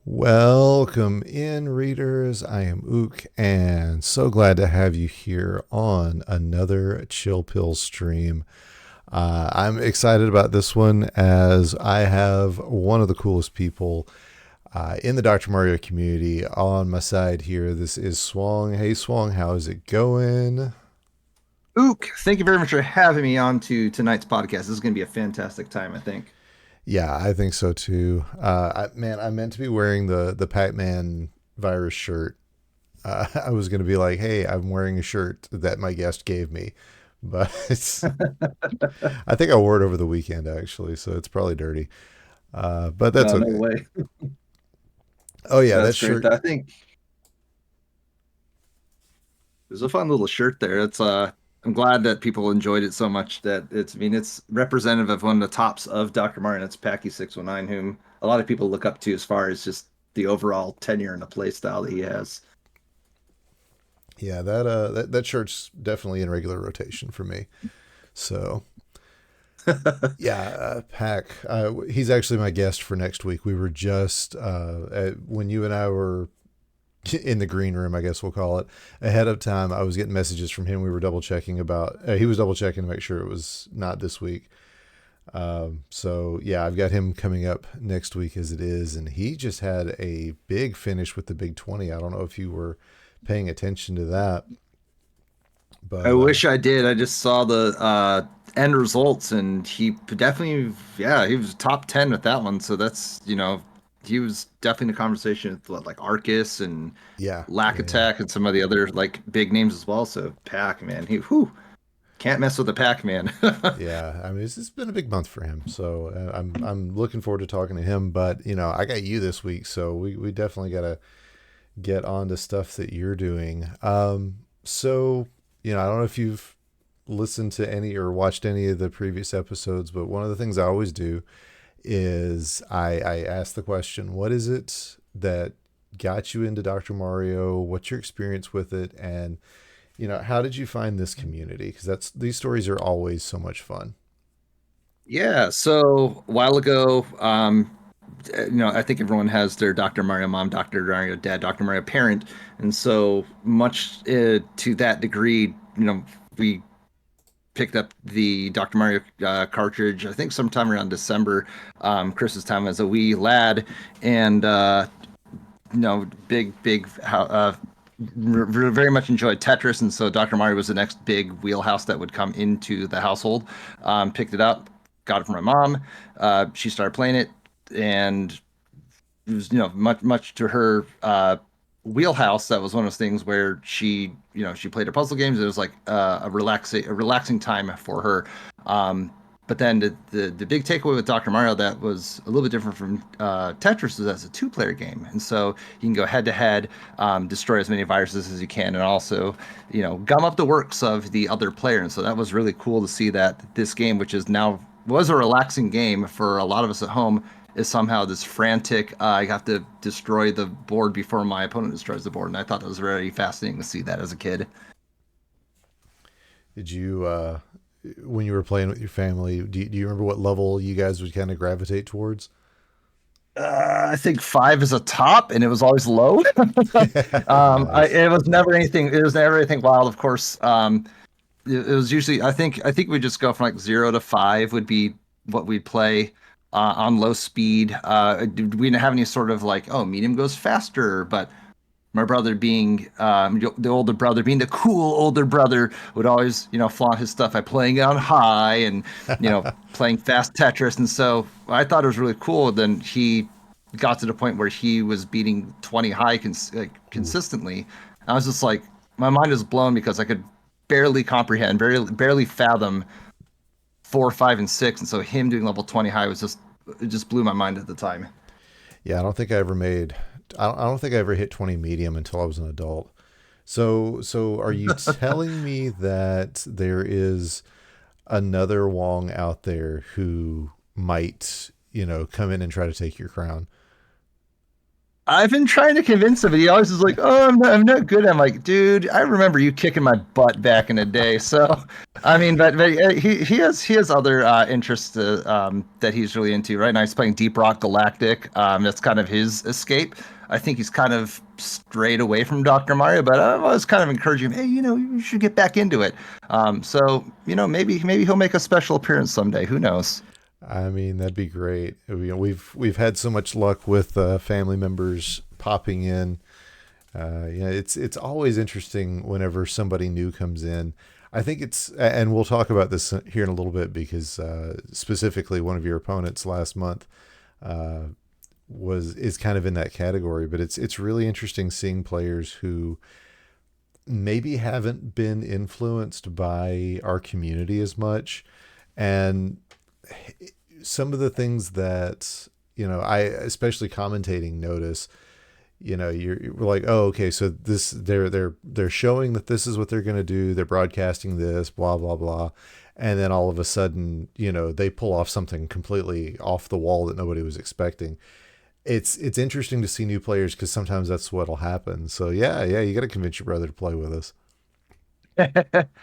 Welcome in, readers. I am Ook, and so glad to have you here on another Chill Pill stream. I'm excited about this one as I have one of the coolest people in the Dr. Mario community on my side here. This is Swong. Hey, Swong, how is it going? Ook, thank you very much for having me on to tonight's podcast. This is going to be a fantastic time, I think. Yeah, I think so too. Man, I meant to be wearing the Pac-Man virus shirt. I was going to be like, hey, I'm wearing a shirt that my guest gave me. But I think I wore it over the weekend, actually. So it's probably dirty. But that's No, no okay. way. Oh, yeah, that That's great. shirt. I think it was a fun little shirt there. I'm glad that people enjoyed it so much that it's representative of one of the tops of Dr. Martin. It's Packy 619, whom a lot of people look up to as far as just the overall tenure and the play style that he has. Yeah, that shirt's definitely in regular rotation for me. So, yeah, Pack. He's actually my guest for next week. We were just, when you and I were in the green room, I guess we'll call it, ahead of time. I was getting messages from him. We were double checking about. He was double checking to make sure it was not this week. So yeah, I've got him coming up next week as it is, and he just had a big finish with the Big 20. I don't know if you were paying attention to that, I but wish I did. I just saw the end results, and he definitely, yeah, he was top 10 with that one. So he was definitely in the conversation with like Arcus and yeah, Lack yeah, Attack and some of the other like big names as well. So Pac Man, he whew, can't mess with the Pac Man. yeah. I mean, it's been a big month for him, so I'm looking forward to talking to him. But I got you this week, so we definitely got to get on to stuff that you're doing. So I don't know if you've listened to any or watched any of the previous episodes, but one of the things I always do is I ask the question, what is it that got you into Dr. Mario? What's your experience with it? And, how did you find this community? Because these stories are always so much fun. Yeah, so a while ago, I think everyone has their Dr. Mario mom, Dr. Mario dad, Dr. Mario parent, and so much to that degree, we picked up the Dr. Mario cartridge, I think sometime around December, Chris's time as a wee lad, and big, very much enjoyed Tetris, and so Dr. Mario was the next big wheelhouse that would come into the household. Picked it up, got it from my mom. She started playing it, and it was much to her wheelhouse. That was one of those things where she played her puzzle games. It was like a relaxing time for her. But then the big takeaway with Dr. Mario that was a little bit different from Tetris is that it's a two-player game, and so you can go head to head, destroy as many viruses as you can, and also gum up the works of the other player. And so that was really cool to see that this game, which is now was a relaxing game for a lot of us at home, is somehow this frantic. I have to destroy the board before my opponent destroys the board, and I thought that was very fascinating to see that as a kid. Did you, when you were playing with your family, do you remember what level you guys would kind of gravitate towards? I think five is a top, and it was always low. Nice. It was never anything. It was never anything wild. Of course, it was usually. I think we just go from like 0 to 5 would be what we'd play on low speed. We didn't have any sort of like, oh, medium goes faster, but my brother being the older brother, being the cool older brother, would always flaunt his stuff by playing it on high and playing fast Tetris. And so I thought it was really cool. Then he got to the point where he was beating 20 high Ooh. consistently. I was just like, my mind was blown because I could barely comprehend, barely fathom 4, 5, and 6. And so him doing level 20 high was just, it just blew my mind at the time. Yeah, I don't think I ever made. I don't think I ever hit 20 medium until I was an adult. So are you telling me that there is another Wong out there who might, come in and try to take your crown? I've been trying to convince him, but he always is like, "Oh, I'm not good." I'm like, "Dude, I remember you kicking my butt back in the day." So, I mean, but he has other interests that he's really into. Right now, he's playing Deep Rock Galactic. That's kind of his escape. I think he's kind of strayed away from Dr. Mario, but I was kind of encouraging him. Hey, you should get back into it. So maybe he'll make a special appearance someday. Who knows? I mean, that'd be great. We've had so much luck with family members popping in. Yeah, it's always interesting whenever somebody new comes in. I think and we'll talk about this here in a little bit because specifically one of your opponents last month uh, is kind of in that category. But it's really interesting seeing players who maybe haven't been influenced by our community as much, and some of the things that I especially commentating notice. You're like, oh, okay, so this they're showing that this is what they're going to do. They're broadcasting this, blah blah blah, and then all of a sudden, they pull off something completely off the wall that nobody was expecting. It's interesting to see new players because sometimes that's what'll happen. So yeah, you got to convince your brother to play with us.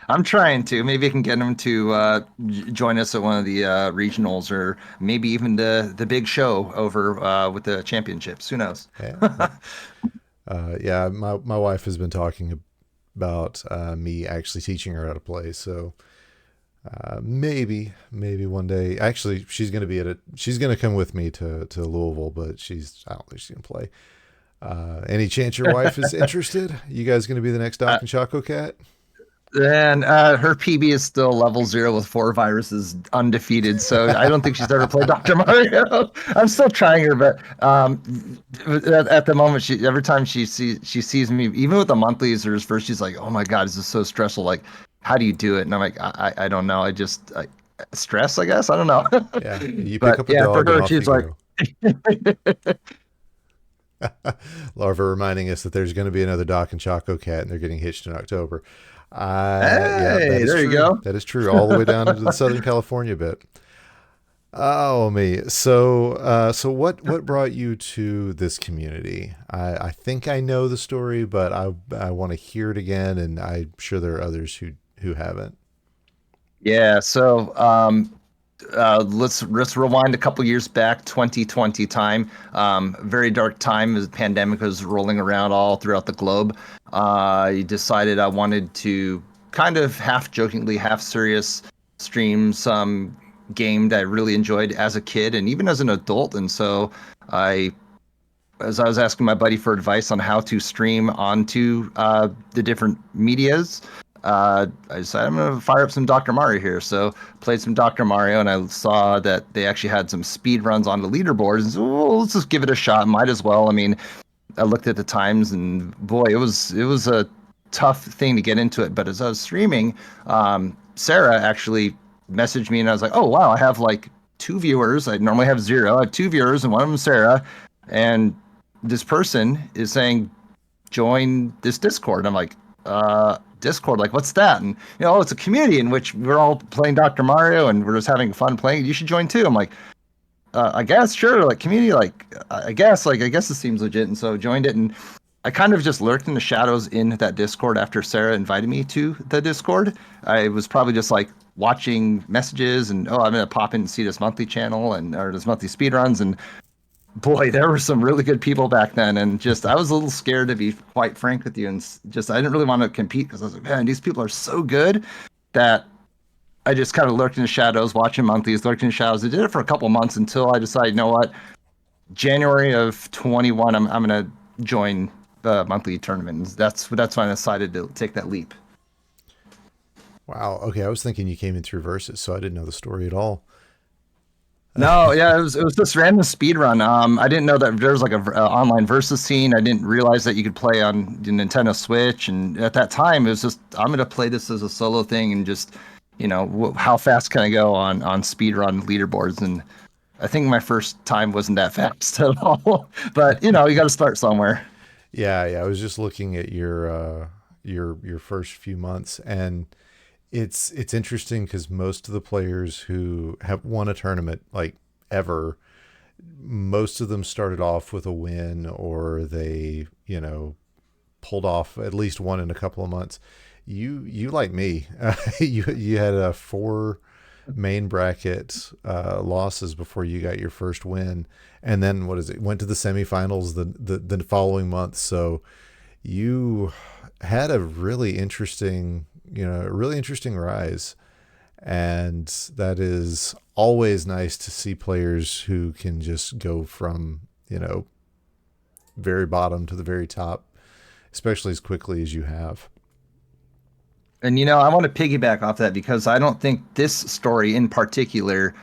I'm trying to. Maybe I can get him to join us at one of the regionals, or maybe even the big show over with the championships. Who knows? Yeah, yeah. My wife has been talking about me actually teaching her how to play. So maybe one day. Actually, she's gonna be at it. She's gonna come with me to Louisville, but I don't think she's gonna play. Any chance your wife is interested? You guys gonna be the next Uh, Doc and Choco Cat? and her PB is still level 0 with 4 viruses, undefeated. So I don't think she's ever played Dr. Mario. I'm still trying her, but at the moment, every time she sees me, even with the monthlies or first, she's like, "Oh my God, this is so stressful. Like, how do you do it?" And I'm like, I don't know. Stress, I guess. I don't know. Yeah, you pick But up a yeah, for dog and her, off you she's like, go. Larva reminding us that there's going to be another Doc and Choco Cat, and they're getting hitched in October. Yeah, that "Hey, is there you true. go." That is true. All the way down into the Southern California bit. Oh me. So what brought you to this community? I think I know the story, but I want to hear it again, and I'm sure there are others who haven't. Yeah, so let's rewind a couple years back, 2020 time. Very dark time as the pandemic was rolling around all throughout the globe. I decided I wanted to kind of half jokingly, half serious stream some game that I really enjoyed as a kid and even as an adult. And so I as I was asking my buddy for advice on how to stream onto the different medias, I decided I'm going to fire up some Dr. Mario here. So played some Dr. Mario, and I saw that they actually had some speed runs on the leaderboards. And so, well, let's just give it a shot. Might as well. I mean, I looked at the times, and boy, it was a tough thing to get into it. But as I was streaming, Sarah actually messaged me, and I was like, oh wow, I have like 2 viewers. I normally have 0. I have 2 viewers, and one of them is Sarah, and this person is saying join this Discord. And I'm like, Discord, like what's that? And oh, it's a community in which we're all playing Dr. Mario and we're just having fun playing. You should join too. I'm like, I guess sure, like community, like I guess this seems legit. And so joined it, and I kind of just lurked in the shadows in that Discord after Sarah invited me to the Discord. I was probably just like watching messages and I'm gonna pop in and see this monthly channel and or this monthly speedruns, and boy, there were some really good people back then, and just I was a little scared to be quite frank with you, and just I didn't really want to compete because I was like, man, these people are so good that I just kind of lurked in the shadows, watching monthlies, lurked in the shadows. I did it for a couple months until I decided, you know what, January of 21, I'm gonna join the monthly tournament. That's when I decided to take that leap. Wow. Okay, I was thinking you came in through verses, so I didn't know the story at all. No, yeah, it was this random speed run. I didn't know that there was like a online versus scene. I didn't realize that you could play on the Nintendo Switch, and at that time, it was just I'm gonna play this as a solo thing and just, how fast can I go on speed run leaderboards? And I think my first time wasn't that fast at all. But you got to start somewhere. Yeah. I was just looking at your first few months, and it's interesting because most of the players who have won a tournament like ever, most of them started off with a win, or they, pulled off at least one in a couple of months. You like me, you had a four main bracket losses before you got your first win, and then what is it? Went to the semifinals the following month. So you had a really interesting, really interesting rise, and that is always nice to see players who can just go from very bottom to the very top, especially as quickly as you have. And I want to piggyback off that because I don't think this story in particular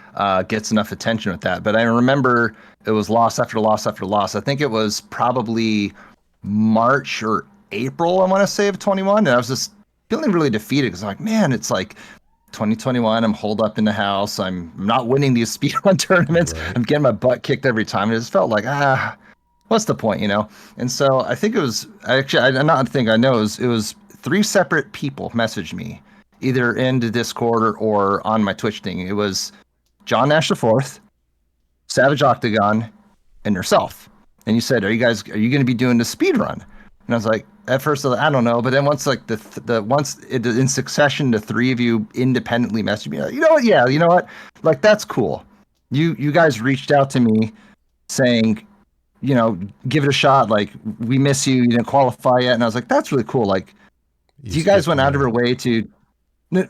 gets enough attention with that. But I remember it was loss after loss after loss. I think it was probably March or April, I want to say, of 21. And I was just feeling really defeated because I'm like, man, it's like 2021. I'm holed up in the house. I'm not winning these speedrun tournaments. Right. I'm getting my butt kicked every time. It just felt like, what's the point, And so I think it was actually, I not think I know it was three separate people messaged me, either in the Discord or on my Twitch thing. It was John Nash the fourth, Savage Octagon, and yourself. And you said, are you going to be doing the speed run? And I was like, at first, I don't know. But then once like in succession, the three of you independently messaged me, like, you know what? Yeah, you know what? Like, that's cool. You guys reached out to me saying, give it a shot. Like, we miss you. You didn't qualify yet. And I was like, that's really cool. Like, You you guys skipped went out of May. your way to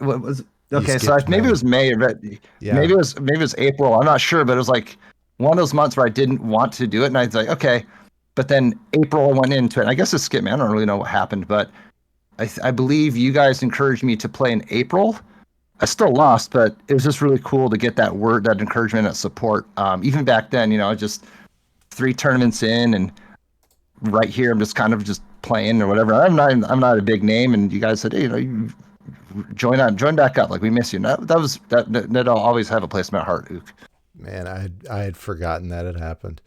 what was You okay, so skipped maybe it May. was May, Yeah. maybe it was April. I'm not sure, but it was like one of those months where I didn't want to do it, and I was like, okay. But then April I went into it. And I guess it skipped me. I don't really know what happened, but I believe you guys encouraged me to play in April. I still lost, but it was just really cool to get that word, that encouragement, that support. Even back then, just three tournaments in, and right here, I'm just kind of just playing or whatever. I'm not a big name, and you guys said, hey, you join back up. Like, we miss you. And that'll always have a place in my heart, Ook. Man, I had forgotten that had happened.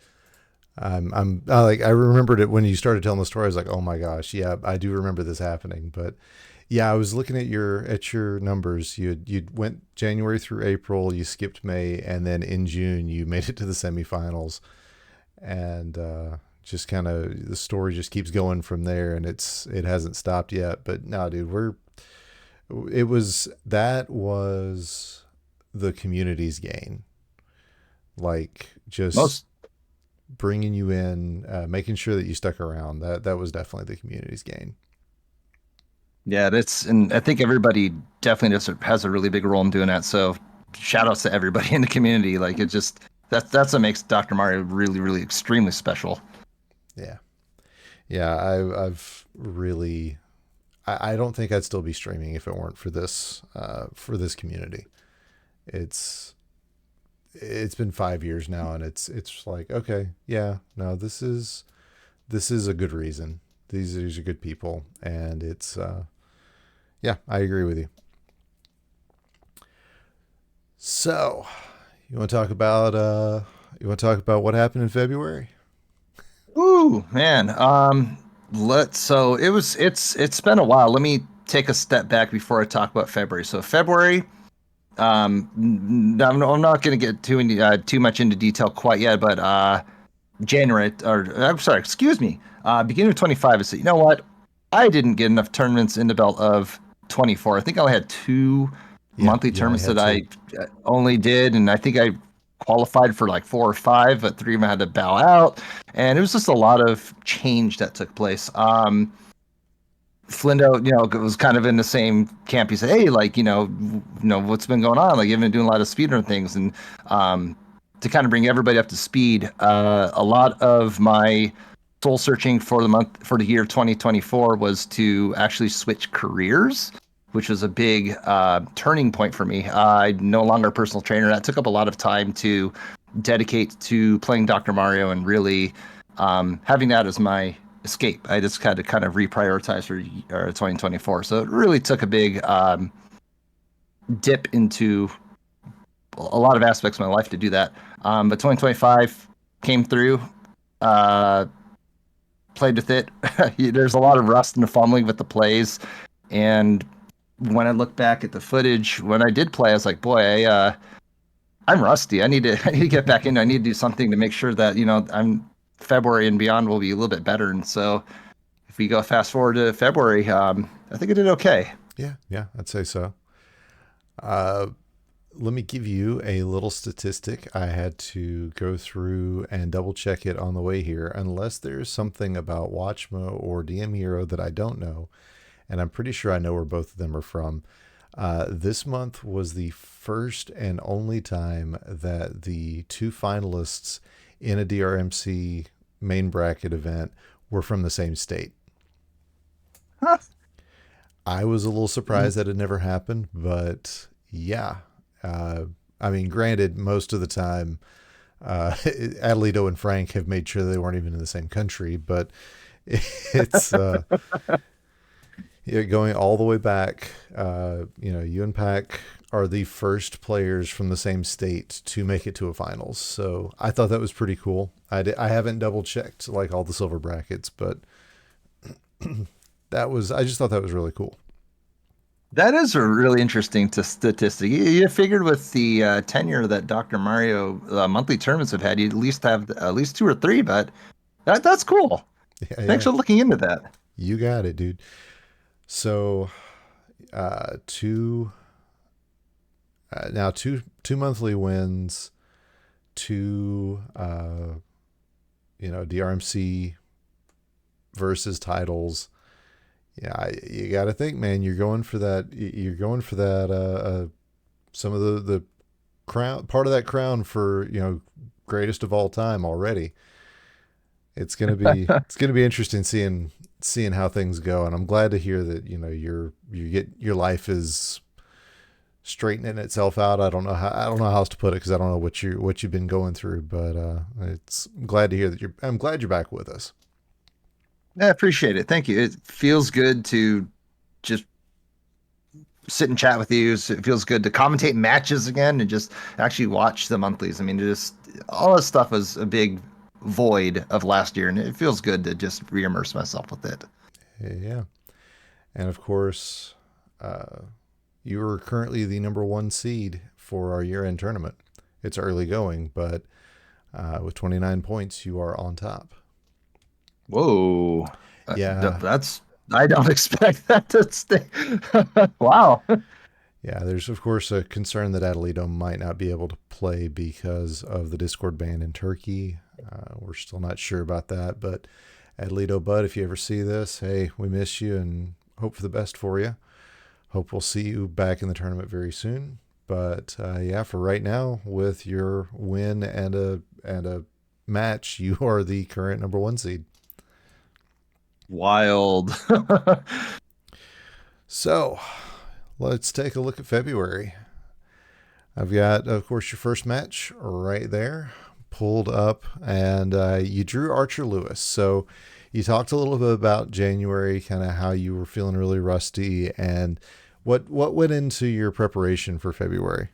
I remembered it when you started telling the story. I was like, oh my gosh, yeah, I do remember this happening. But yeah, I was looking at your numbers. You went January through April, you skipped May, and then in June you made it to the semifinals, and just kind of the story just keeps going from there, and it hasn't stopped yet. But no, dude, that was the community's gain, like just Most, bringing you in, making sure that you stuck around. That was definitely the community's gain. yeah, and I think everybody definitely has a really big role in doing that. So shout outs to everybody in the community. Like, it just, that's what makes Dr. Mario really, really extremely special. Yeah, yeah. I've really, I don't think I'd still be streaming if it weren't for this community. It's it's been 5 years now, and it's like, okay, yeah, no, this is a good reason. These are good people, and it's yeah, I agree with you. So, you want to talk about what happened in February? Ooh, man. So it's been a while. Let me take a step back before I talk about February. So February, I'm not going to get too much into detail quite yet, but January, or I'm sorry, excuse me, beginning of 25 is, you know what? I didn't get enough tournaments in the belt of 24. I think I only had two Yeah, monthly you only tournaments had that I two. only did, and I think I qualified for like four or five, but three of them had to bow out, and it was just a lot of change that took place. Flindo, was kind of in the same camp. He said, "Hey, like, what's been going on? Like, you've been doing a lot of speedrun things." And to kind of bring everybody up to speed, a lot of my soul searching for the year 2024 was to actually switch careers, which was a big turning point for me. I'm no longer a personal trainer. That took up a lot of time to dedicate to playing Dr. Mario and really having that as my escape. I just had to kind of reprioritize for 2024. So it really took a big dip into a lot of aspects of my life to do that. But 2025 came through, uh, played with it. There's a lot of rust and fumbling with the plays. And when I look back at the footage, when I did play, I was like, boy, I'm rusty. I need to get back in. I need to do something to make sure that, I'm February and beyond will be a little bit better. And so if we go fast forward to February, I think I did okay. Yeah, yeah, I'd say so. Uh, Let me give you a little statistic. I had to go through and double check it on the way here, unless there's something about Watchmo or DM Hero that I don't know. And I'm pretty sure I know where both of them are from. This month was the first and only time that the two finalists in a DRMC main bracket event were from the same state. Huh. I was a little surprised that it never happened, but yeah. Uh, I mean, granted, most of the time, Adelito and Frank have made sure they weren't even in the same country, but it's yeah, going all the way back. You and Pac are the first players from the same state to make it to a finals, so I thought that was pretty cool. I haven't double checked like all the silver brackets, but I just thought that was really cool. That is a really interesting statistic. You figured with the tenure that Dr. Mario monthly tournaments have had, you'd at least have at least two or three, but that's cool. Yeah, Thanks yeah, for looking into that. you got it, dude. So, two now two monthly wins, two DRMC versus titles. Yeah, you got to think, man. You're going for that. You're going for that. Some of the crown, part of that crown for greatest of all time already. It's gonna be interesting seeing how things go, and I'm glad to hear that your life is straightening itself out. I don't know how else to put it because I don't know what you've been going through, but it's glad to hear that I'm glad you're back with us. I appreciate it. Thank you. It feels good to just sit and chat with you. So it feels good to commentate matches again and just actually watch the monthlies. I mean, just all this stuff was a big void of last year, and it feels good to just re-immerse myself with it. Yeah, and of course, uh, you are currently the number one seed for our year-end tournament. It's early going, but with 29 points, you are on top. Whoa. Yeah, That's I don't expect that to stay. Wow. yeah. There's of course a concern that Adelito might not be able to play because of the Discord ban in Turkey. We're still not sure about that, but Adelito, bud, if you ever see this, hey, we miss you and hope for the best for you. Hope we'll see you back in the tournament very soon. But yeah, for right now, with your win and a match, you are the current number one seed. Wild. So let's take a look at February. I've got, of course, your first match right there pulled up, and you drew Archer Lewis. So you talked a little bit about January, kind of how you were feeling really rusty, and what went into your preparation for February.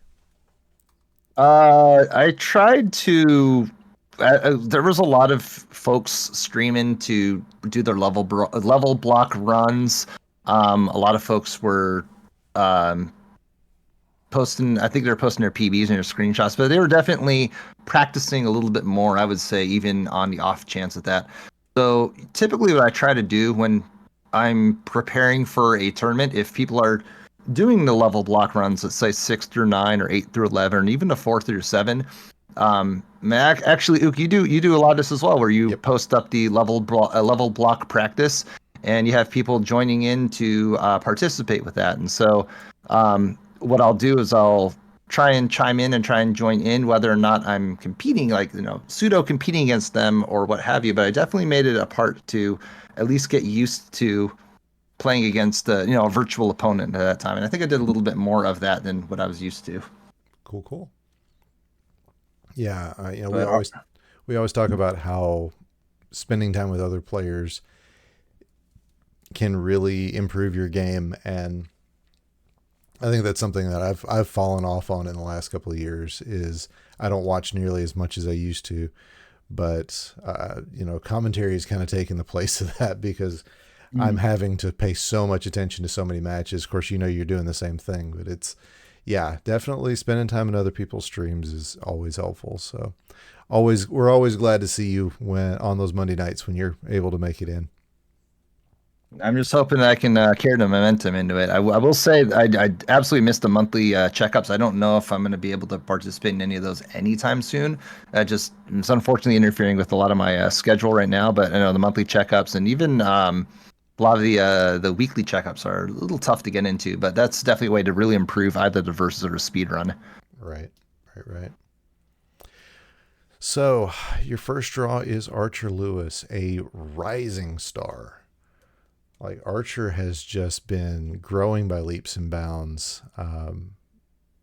I tried to. There was a lot of folks streaming to do their level block runs. A lot of folks were um, posting. I think they were posting their PBs and their screenshots, but they were definitely practicing a little bit more. I would say, even on the off chance of that. So typically, what I try to do when I'm preparing for a tournament, if people are doing the level block runs, let's say 6 through 9 or 8 through 11, or even the 4 through 7. Mac, actually, Ook, you do a lot of this as well, where you Yep. post up the level block practice, and you have people joining in to participate with that. And so, what I'll do is I'll try and chime in and try and join in, whether or not I'm competing, like pseudo competing against them or what have you. But I definitely made it a part to at least get used to playing against a virtual opponent at that time, and I think I did a little bit more of that than what I was used to. Cool, cool. Yeah, we But always talk about how spending time with other players can really improve your game, and I think that's something that I've fallen off on in the last couple of years. Is I don't watch nearly as much as I used to, but commentary is kind of taking the place of that because I'm mm, having to pay so much attention to so many matches. Of course, you're doing the same thing, but it's yeah, definitely spending time in other people's streams is always helpful. So always, we're always glad to see you when on those Monday nights when you're able to make it in. I'm just hoping that I can carry the momentum into it. I will say I absolutely missed the monthly checkups. I don't know if I'm going to be able to participate in any of those anytime soon. Just it's unfortunately interfering with a lot of my schedule right now. But I know the monthly checkups and even a lot of the weekly checkups are a little tough to get into. But that's definitely a way to really improve either the versus or the speed run. Right, right. So your first draw is Archer Lewis, a rising star. Like Archer has just been growing by leaps and bounds.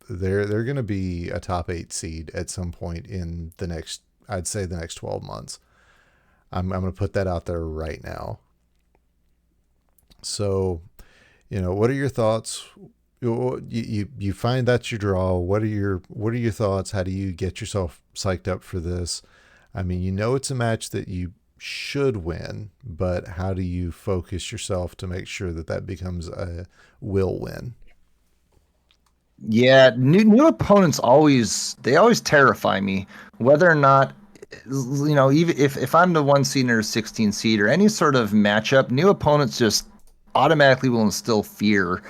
They're going to be a top 8 seed at some point in the next, I'd say the next 12 months. I'm going to put that out there right now. So, what are your thoughts? You find that's your draw. What are your thoughts? How do you get yourself psyched up for this? I mean, it's a match that you should win, but how do you focus yourself to make sure that that becomes a will win? Yeah, new opponents always terrify me. Whether or not even if I'm the 1 seed or 16 seed or any sort of matchup, new opponents just automatically will instill fear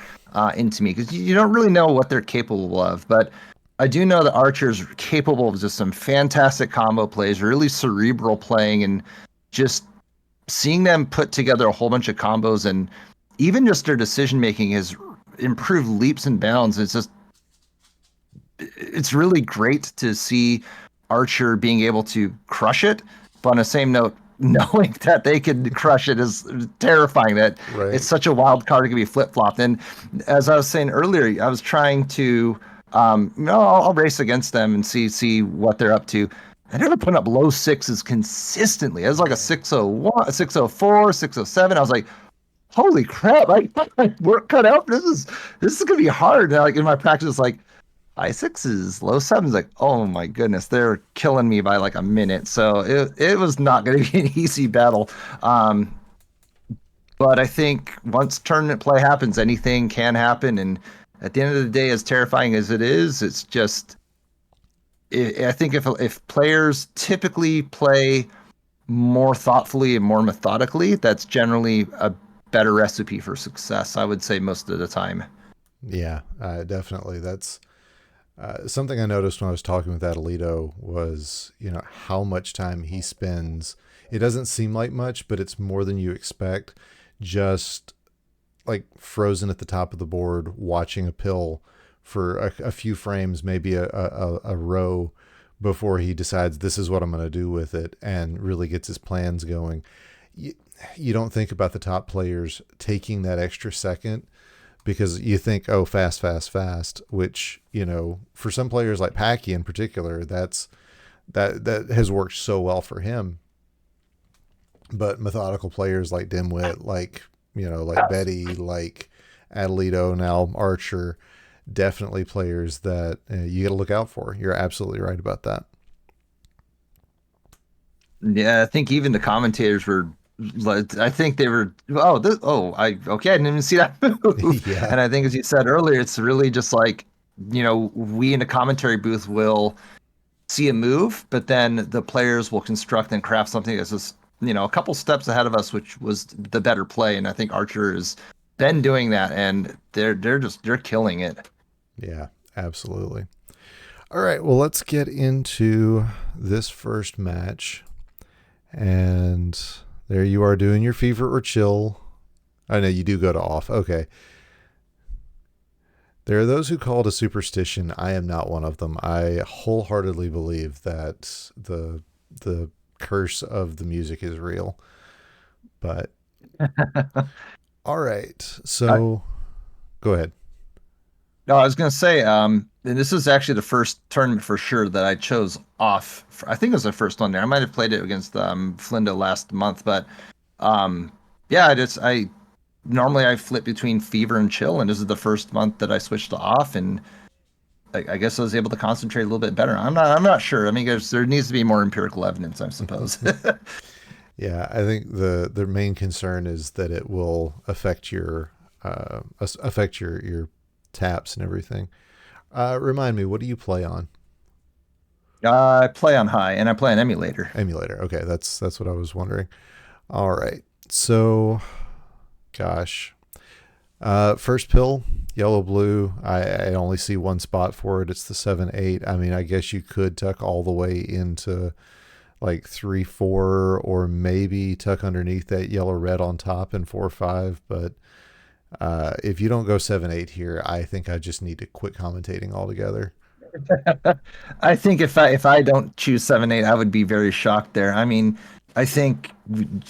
into me because you don't really know what they're capable of. But I do know that Archer's capable of just some fantastic combo plays, really cerebral playing, and just seeing them put together a whole bunch of combos and even just their decision making has improved leaps and bounds. It's really great to see Archer being able to crush it. But on the same note, knowing that they can crush it is terrifying. That it's Right. such a wild card to be flip flopped. And as I was saying earlier, I was trying to, I'll race against them and see what they're up to. I never put up low sixes consistently. It was like a 601, a 604, 607. I was like, holy crap! We're cut out. This is gonna be hard. And like in my practice, like high sixes, low sevens. Like, oh my goodness, they're killing me by like a minute. So it was not going to be an easy battle. Um, but I think once tournament play happens, anything can happen. And at the end of the day, as terrifying as it is, it's just. I think if players typically play more thoughtfully and more methodically, that's generally a better recipe for success. I would say most of the time. Yeah, definitely. That's something I noticed when I was talking with Adelito was, how much time he spends. It doesn't seem like much, but it's more than you expect. Just like frozen at the top of the board, watching a pill for a few frames, maybe a row before he decides this is what I'm going to do with it and really gets his plans going. You, you don't think about the top players taking that extra second because you think, oh, fast, fast, fast, which, for some players like Packy in particular, that has worked so well for him. But methodical players like Dimwit, like Betty, like Adelito, now Archer, definitely players that you got to look out for. You're absolutely right about that. Yeah, I think even the commentators were like, I think they were, oh, okay, I didn't even see that move. Yeah, And I think, as you said earlier, it's really just like, we in the commentary booth will see a move, but then the players will construct and craft something that's just, a couple steps ahead of us, which was the better play. And I think Archer has been doing that, and they're killing it. yeah, absolutely. All right, well, let's get into this first match. And there you are doing your fever or chill. I know you do go to off. Okay. There are those who call it a superstition. I am not one of them. I wholeheartedly believe that the curse of the music is real. But all right. I, So go ahead. no, I was gonna say, and this is actually the first tournament for sure that I chose off. I think it was the first one there. I might have played it against Flindo last month, but um, yeah, I normally I flip between fever and chill, and this is the first month that I switched to off, and I guess I was able to concentrate a little bit better. I'm not sure. I mean, there needs to be more empirical evidence, I suppose. Yeah, I think the main concern is that it will affect your taps and everything. Remind me, what do you play on? I play on high and I play on emulator. Emulator. Okay, that's what I was wondering. All right. So, gosh, first pill, yellow blue. I only see one spot for it. It's the 7-8. I mean, I guess you could tuck all the way into like 3-4, or maybe tuck underneath that yellow red on top in 4-5. But if you don't go 7-8 here, I think I just need to quit commentating altogether. I think if I don't choose 7-8, I would be very shocked there. I mean, I think,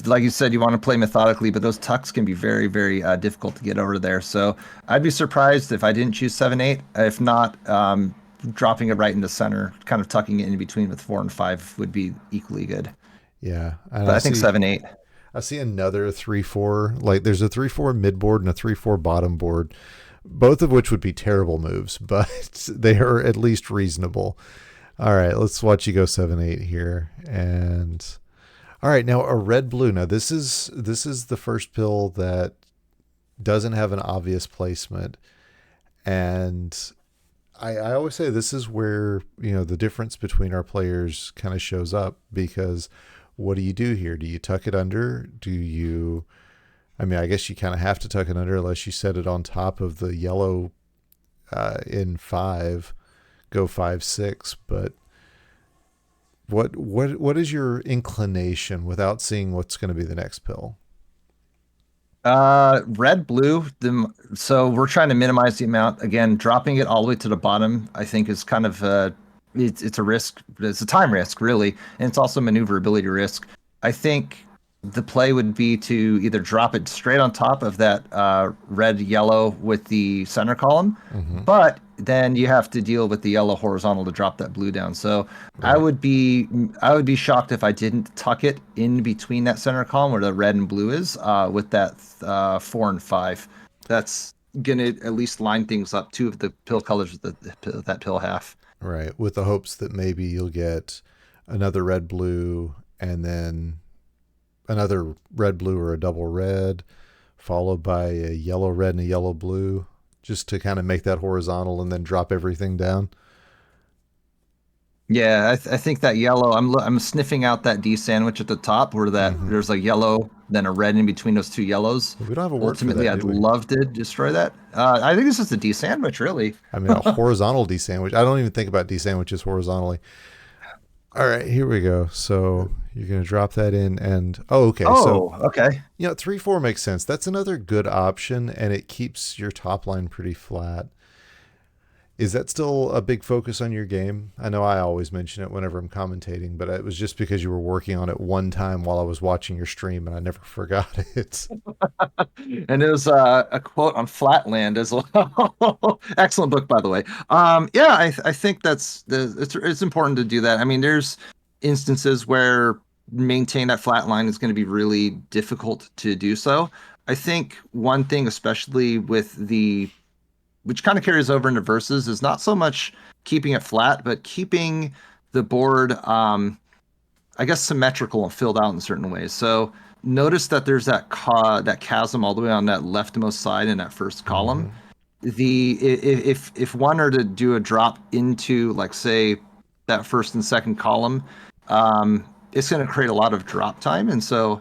like you said, you want to play methodically, but those tucks can be very, very difficult to get over there. So I'd be surprised if I didn't choose 7-8. If not, dropping it right into center, kind of tucking it in between with 4 and 5 would be equally good. Yeah, and But I think 7-8. I see another 3-4. Like there's a 3-4 mid board and a 3-4 bottom board, both of which would be terrible moves, but they are at least reasonable. All right, let's watch you go 7-8 here. And all right, now a red blue. Now this is the first pill that doesn't have an obvious placement, and I always say this is where the difference between our players kind of shows up, because what do you do here? Do you tuck it under? Do you? I mean, I guess you kind of have to tuck it under unless you set it on top of the yellow in 5, go 5-6. But what is your inclination without seeing what's going to be the next pill? Red, blue. So we're trying to minimize the amount. Again, dropping it all the way to the bottom, I think is kind of it's a risk. It's a time risk, really, and it's also maneuverability risk. I think the play would be to either drop it straight on top of that red yellow with the center column, Mm-hmm. but then you have to deal with the yellow horizontal to drop that blue down. So I Right. would be I would be shocked if I didn't tuck it in between that center column where the red and blue is with that 4 and 5. That's gonna at least line things up. Two of the pill colors with that pill half. Right. With the hopes that maybe you'll get another red blue and then another red blue or a double red, followed by a yellow red and a yellow blue, just to kind of make that horizontal and then drop everything down. Yeah, I think that yellow. I'm sniffing out that D sandwich at the top where that Mm-hmm. there's a yellow, then a red in between those two yellows. We don't have a word for Ultimately, that, I'd do we? love to destroy that. I think this is a D sandwich, really. I mean, a horizontal D sandwich. I don't even think about D sandwiches horizontally. All right, here we go. So you're going to drop that in, and oh, okay. So Oh, okay. 3-4 makes sense. That's another good option, and it keeps your top line pretty flat. Is that still a big focus on your game? I know I always mention it whenever I'm commentating, but it was just because you were working on it one time while I was watching your stream, and I never forgot it. And there's a quote on Flatland as well. Excellent book, by the way. Yeah, I think it's important to do that. I mean, there's instances where maintain that flat line is going to be really difficult to do so. I think one thing, especially with the which kind of carries over into verses, is not so much keeping it flat, but keeping the board I guess symmetrical and filled out in certain ways. So notice that there's that chasm all the way on that leftmost side in that first column. Mm-hmm. If one are to do a drop into, like, say, that first and second column, it's going to create a lot of drop time, and so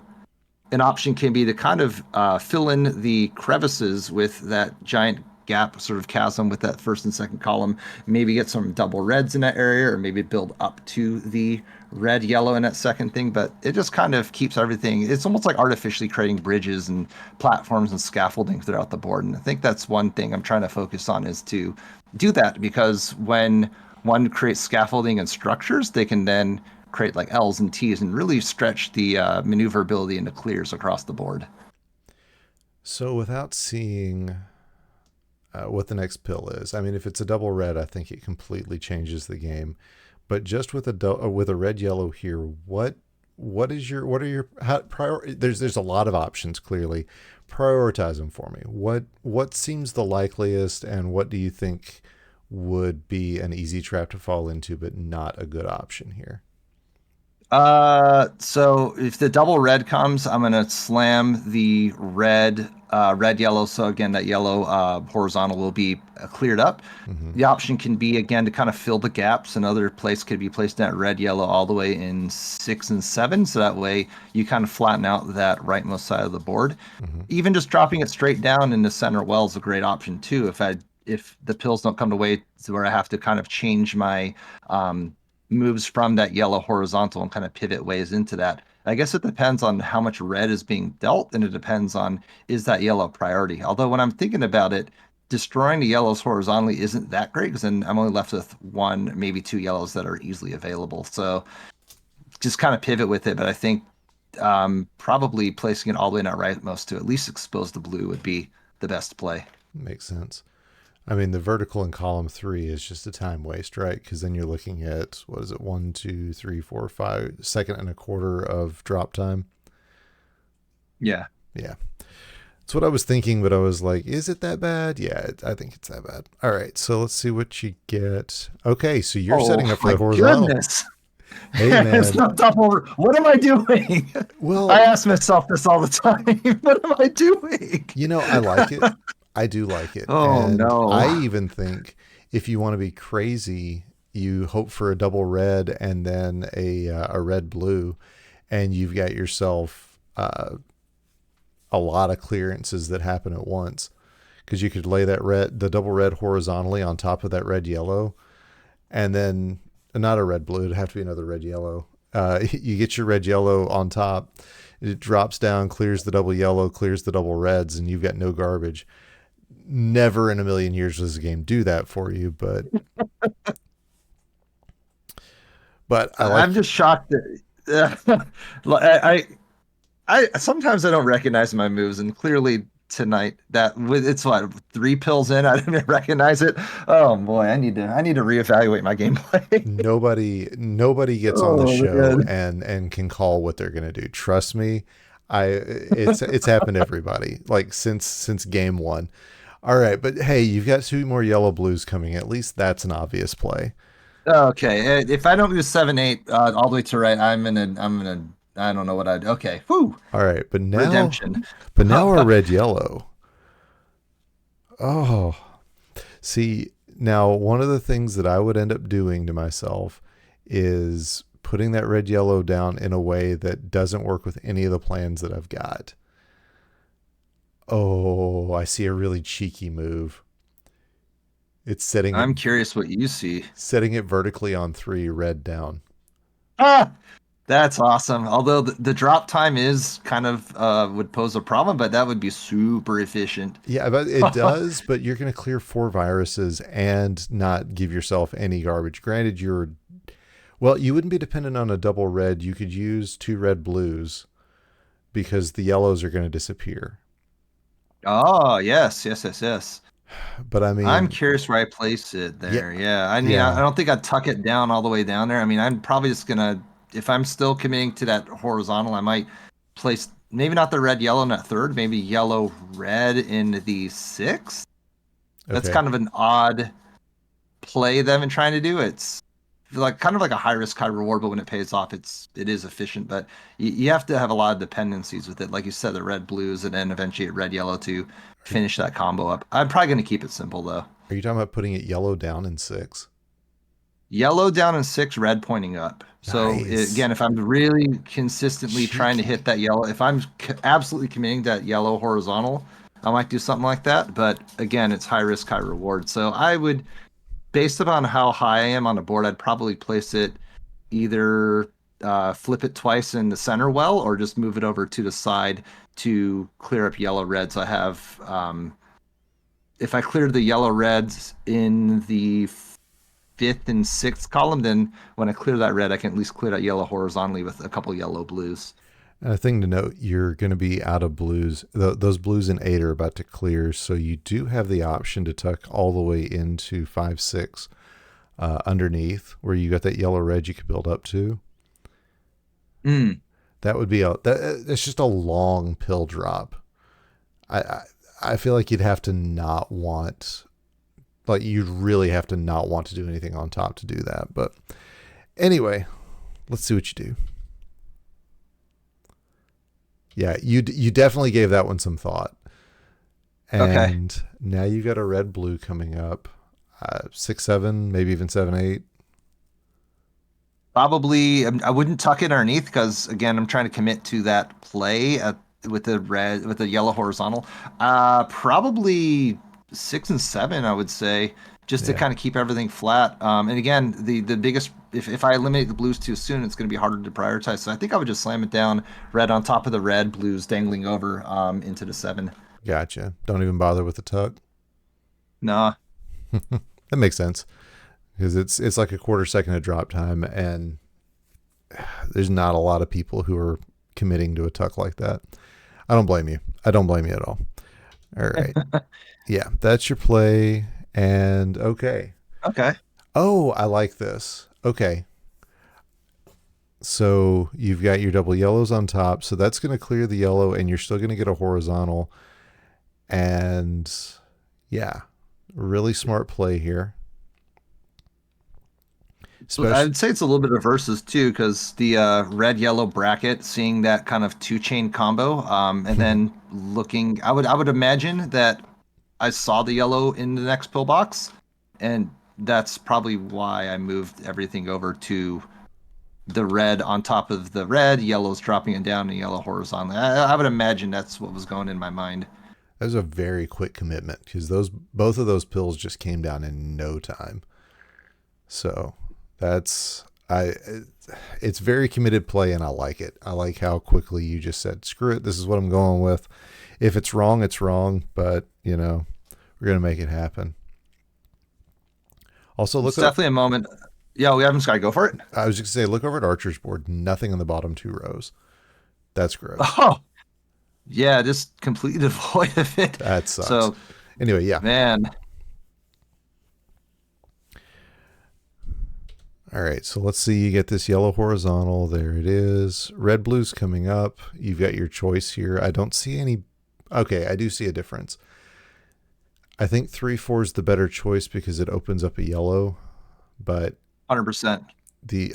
an option can be to kind of fill in the crevices with that giant gap, sort of chasm with that first and second column. Maybe get some double reds in that area, or maybe build up to the red yellow in that second thing. But it just kind of keeps everything. It's almost like artificially creating bridges and platforms and scaffolding throughout the board. And I think that's one thing I'm trying to focus on, is to do that, because when one creates scaffolding and structures, they can then create like L's and T's and really stretch the maneuverability into clears across the board. So without seeing what the next pill is, I mean, if it's a double red, I think it completely changes the game. But just with with a red yellow here, what are your there's a lot of options, clearly. Prioritize them for me. What seems the likeliest, and what do you think would be an easy trap to fall into but not a good option here? So if the double red comes, I'm gonna slam the red yellow. So again, that yellow horizontal will be cleared up. Hmm. The option can be again to kind of fill the gaps. Another place could be placed that red yellow all the way in 6 and 7, so that way you kind of flatten out that rightmost side of the board. Hmm. Even just dropping it straight down into center well is a great option too. If the pills don't come to way to where I have to kind of change my um, moves from that yellow horizontal and kind of pivot ways into that. I guess it depends on how much red is being dealt, and it depends on is that yellow priority. Although when I'm thinking about it, destroying the yellows horizontally isn't that great because then I'm only left with one, maybe two yellows that are easily available. So just kind of pivot with it. But I think probably placing it all the way in our rightmost to at least expose the blue would be the best play. Makes sense. I mean, the vertical in column 3 is just a time waste, right? Because then you're looking at, what is it, 1, 2, 3, 4, 5 second and a quarter of drop time. Yeah. Yeah. That's what I was thinking, but I was like, is it that bad? Yeah, I think it's that bad. All right, so let's see what you get. Okay, so you're Oh setting up for my the horizontal. goodness. Hey, It's man. not double. What am I doing? I Well, ask myself this all the time. What am I doing? I like it. I do like it. Oh And I no. even think if you want to be crazy, you hope for a double red and then a red blue, and you've got yourself a lot of clearances that happen at once. Because you could lay the double red horizontally on top of that red yellow, and then not a red blue, it'd have to be another red yellow. You get your red yellow on top, it drops down, clears the double yellow, clears the double reds, and you've got no garbage. Never in a million years does the game do that for you, but I I'm like. just shocked that I sometimes I don't recognize my moves, and clearly tonight that with it's what 3 pills in, I didn't recognize it. Oh boy, I need to reevaluate my gameplay. Nobody gets on the Oh show man. and can call what they're gonna do. Trust me, it's happened to everybody like since game one. All right, but hey, you've got two more yellow blues coming. At least that's an obvious play. Okay, if I don't move 7 8 all the way to right, I'm gonna I don't know what I'd okay. Whew. All right, but now, Redemption. our red yellow. Oh, see, now one of the things that I would end up doing to myself is putting that red yellow down in a way that doesn't work with any of the plans that I've got. Oh, I see a really cheeky move. It's I'm curious what you see. setting it vertically on 3 red down. Ah, that's awesome. Although the drop time is kind of would pose a problem, but that would be super efficient. Yeah, but it does, but you're going to clear 4 viruses and not give yourself any garbage. Granted, well, you wouldn't be dependent on a double red. You could use 2 red blues because the yellows are going to disappear. Oh, yes, yes, yes, yes. But I I'm mean, curious where I place it yeah, there. Yeah, I mean, I yeah, don't think I'd tuck it down all the way down there. I mean, I'm probably just gonna, if I'm still committing to that horizontal, I might place maybe not the red yellow in that third, maybe yellow red in the sixth. That's okay. kind of an odd play that I've been trying to do. It's like kind of like a high risk, high reward, but when it pays off, it is efficient. But you have to have a lot of dependencies with it, like you said, the red blues and then eventually red yellow to Are, finish that combo up. I'm probably going to keep it simple though. are you talking about putting it yellow down in 6? Yellow down in six, red pointing up. So Nice. again, if I'm really consistently trying to hit Cheeky. that yellow, if I'm absolutely committing to that yellow horizontal, I might do something like that. But again, it's high risk, high reward. So I would, based upon how high I am on the board, I'd probably place it either flip it twice in the center well or just move it over to the side to clear up yellow reds. I have, if I cleared the yellow reds in the fifth and sixth column, then when I clear that red, I can at least clear that yellow horizontally with a couple yellow blues. And a thing to note, you're going to be out of blues. Those blues in 8 are about to clear, so you do have the option to tuck all the way into 5, 6 underneath, where you got that yellow red you could build up to. Mm. That would be it's just a long pill drop. I, I I feel like you'd have to not want, like you'd really have to not want to do anything on top to do that. But anyway, let's see what you do. Yeah, you definitely gave that one some thought. Okay. And now you got a red blue coming up, 6 7, maybe even 7 8. Probably, I wouldn't tuck it underneath because again, I'm trying to commit to that play with the yellow horizontal. Probably 6 and 7, I would say, just to Yeah, kind of keep everything flat. And again, the biggest if I eliminate the blues too soon, it's going to be harder to prioritize. So I think I would just slam it down, red on top of the red, blues dangling over into the 7. gotcha. Don't even bother with the tuck. Nah, That makes sense because it's like a quarter second of drop time, and there's not a lot of people who are committing to a tuck like that. I don't blame you. I don't blame you at all. All right. Yeah, that's your play. And okay. okay. Oh, I like this. Okay. So you've got your double yellows on top. So that's going to clear the yellow, and you're still going to get a horizontal. And yeah, really smart play here. I Especially, would say it's a little bit of versus too, because the red yellow bracket, seeing that kind of two chain combo, and then looking, I would imagine that I saw the yellow in the next pillbox, and that's probably why I moved everything over to the red on top of the red, yellow's dropping it down, and yellow horizontally. I would imagine that's what was going in my mind. that was a very quick commitment because those both of those pills just came down in no time. So that's I. It's very committed play, and I like it. I like how quickly you just said, "Screw it, this is what I'm going with." If it's wrong, it's wrong, but we're gonna make it happen. Also, It's look up. definitely a moment. Yeah, we haven't got to go for it. I was just gonna say, look over at Archer's board. Nothing in the bottom two rows. That's gross. Oh, yeah, just completely devoid of it. That sucks. So, Anyway, yeah. man, All right, so let's see. You get this yellow horizontal. There it is. Red blue's coming up. You've got your choice here. I don't see any. Okay, I do see a difference. I think 3 4 is the better choice because it opens up a yellow, but 100%.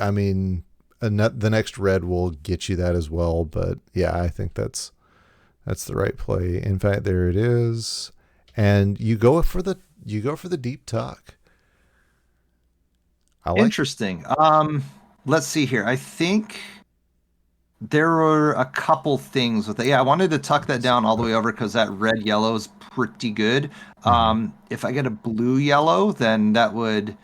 I mean, the next red will get you that as well. But yeah, I think that's the right play. In fact, there it is, and you go for the deep tuck. I like. Interesting. Let's see here. I think there were a couple things with it. Yeah, I wanted to tuck that down all the way over because that red yellow is pretty good. Mhm. If I get a blue yellow, then that would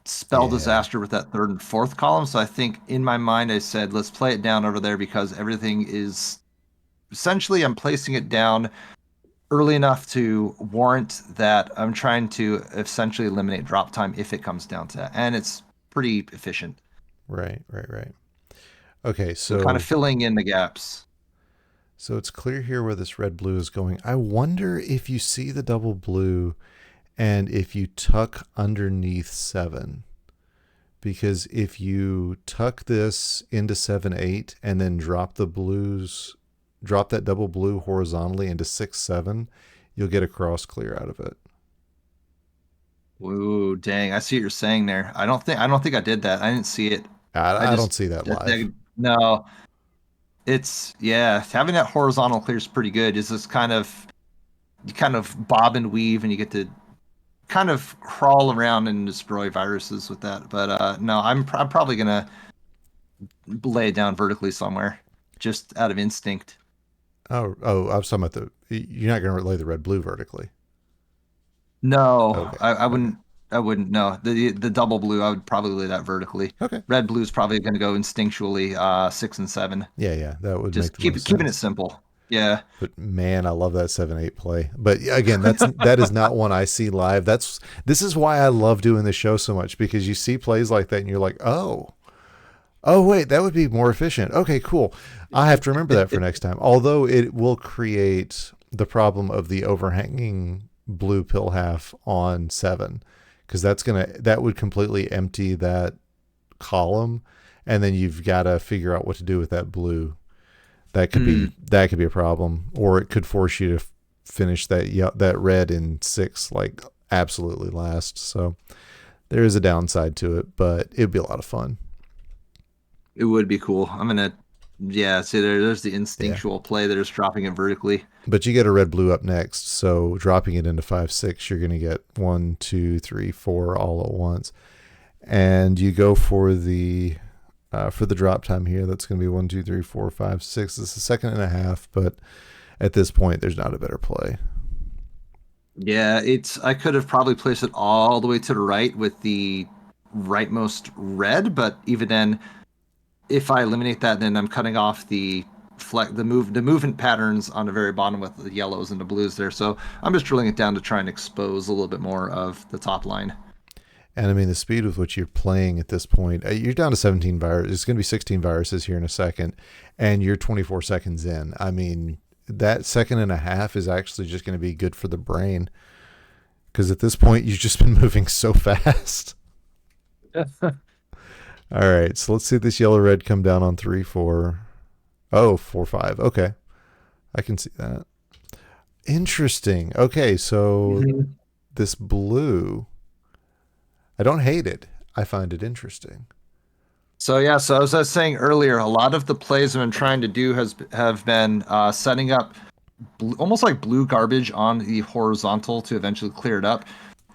spell Yeah, disaster with that third and fourth column. So I think in my mind I said let's play it down over there because everything is essentially I'm placing it down early enough to warrant that I'm trying to essentially eliminate drop time if it comes down to that. And it's pretty efficient. right, right, right. Okay, So kind of so filling in the gaps. it's clear here where this red blue is going. I wonder if you see the double blue and if you tuck underneath 7, because if you tuck this into 7 8 and then drop that double blue horizontally into 6 7, you'll get a cross clear out of it. Ooh, dang. I see what you're saying there. I don't think I did that. I didn't see it. I I don't just see that that, live. no. It's yeah, having that horizontal clear is pretty good. It's just kind of you kind of bob and weave and you get to kind of crawl around and destroy viruses with that. But no, I'm probably gonna lay it down vertically somewhere, just out of instinct. Oh, I was talking about you're not going to lay the red blue vertically. No, Okay, I okay, wouldn't. I wouldn't. No, the double blue, I would probably lay that vertically. okay. Red blue's probably going to go instinctually 6 and 7. Yeah, yeah, that would make Just the most keeping it sense. simple. Yeah. But man, I love that 7 8 play. But again, that is not one I see live. This is why I love doing the show so much, because you see plays like that and you're like, oh wait, that would be more efficient. Okay, cool. I have to remember that for next time. Although it will create the problem of the overhanging blue pill half on 7, because that would completely empty that column, and then you've got to figure out what to do with that blue. Mm, That could be a problem, or it could force you to finish that red in 6 like absolutely last. So there is a downside to it, but it'd be a lot of fun. it would be cool. I'm gonna Yeah, see there's the Yeah. instinctual play that is dropping it vertically. But you get a red blue up next, so dropping it into 5 6, you're going to get 1 2 3 4 all at once, and you go for the drop time here. That's going to be 1 2 3 4 5 6. It's a second and a half, but at this point, there's not a better play. Yeah, it's I could have probably placed it all the way to the right with the rightmost red, but even then, if I eliminate that, then I'm cutting off the movement patterns on the very bottom with the yellows and the blues there. So I'm just drilling it down to try and expose a little bit more of the top line. And I mean, the speed with which you're playing at this point, you're down to 17 viruses. It's going to be 16 viruses here in a second, and you're 24 seconds in. I mean, that second and a half is actually just going to be good for the brain because at this point, you've just been moving so fast. All right, so let's see this yellow red come down on 3 4. Oh, 4 5. Okay, I can see that. Interesting. Okay, so Mhm. this blue, I don't hate it. I find it interesting. So yeah, so as I was saying earlier, a lot of the plays I've been trying to do have been setting up almost like blue garbage on the horizontal to eventually clear it up.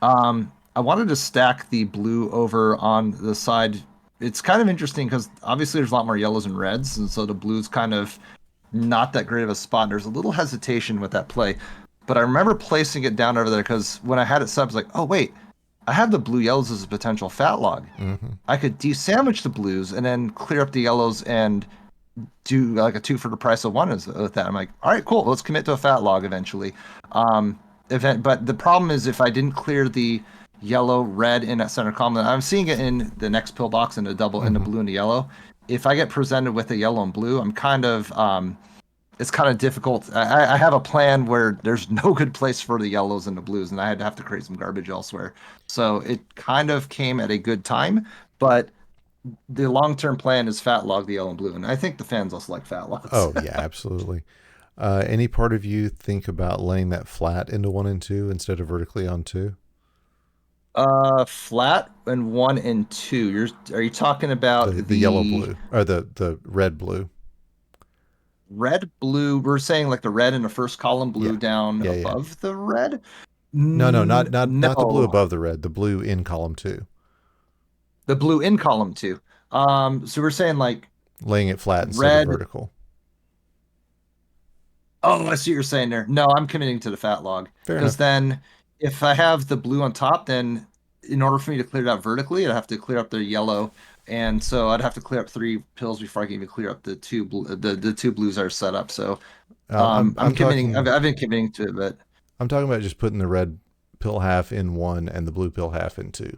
I wanted to stack the blue over on the side. It's kind of interesting because obviously there's a lot more yellows and reds, and so the blue's kind of not that great of a spot. There's a little hesitation with that play, but I remember placing it down over there because when I had it set, I was like, oh wait, I have the blue yellows as a potential fat log. Mm-hmm. I could desandwich the blues and then clear up the yellows and do like a two for the price of one with that. I'm like, all right, cool. Let's commit to a fat log eventually. Um, but the problem is if I didn't clear the yellow, red in that center column, I'm seeing it in the next pillbox in the double in the Mm-hmm. blue and the yellow. If I get presented with a yellow and blue, I'm kind of it's kind of difficult. I have a plan where there's no good place for the yellows and the blues, and I had to have to create some garbage elsewhere. So it kind of came at a good time, but the long-term plan is fat log the yellow and blue, and I think the fans also like fat logs. Oh yeah, absolutely. Any part of you think about laying that flat into 1 and 2 instead of vertically on 2? Flat and one and two. Are you talking about The yellow the blue or the red blue? red blue? We're saying like the red in the first column, Yeah, blue down yeah. above the red. No, no, not the blue No, above the red. The blue in column 2, the blue in column two. So we're saying like laying it flat instead of red. vertical. Oh, I see what you're saying there. No, I'm committing to the fat log Fair because enough. then if I have the blue on top, then in order for me to clear it out vertically, I'd have to clear up the yellow, and so I'd have to clear up three pills before I can even clear up the two blues are set up. So I'm I'm committing. talking I've been committing to it, but I'm talking about just putting the red pill half in 1 and the blue pill half in 2.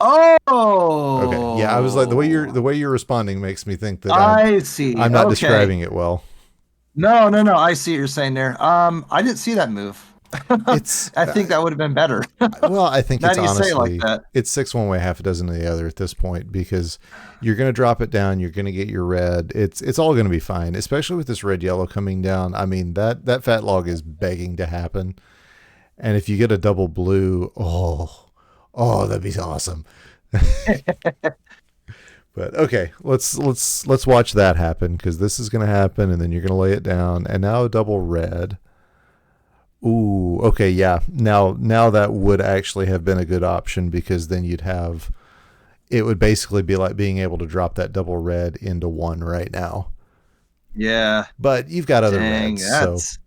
Okay. Yeah, I was like oh, the way you're responding makes me think that I see. I'm not Okay. describing it well. No, no, no. I see what you're saying there. I didn't see that move. It's I think that would have been better. well, I think Now it's that you say it like honestly that. it's 6 one way, half a dozen the other at this point because you're going to drop it down, you're going to get your red. It's all going to be fine, especially with this red yellow coming down. I mean, that fat log is begging to happen. And if you get a double blue, oh, that'd be awesome. But okay, let's watch that happen because this is going to happen, and then you're going to lay it down, and now a double red. Ooh, okay, yeah. Now that would actually have been a good option because then you'd have it would basically be like being able to drop that double red into 1 right now. Yeah. But you've got other Dang, reds, so it's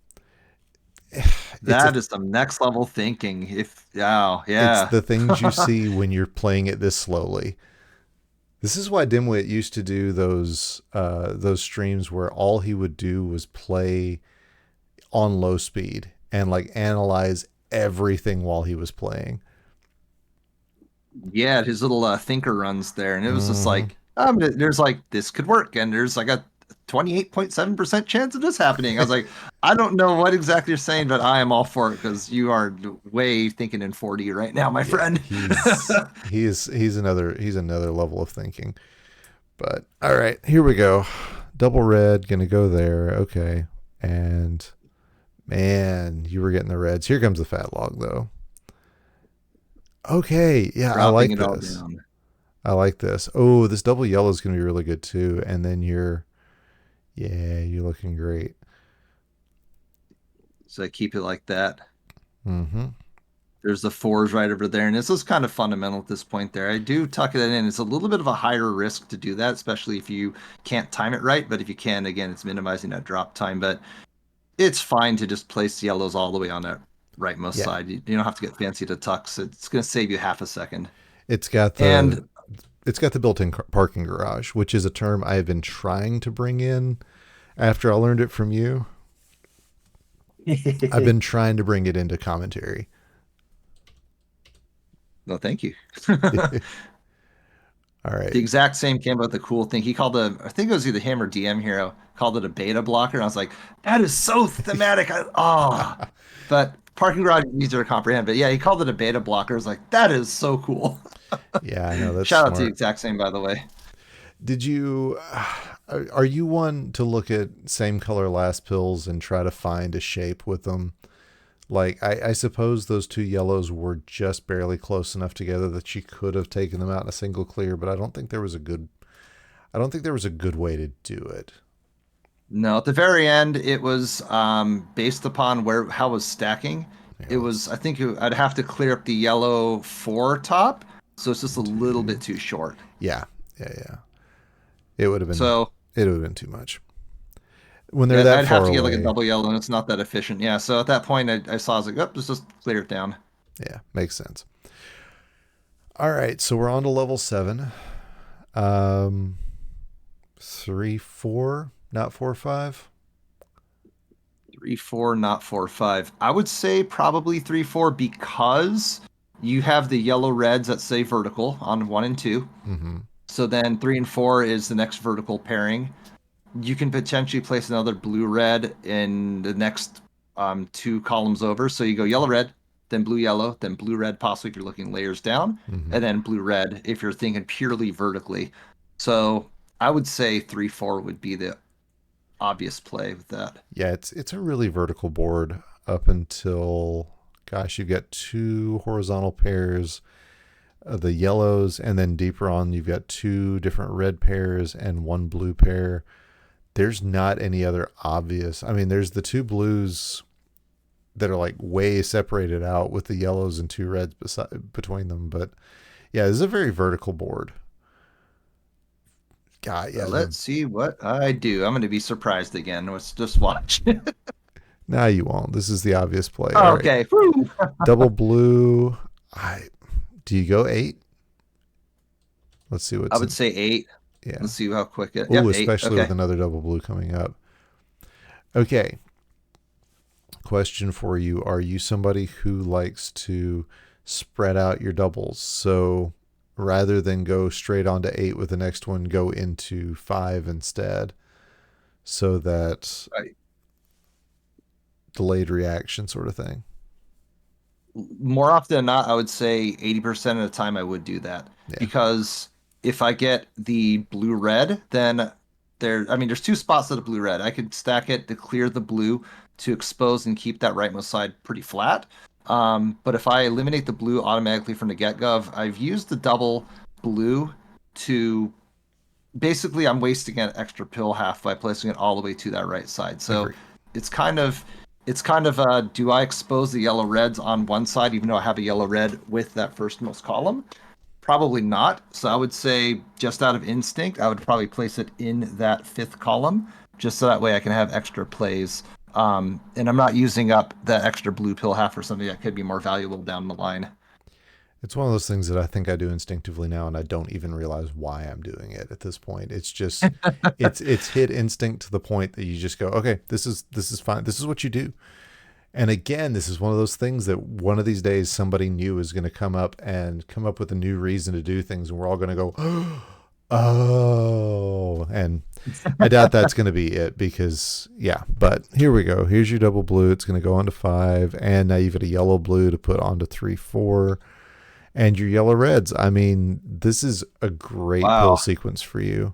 a that is some next level thinking. If oh it's yeah. the things you see when you're playing it this slowly. This is why Dimwit used to do those streams where all he would do was play on low speed and like analyze everything while he was playing. Yeah, his little thinker runs there, and it was just Hmm. like, there's like this could work, and there's like a 28.7% chance of this happening. I was like, I don't know what exactly you're saying, but I am all for it because you are way thinking in 40 right now, my Yeah, friend. he's another level of thinking. But all right, here we go. Double red, gonna go there. Okay, and man, you were getting the reds. Here comes the fat log though. Okay, yeah, I Dropping like it all this. down. I like this. Oh, this double yellow is going to be really good too. And then yeah, you're looking great. So I keep it like that. Mm-hmm. There's the fours right over there, and this is kind of fundamental at this point there. I do tuck it in. It's a little bit of a higher risk to do that, especially if you can't time it right. But if you can, again, it's minimizing that drop time. But it's fine to just place yellows all the way on that rightmost Yeah, side. You don't have to get fancy to tucks. It's going to save you half a second. it's got the And it's got the built-in parking garage, which is a term I have been trying to bring in after I learned it from you. I've been trying to bring it into commentary. no, thank you. All The right. exact same came about the cool thing. He called I think it was either him or DM Hero, called it a beta blocker. And I was like, that is so thematic. But parking garage is easier to comprehend. But yeah, he called it a beta blocker. I was like, that is so cool. Yeah, I know that's Shout out to the smart. exact same, by the way. Did you are you one to look at same color last pills and try to find a shape with them? Like I suppose those two yellows were just barely close enough together that you could have taken them out in a single clear, but I don't think there was a good way to do it. No, at the very end, it was based upon how it was stacking. Yeah, It was, I think I'd have to clear up the yellow four top, so it's just a little two. bit too short. Yeah, yeah. It would have been So it would have been too much when they're yeah, that I'd have far to get like a away. double yellow, and it's not that efficient. Yeah, so at that point, I saw, I was like, oh, let's just clear it down. Yeah, makes sense. All right, so we're on to level 7. Um, 3, 4, not 4, 5. 3-4, not 4-5. I would say probably 3-4 because you have the yellow reds that say vertical on 1 and 2. Mm-hmm. So then 3 and 4 is the next vertical pairing. You can potentially place another blue red in the next two columns over. So you go yellow red, then blue yellow, then blue red, possibly if you're looking layers down, Mm-hmm. and then blue red if you're thinking purely vertically. So I would say 3-4 would be the obvious play with that. Yeah, it's a really vertical board up until gosh, you've got two horizontal pairs of the yellows, and then deeper on you've got two different red pairs and one blue pair. There's not any other obvious. I mean, there's the two blues that are like way separated out with the yellows and two reds between them, but yeah, this is a very vertical board. God, yeah, Let's see what I do. I'm going to be surprised again. Let's just watch. now you won't. This is the obvious play. All right, Okay. Whew. double blue. I do you go 8? Let's see I what's would in. say 8. Yeah. Let's see how quick it. Oh, Yep, 8. especially with Okay. another double blue coming up. Okay. Question for you: are you somebody who likes to spread out your doubles? So rather than go straight on to 8 with the next one, go into 5 instead, so that Right. delayed reaction sort of thing. More often than not, I would say 80% of the time I would do that Yeah, because if I get the blue red, then I mean, there's two spots of the blue red. I could stack it to clear the blue to expose and keep that rightmost side pretty flat. But if I eliminate the blue automatically from the get-go, I've used the double blue to basically I'm wasting an extra pill half by placing it all the way to that right side. So agree. it's kind of do I expose the yellow reds on one side even though I have a yellow red with that firstmost column? Probably not. So I would say just out of instinct, I would probably place it in that fifth column just so that way I can have extra plays. And I'm not using up that extra blue pill half for something that could be more valuable down the line. It's one of those things that I think I do instinctively now, and I don't even realize why I'm doing it at this point. It's just, it's hit instinct to the point that you just go, okay, this is fine. This is what you do. And again, this is one of those things that one of these days somebody new is going to come up and come up with a new reason to do things, and we're all going to go, oh. And I doubt that's going to be it because, yeah. But here we go. Here's your double blue. It's going to go onto 5, and now you've got a yellow blue to put onto 3, 4, and your yellow reds. I mean, this is a great pill Wow. sequence for you.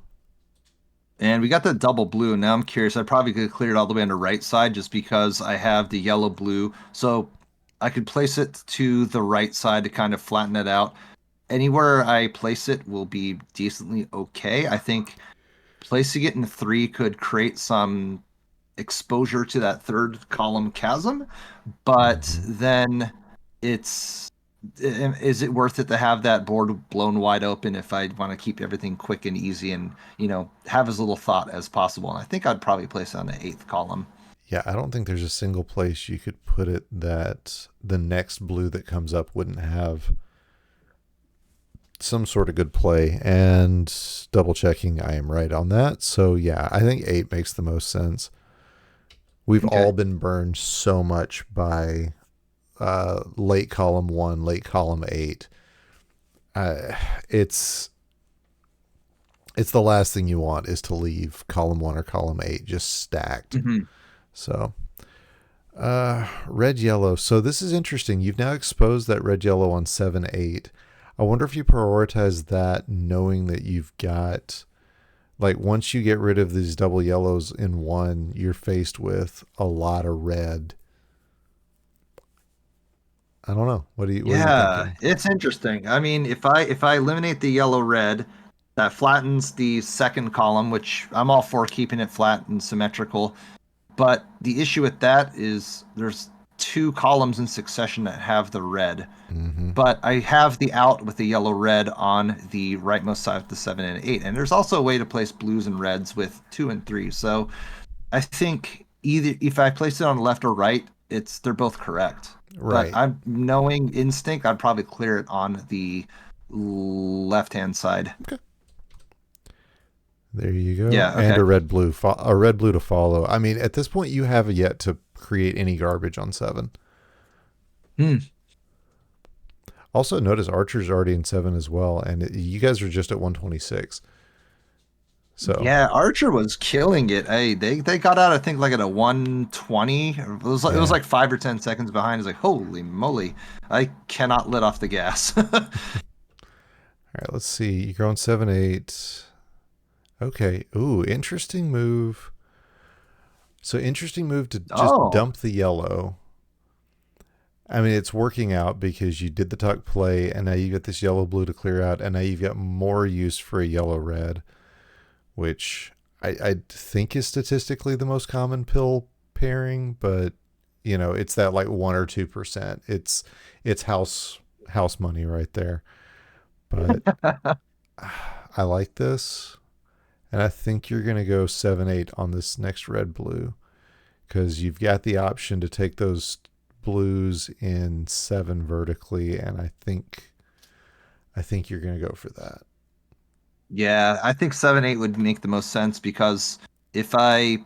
And we got the double blue. Now I'm curious. I probably could clear it all the way on the right side just because I have the yellow blue. So I could place it to the right side to kind of flatten it out. anywhere I place it will be decently okay. I think placing it in three could create some exposure to that third column chasm, but Hmm. then it's is it worth it to have that board blown wide open if I want to keep everything quick and easy and have as little thought as possible? And I think I'd probably place it on the eighth column. Yeah, I don't think there's a single place you could put it that the next blue that comes up wouldn't have some sort of good play. And double checking, I am right on that. So yeah, I think eight makes the most sense. We've Okay. all been burned so much by late column one, late column eight. Uh, it's it's the last thing you want is to leave column one or column eight just stacked. Hmm. So red yellow. So this is interesting. You've now exposed that red yellow on 7 8. I wonder if you prioritize that knowing that you've got, like, once you get rid of these double yellows in one, you're faced with a lot of red. I don't know. What are you Yeah, thinking? it's interesting. I mean, if I eliminate the yellow red, that flattens the second column, which I'm all for keeping it flat and symmetrical. But the issue with that is there's two columns in succession that have the red. Mm-hmm. But I have the out with the yellow red on the rightmost side of the 7 and 8. And there's also a way to place blues and reds with 2 and 3. So I think either if I place it on the left or right, they're both correct. But Right. I'm knowing instinct, I'd probably clear it on the left hand side. Okay. There you go. Yeah, And okay. a red blue to follow. I mean, at this point, you have yet to create any garbage on 7. Hmm. Also, notice Archer's already in 7 as well, and you guys are just at 126. So, Yeah, Archer was killing it. Hey, they got out, I think, like at a 120. It was yeah. like 5 or 10 seconds behind. It's like, holy moly, I cannot let off the gas. All right, let's see. You're going 7 8. Okay. Ooh, interesting move. So, interesting move to just Oh, dump the yellow. I mean, it's working out because you did the tuck play, and now you get this yellow blue to clear out, and now you've got more use for a yellow red, which I think is statistically the most common pill pairing, but it's that like 1 or 2%. It's house money right there. But I like this, and I think you're gonna go 7 8 on this next red blue because you've got the option to take those blues in 7 vertically, and I think you're gonna go for that. yeah, I think 7 8 would make the most sense because if I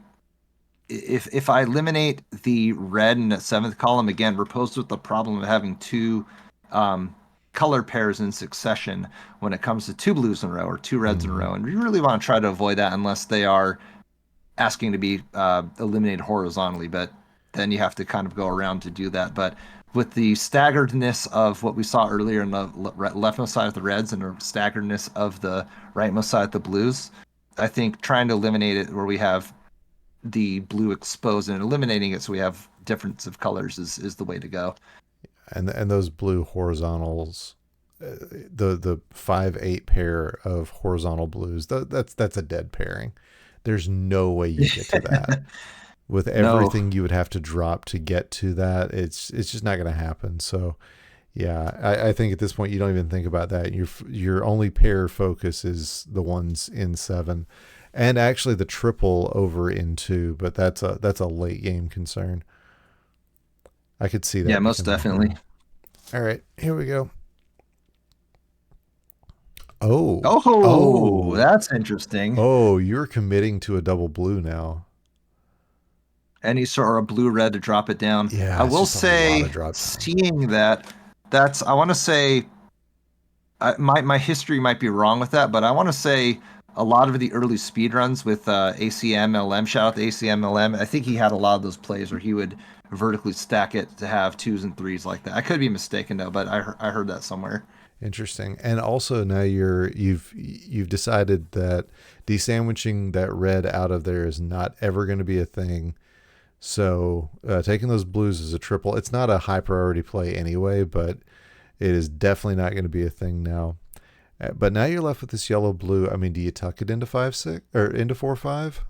if I eliminate the red in that seventh column again, we're posed with the problem of having two um, color pairs in succession when it comes to two blues in a row or two reds in a Mm-hmm. row, and we really want to try to avoid that unless they are asking to be eliminated horizontally. But then you have to kind of go around to do that. But with the staggeredness of what we saw earlier in the leftmost side of the reds and the staggeredness of the rightmost side of the blues, I think trying to eliminate it where we have the blue exposed and eliminating it so we have difference of colors is the way to go. And those blue horizontals, the 5 8 pair of horizontal blues, that's a dead pairing. There's no way you get to that with No. everything you would have to drop to get to that. It's just not going to happen. So yeah, I think at this point you don't even think about that. Your only pair focus is the ones in 7, and actually the triple over in 2. But that's a late game concern. I could see Yeah, that most becoming a definitely. thing. All right, here we go. Oh, Oh, oh, that's interesting. oh! You're committing to a double blue now. Any sort of blue red to drop it down. I Yeah, it's will just a lot say, of drop time. seeing that, I want to say, my history might be wrong with that, but I want to say a lot of the early speed runs with ACM shout out to ACM. I think he had a lot of those plays where he would vertically stack it to have twos and threes like that. I could be mistaken though, but I heard that somewhere. Interesting. And also now you've decided that desandwiching that red out of there is not ever going to be a thing. So taking those blues as a triple, it's not a high priority play anyway, but It is definitely not going to be a thing now. But now you're left with this yellow blue. I mean, do you tuck it into 5 6 or into 4 5?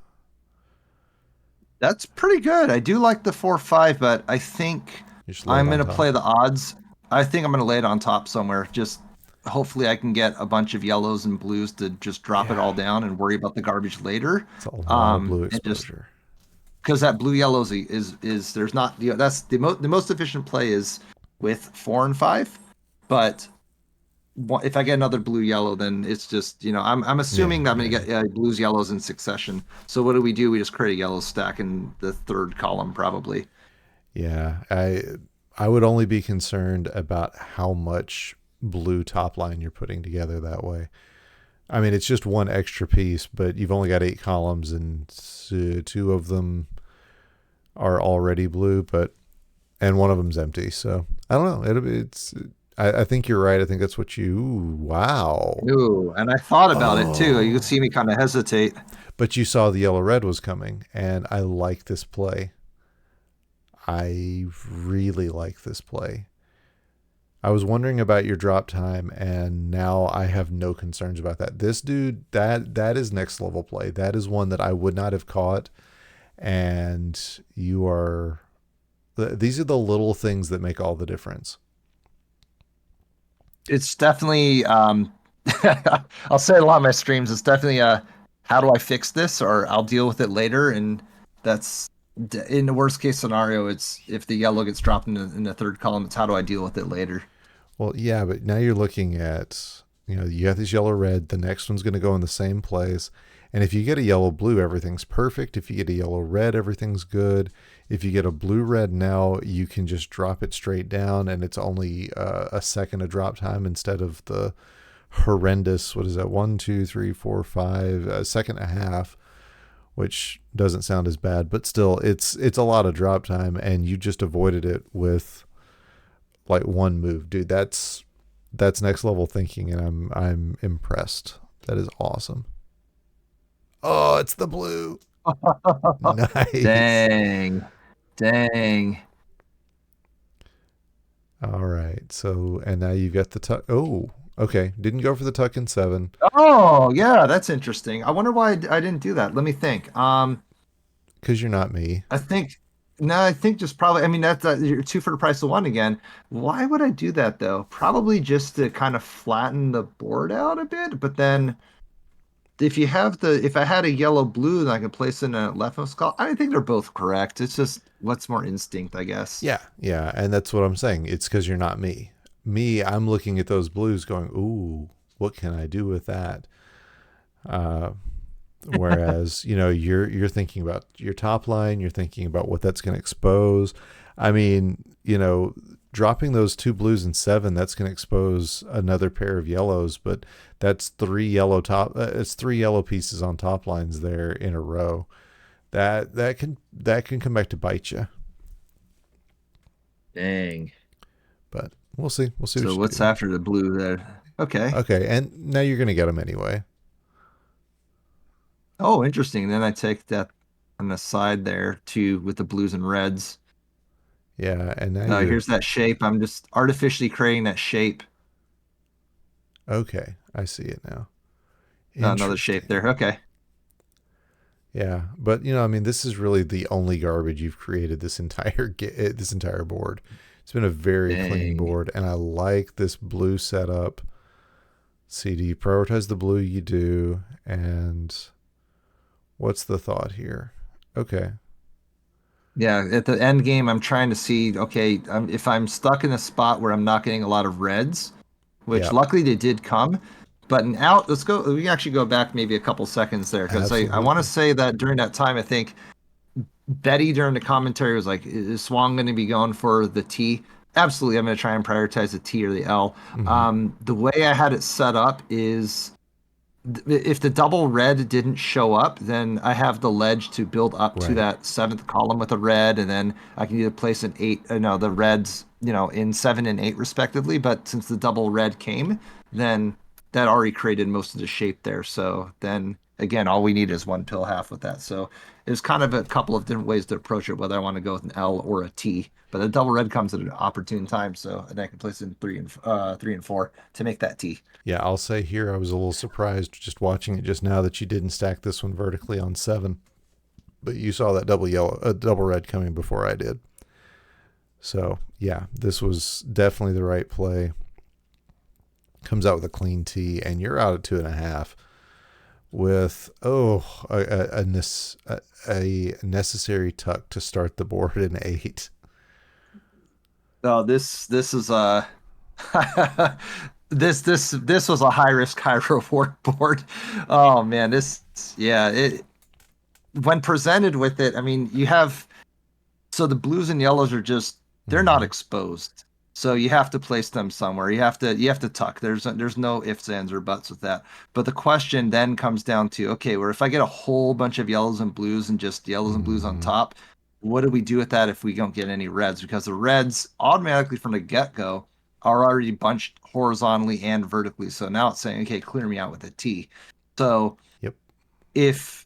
That's pretty good. I do like the 4-5, but I think You just lay it I'm on gonna top. play the odds. I think I'm gonna lay it on top somewhere. Just hopefully I can get a bunch of yellows and blues to just drop it Yeah, all down and worry about the garbage later. it's a lot of blue And just exposure. because that blue yellow is there's not that's the most efficient play is with 4 and 5, but if I get another blue yellow, then it's just I'm Yeah, assuming that I'm gonna yeah, get blues yellows in succession. So what do? We just create a yellow stack in the third column probably. yeah. I would only be concerned about how much blue top line you're putting together that way. I mean, it's just one extra piece, but you've only got 8 columns, and two of them are already blue, but and one of them's empty. So I don't know. It's. I think you're right. I think that's what you. Ooh, wow. Ooh, and I thought about it too. You could Oh, see me kind of hesitate. but you saw the yellow red was coming, and I like this play. I really like this play. I was wondering about your drop time, and now I have no concerns about that. This dude, that is next level play. That is one that I would not have caught, and you are. These are the little things that make all the difference. It's definitely I'll say it a lot in my streams. It's definitely how do I fix this, or I'll deal with it later. And that's in the worst case scenario, it's if the yellow gets dropped in the third column, it's how do I deal with it later. Well, yeah, but now you're looking at, you got this yellow red. The next one's going to go in the same place. And if you get a yellow blue, everything's perfect. If you get a yellow red, everything's good. If you get a blue red now, you can just drop it straight down, and it's only a second of drop time instead of the horrendous, what is that, 1 2 3 4 5, a second and a half, which doesn't sound as bad, but still, it's a lot of drop time, and you just avoided it with like one move, dude. That's next level thinking, and I'm impressed. That is awesome. Oh, it's the blue. Nice. Dang. Dang. All right. So, and now you've got the tuck. Oh, okay. Didn't go for the tuck in 7 Oh, yeah, that's interesting. I wonder why I didn't do that. Let me think. because you're not me. I think no, I think just probably. I mean, that's you're two for the price of one again. Why would I do that though? Probably just to kind of flatten the board out a bit. But then, if I had a yellow blue, then I could place in a leftmost call. I think they're both correct. It's just what's more instinct, I guess. Yeah, yeah, and that's what I'm saying. It's because you're not me. Me, I'm looking at those blues, going, "Ooh, what can I do with that?" Uh, Whereas, you're thinking about your top line, you're thinking about what that's going to expose. I mean, dropping those two blues in 7, that's going to expose another pair of yellows, but that's it's 3 yellow pieces on top lines there in a row. That can come back to bite you. Dang. But we'll see. We'll see what So you what's do. after the blue there? Okay. Okay, and now you're going to get them anyway. Oh, interesting. Then I take that on the side there too with the blues and reds. Yeah, and now you Here's that shape. I'm just artificially creating that shape. okay, I see it now. Another shape Interesting. there. Okay. Yeah, but I mean, this is really the only garbage you've created this entire board. It's been a very clean Dang. board, and I like this blue setup. See, do you prioritize the blue? You do, and what's the thought here? Okay, Yeah, at the end game, I'm trying to see, okay, if I'm stuck in a spot where I'm not getting a lot of reds, which yeah, luckily they did come, but an out, we can actually go back maybe a couple seconds there, because I want to absolutely. say that during that time, I think Betty during the commentary was like, is Swong going to be going for the T? Absolutely, I'm going to try and prioritize the T or the L. Hmm. The way I had it set up is if the double red didn't show up, then I have the ledge to build up to Right. that seventh column with a red, and then I can either place an eight, no, the reds, in 7 and 8 respectively. But since the double red came, then that already created most of the shape there. So then again, all we need is one pill half with that. So there's kind of a couple of different ways to approach it, whether I want to go with an L or a T. But the double red comes at an opportune time, so and I can place it in three and four to make that T. Yeah, I'll say here I was a little surprised just watching it just now that you didn't stack this one vertically on 7, but you saw that double red coming before I did. So yeah, this was definitely the right play. Comes out with a clean T, and you're out at 2.5 with a necessary tuck to start the board in 8. Oh, this is this was a high risk, high reward board. Oh man, this yeah, it when presented with it, I mean, you have so the blues and yellows are just they're not Mm-hmm. exposed. So you have to place them somewhere. You have to tuck. There's no ifs, ands, or buts with that. But the question then comes down to, okay, where if I get a whole bunch of yellows and blues and just yellows and blues on Mm-hmm. top, what do we do with that if we don't get any reds? Because the reds automatically from the get-go are already bunched horizontally and vertically. So now it's saying, okay, clear me out with a T. So Yep. if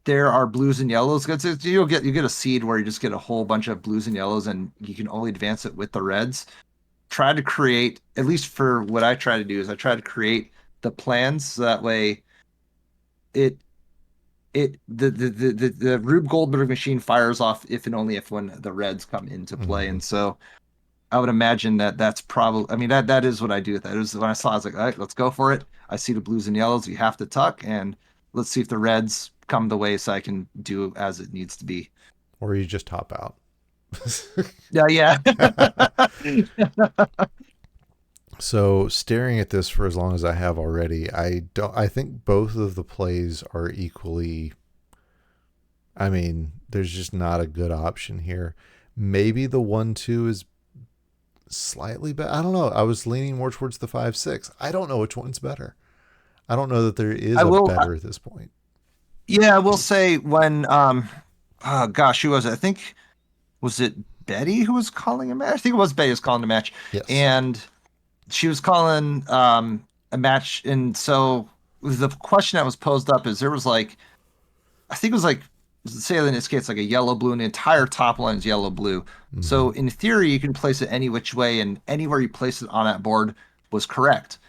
there are blues and yellows. Because you get a seed where you just get a whole bunch of blues and yellows, and you can only advance it with the reds. Try to create, at least for what I try to do, is I try to create the plans so that way it the Rube Goldberg machine fires off if and only if when the reds come into play. Mm-hmm. And so I would imagine that that's probably, I mean, that is what I do with that. It was when I saw, I was like, all right, let's go for it. I see the blues and yellows. You have to tuck, and let's see if the reds come the way so I can do as it needs to be. Or you just hop out. Yeah, yeah. So staring at this for as long as I have already, I think both of the plays are equally, I mean, there's just not a good option here. Maybe the 1-2 is slightly better. I don't know. I was leaning more towards the 5-6. I don't know which one's better. I don't know that there is I a will, better at this point. yeah, I will say when, oh gosh, who was it? I think, was it Betty who was calling a match? I think it was Betty who was calling a match. Yes. And she was calling a match. And so the question that was posed up is there was like, I think it was like, say in this case, like a yellow blue, and the entire top line is yellow blue. Mm-hmm. So in theory, you can place it any which way, and anywhere you place it on that board was correct.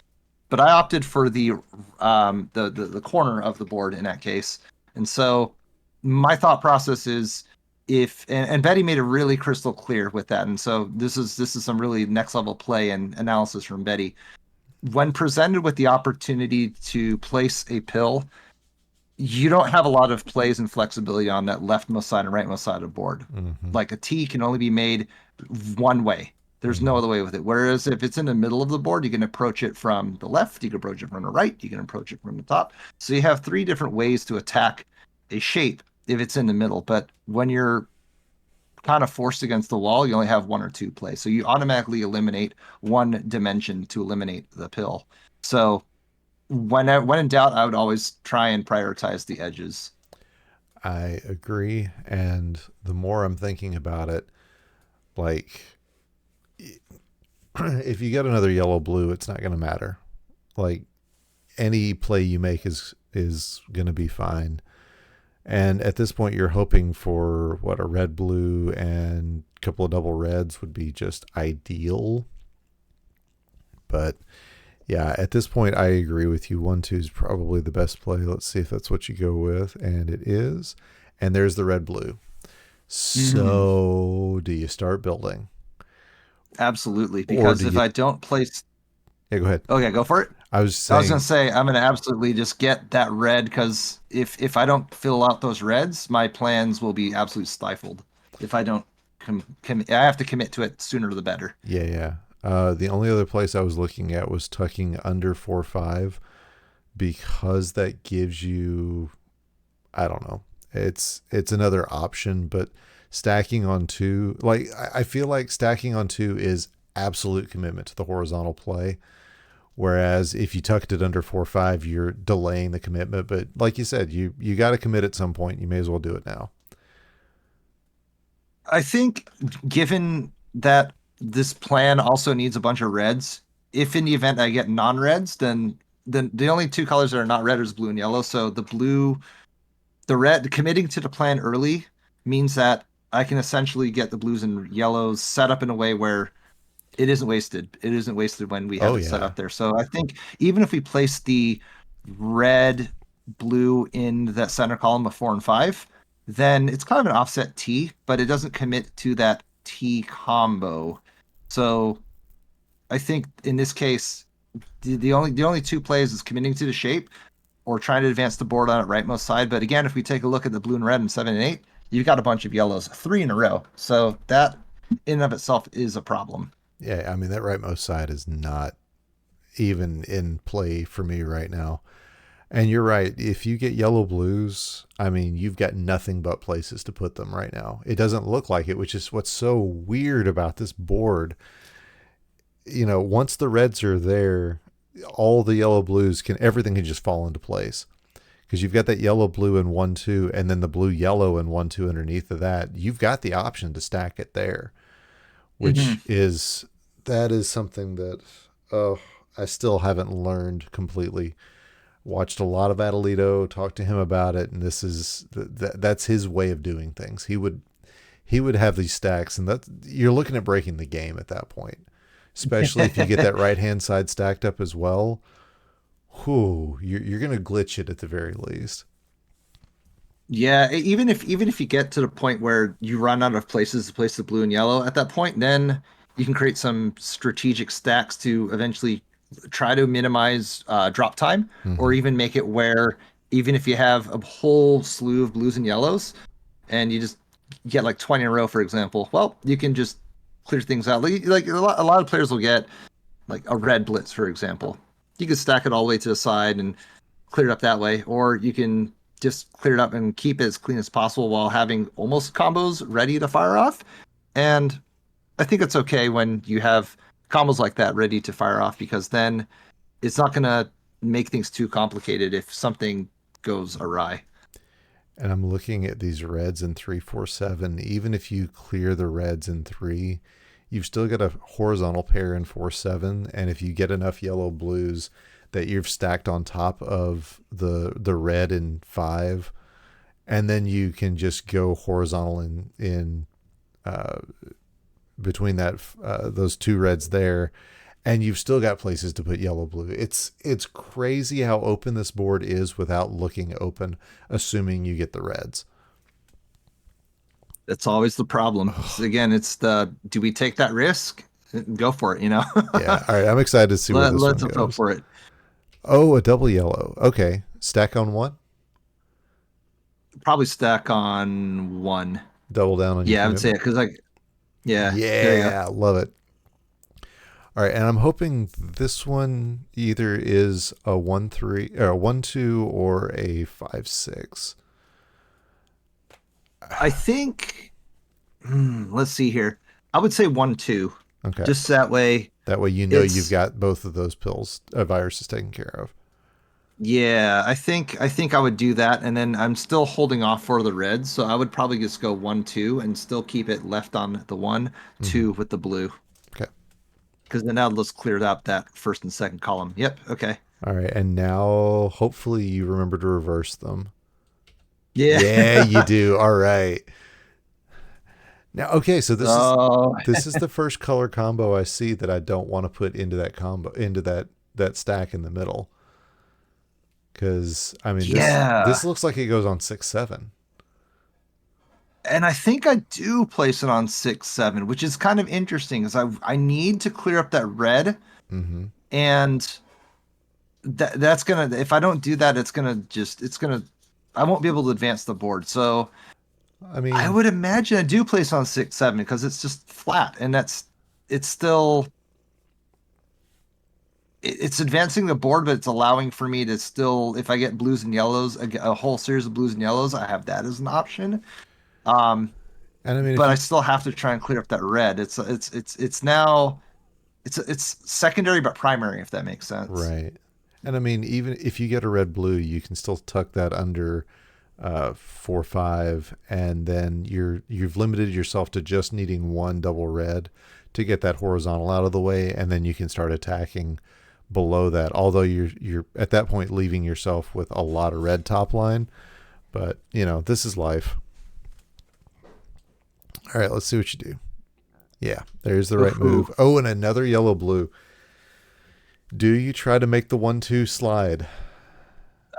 But I opted for the corner of the board in that case. And so my thought process is if and Betty made it really crystal clear with that. And so this is some really next level play and analysis from Betty. When presented with the opportunity to place a pill, you don't have a lot of plays and flexibility on that leftmost side and rightmost side of the board. Mm-hmm. Like a T can only be made one way. There's no Mm-hmm. other way with it. Whereas if it's in the middle of the board, you can approach it from the left, you can approach it from the right, you can approach it from the top. So you have three different ways to attack a shape if it's in the middle. But when you're kind of forced against the wall, you only have one or two plays. So you automatically eliminate one dimension to eliminate the pill. So when in doubt, I would always try and prioritize the edges. I agree. And the more I'm thinking about it, like, if you get another yellow blue, it's not going to matter. Like, any play you make is going to be fine. And at this point, you're hoping for what a red blue and a couple of double reds would be just ideal. But yeah, at this point, I agree with you. 1-2 is probably the best play. Let's see if that's what you go with. And it is. And there's the red blue. Mhm. So do you start building? Absolutely, Or because do if you. I don't place, Yeah, go ahead. okay, go for it. I was I was gonna saying, say I'm gonna absolutely just get that red because if I don't fill out those reds, my plans will be absolutely stifled. If I don't I have to commit to it sooner the better. yeah, yeah. The only other place I was looking at was tucking under 4-5 because that gives you, I don't know. It's another option, but stacking on 2, like I feel like stacking on 2 is absolute commitment to the horizontal play. Whereas if you tucked it under 4-5, you're delaying the commitment. But like you said, you got to commit at some point. You may as well do it now. I think given that this plan also needs a bunch of reds, if in the event I get non-reds, then the only two colors that are not red is blue and yellow. So the red committing to the plan early means that I can essentially get the blues and yellows set up in a way where it isn't wasted. It isn't wasted when we Oh have it set yeah. up there. So I think even if we place the red, blue in that center column of 4 and 5, then it's kind of an offset T, but it doesn't commit to that T combo. So I think in this case, the only two plays is committing to the shape or trying to advance the board on it rightmost side. But again, if we take a look at the blue and red and 7 and 8, you've got a bunch of yellows, three in a row. So that in and of itself is a problem. Yeah, I mean that rightmost side is not even in play for me right now. And you're right. If you get yellow blues, I mean, you've got nothing but places to put them right now. It doesn't look like it, which is what's so weird about this board. Once the reds are there, all the yellow blues everything can just fall into place. Because you've got that yellow blue in 1 2, and then the blue yellow in 1 2 underneath of that. You've got the option to stack it there, which Mm-hmm. is that is something that I still haven't learned completely. Watched a lot of Adelito, talked to him about it, and that's his way of doing things. He would have these stacks, and that you're looking at breaking the game at that point, especially if you get that right hand side stacked up as well. Whew, you're gonna glitch it at the very least. Yeah, even if you get to the point where you run out of places to place the blue and yellow, at that point, then you can create some strategic stacks to eventually try to minimize drop time, Mm-hmm. or even make it where even if you have a whole slew of blues and yellows, and you just get like 20 in a row, for example, well, you can just clear things out. Like a lot of players will get like a red blitz, for example. You can stack it all the way to the side and clear it up that way, or you can just clear it up and keep it as clean as possible while having almost combos ready to fire off. And I think it's okay when you have combos like that ready to fire off, because then it's not going to make things too complicated if something goes awry. And I'm looking at these reds in 3 4 7. Even if you clear the reds in 3, you've still got a horizontal pair in 4 7. And if you get enough yellow blues that you've stacked on top of the red in 5, and then you can just go horizontal in uh, between those two reds there, and you've still got places to put yellow blue. It's crazy how open this board is without looking open, assuming you get the reds. That's always the problem. So again, it's the do we take that risk? Go for it, Yeah. All right. I'm excited to see where this one Let's hope goes. for it. Oh, a double yellow. Okay. Stack on one. Probably stack on one. Double down on your Yeah, I would say it commitment. because yeah, there you go. Yeah. Love it. All right. And I'm hoping this one either is a 1 3 or a 1 2 or a 5 6. I think, let's see here. I would say 1 2, Okay. just that way. That way you've It's got both of those pills, viruses taken care of. Yeah. I think I would do that, and then I'm still holding off for the reds, so I would probably just go 1 2 and still keep it left on the one Mm-hmm. two with the blue, Okay. because then that'll just clear out that first and second column. Yep. Okay. All right. And now hopefully you remember to reverse them. Yeah. Yeah, you do. All right. Now, okay, so this is Oh, this is the first color combo I see that I don't want to put into that combo into that stack in the middle. Because I mean this yeah. looks like it goes on 6 7. And I think I do place it on 6 7, which is kind of interesting, because I need to clear up that red, Mm-hmm. and that's gonna, if I don't do that, it's gonna I won't be able to advance the board. So I I mean, would imagine I do place on 6 7 because it's just flat, and it's still it's advancing the board, but it's allowing for me to still, if I get blues and yellows, a whole series of blues and yellows, I have that as an option. Um, and I mean if but I you still have to try and clear up that red. It's now it's secondary but primary, if that makes sense. right, and I mean even if you get a red blue, you can still tuck that under 4 5, and then you've limited yourself to just needing one double red to get that horizontal out of the way, and then you can start attacking below that. Although you're at that point leaving yourself with a lot of red top line. But this is life. All right, let's see what you do. Yeah, there's the right Ooh. move. Oh, and another yellow blue. Do you try to make the 1-2 slide?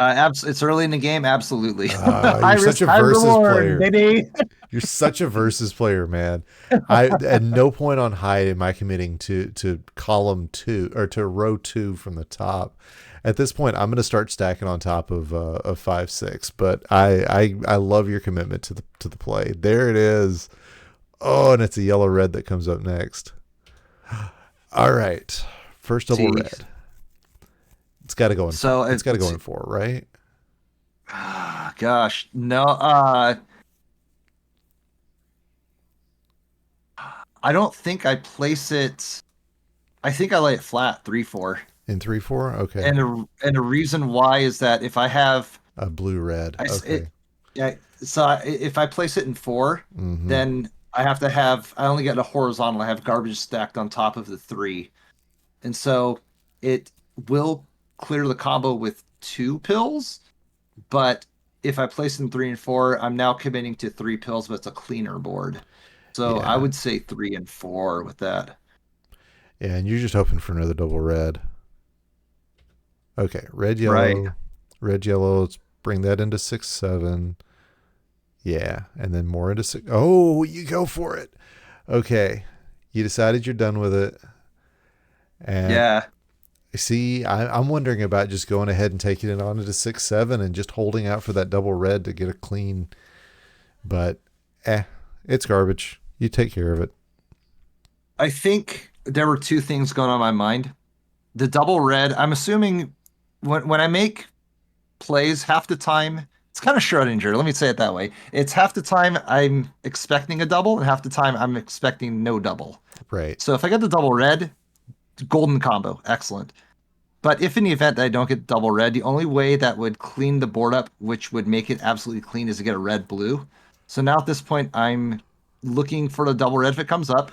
It's early in the game. Absolutely. High You're such risk, a high versus reward, player. baby. You're such a versus player, man. I at no point on high am I committing to column 2 or to row 2 from the top. At this point, I'm going to start stacking on top of 5-6. But I love your commitment to the play. There it is. Oh, and it's a yellow red that comes up next. All right, first double See, red. It's got to go in. so It's got to go in 4, right? gosh, no. I don't think I place it. I think I lay it flat 3-4. In 3-4, okay. And the reason why is that if I have A blue red, I s- okay. it yeah if I place it in 4, Mm-hmm. then I only get a horizontal. I have garbage stacked on top of the 3, and so it will clear the combo with 2 pills. But if I place in 3 and 4, I'm now committing to 3 pills, but it's a cleaner board. So I Yeah, would say 3 and 4 with that. yeah, and you're just hoping for another double red. Okay, Right. red yellow. Let's bring that into 6-7. Yeah, and then more into 6. Oh, you go for it. Okay, you decided you're done with it, and Yeah. see, I'm wondering about just going ahead and taking it on into 6-7 and just holding out for that double red to get a clean. But, it's garbage. You take care of it. I think there were 2 things going on in my mind. The double red, I'm assuming when I make plays half the time, it's kind of Schrodinger. Let me say it that way. It's half the time I'm expecting a double, and half the time I'm expecting no double. Right. So if I get the double red, golden combo, excellent. But if in the event that I don't get double red, the only way that would clean the board up, which would make it absolutely clean, is to get a red blue. So now at this point, I'm looking for the double red if it comes up.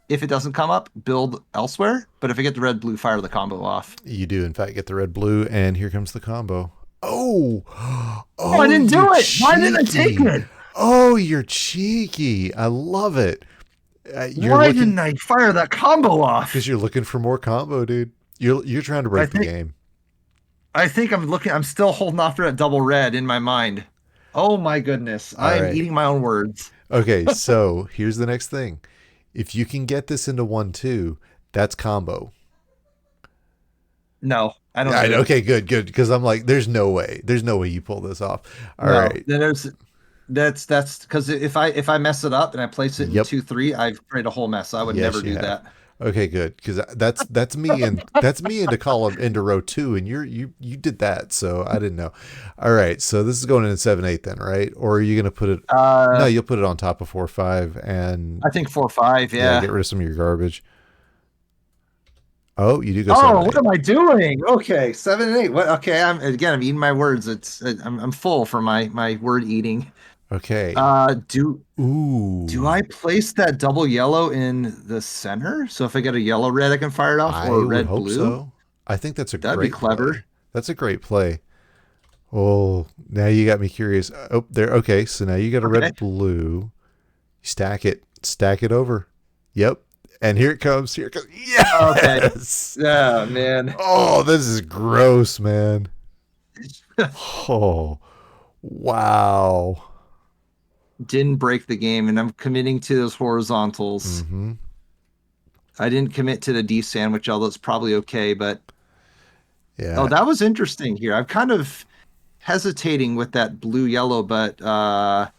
If it doesn't come up, build elsewhere. But if I get the red blue, fire the combo off. You do, in fact, get the red blue, and here comes the combo. Oh, Oh, I oh, didn't you're do it. Why didn't I take cheeky. it? Oh, you're cheeky. I love it. You're Why looking didn't I fire that combo because off? you're looking for more combo, dude. You're trying to I break the think game. I think I'm still holding off for that double red in my mind. Oh my goodness. All I am right. eating my own words. Okay, so here's the next thing. If you can get this into 1-2, that's combo. No, I don't Yeah, do it. okay, good. Because I'm like, there's no way you pull this off. All No. right. Then that's because if I mess it up and I place it in Yep. 2-3, I've created a whole mess. I would never Yes, you do have. that. Okay, good. Because that's me, and that's me into column into row 2, and you did that, so I didn't know. All right, so this is going in 7-8 then, right? Or are you gonna put it? No, Uh, you'll put it on top of 4-5, and I think 4-5. yeah, Yeah. get rid of some of your garbage. Oh, you do go seven Oh, what eight. am I doing? Okay, 7 and 8. What? Okay, I'm eating my words. I'm full for my word eating. Okay. Uh, do I Ooh, place that double yellow in the center? So if I get a yellow red, I can fire it off, or a I would red hope blue. so. I think that's a That'd be great play. clever. That's a great play. Oh, now you got me curious. Oh, there. Okay, so now you got a Okay. red blue. Stack it over. Yep. And here it comes. Here it comes. Okay. Yes. Yeah, man. Oh, this is gross, man. Oh, wow. Didn't break the game, and I'm committing to those horizontals. Mm-hmm. I didn't commit to the D sandwich, although it's probably okay. But oh, Yeah. that was interesting here. I'm kind of hesitating with that blue yellow, but I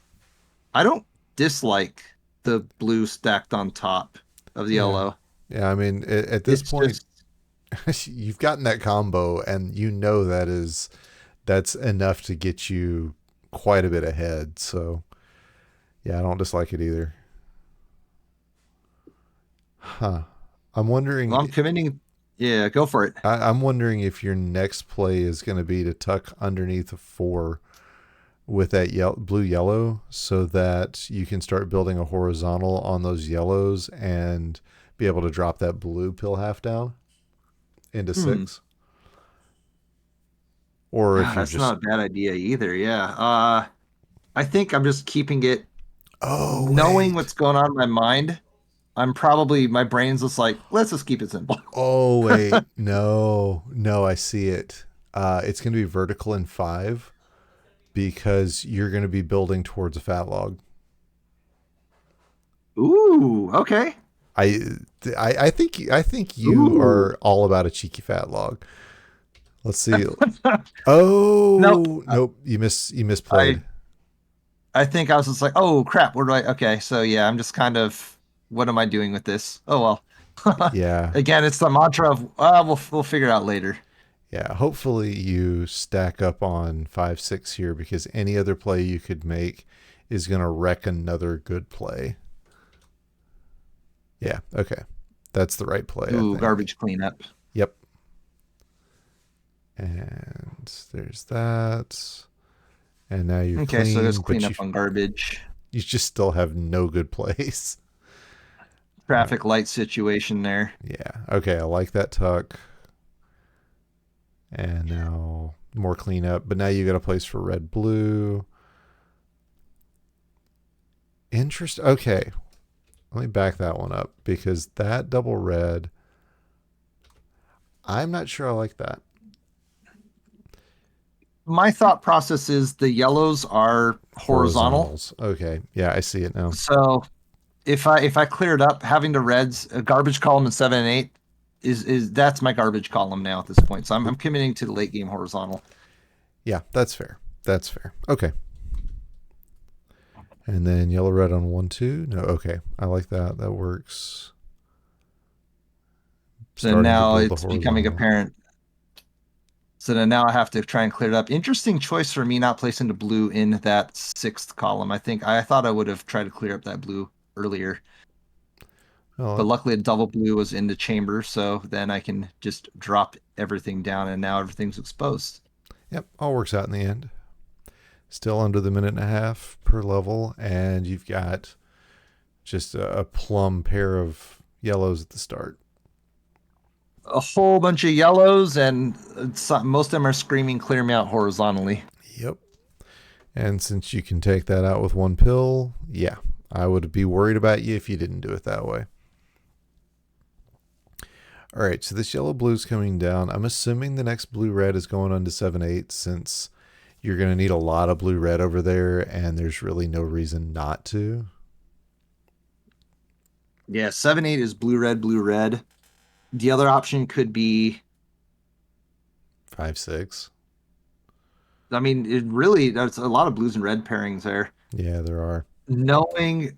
don't dislike the blue stacked on top of the Yeah. yellow. Yeah. I mean, at this It's point, just you've gotten that combo, and you know that's enough to get you quite a bit ahead. So, yeah, I don't dislike it either. Huh. I'm well, I'm wondering. committing. Yeah, go for it. I'm wondering if your next play is going to be to tuck underneath a 4 with that blue yellow, so that you can start building a horizontal on those yellows and be able to drop that blue pill half down. into Hmm. 6. Or if you're That's not just, a bad idea either. Yeah. I think I'm just keeping it, oh, knowing wait. what's going on in my mind. My brain's just like, let's just keep it simple. Oh, wait. No, no, I see it. It's going to be vertical in 5 because you're going to be building towards a fat log. Ooh, okay. I, I think you Ooh. are all about a cheeky fat log. Let's see. Nope. Oh, nope. You misplayed. I I think I was just like, oh crap, where do I? Okay, so yeah, I'm just kind of, what am I doing with this? Oh well. Yeah. Again, it's the mantra of, we'll figure it out later. Yeah. Hopefully you stack up on 5, 6 here because any other play you could make is going to wreck another good play. Yeah. Okay. That's the right play, I Ooh, think. garbage cleanup. Yep. And there's that. And now you're Okay, so there's clean, but cleanup on garbage. you just still have no good plays. Uh, Traffic light situation there. yeah. Okay. I like that tuck. And now more cleanup. But now you got a place for red, blue. Interest. Okay. Let me back that one up because that double red, I'm not sure I like that. My thought process is the yellows are horizontal. Horizontals. Okay. Yeah, I see it now. So if I clear it up, having the reds, a garbage column in 7 and 8 is that's my garbage column now at this point. So I'm committing to the late game horizontal. Yeah, that's fair. That's fair. Okay. And then yellow red on 1, 2. No, okay. I like that. That works. So Starting to now build the it's becoming horizontal. apparent. So then now I have to try and clear it up. Interesting choice for me not placing the blue in that sixth column. I thought I would have tried to clear up that blue earlier, but Well, luckily a double blue was in the chamber, so then I can just drop everything down, and now everything's exposed. yep. All works out in the end. Still under the minute and a half per level. And you've got just a plum pair of yellows at the start. A whole bunch of yellows, and most of them are screaming, "Clear me out horizontally." Yep. And since you can take that out with one pill, yeah, I would be worried about you if you didn't do it that way. All right, so this yellow blue's coming down. I'm assuming the next blue red is going on to 7, 8 since you're going to need a lot of blue red over there, and there's really no reason not to. Yeah, 7 8 is blue red, blue red. The other option could be, 5, 6. I mean, it really, there's a lot of blues and red pairings there. Yeah, there are. Knowing,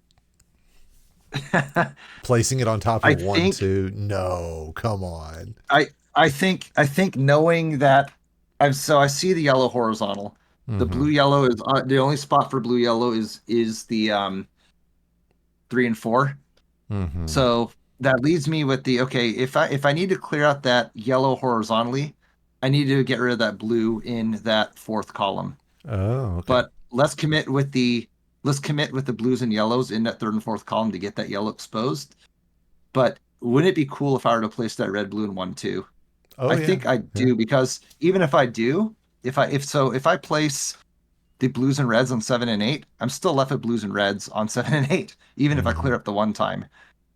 Placing it on top of I one, think, 2. No, come on. I think knowing that, I see the yellow horizontal. The Mm-hmm. blue yellow is, the only spot for blue yellow is the 3 and 4. Mm-hmm. So that leads me with the, okay, if I need to clear out that yellow horizontally, I need to get rid of that blue in that fourth column. Oh, okay. But let's commit with the blues and yellows in that third and fourth column to get that yellow exposed. But wouldn't it be cool if I were to place that red, blue, and 1, 2? Oh, I yeah. think I Yeah. do, because even if I do, if I place the blues and reds on 7 and 8, I'm still left with blues and reds on 7 and 8, even if I Mm-hmm. clear up the one time.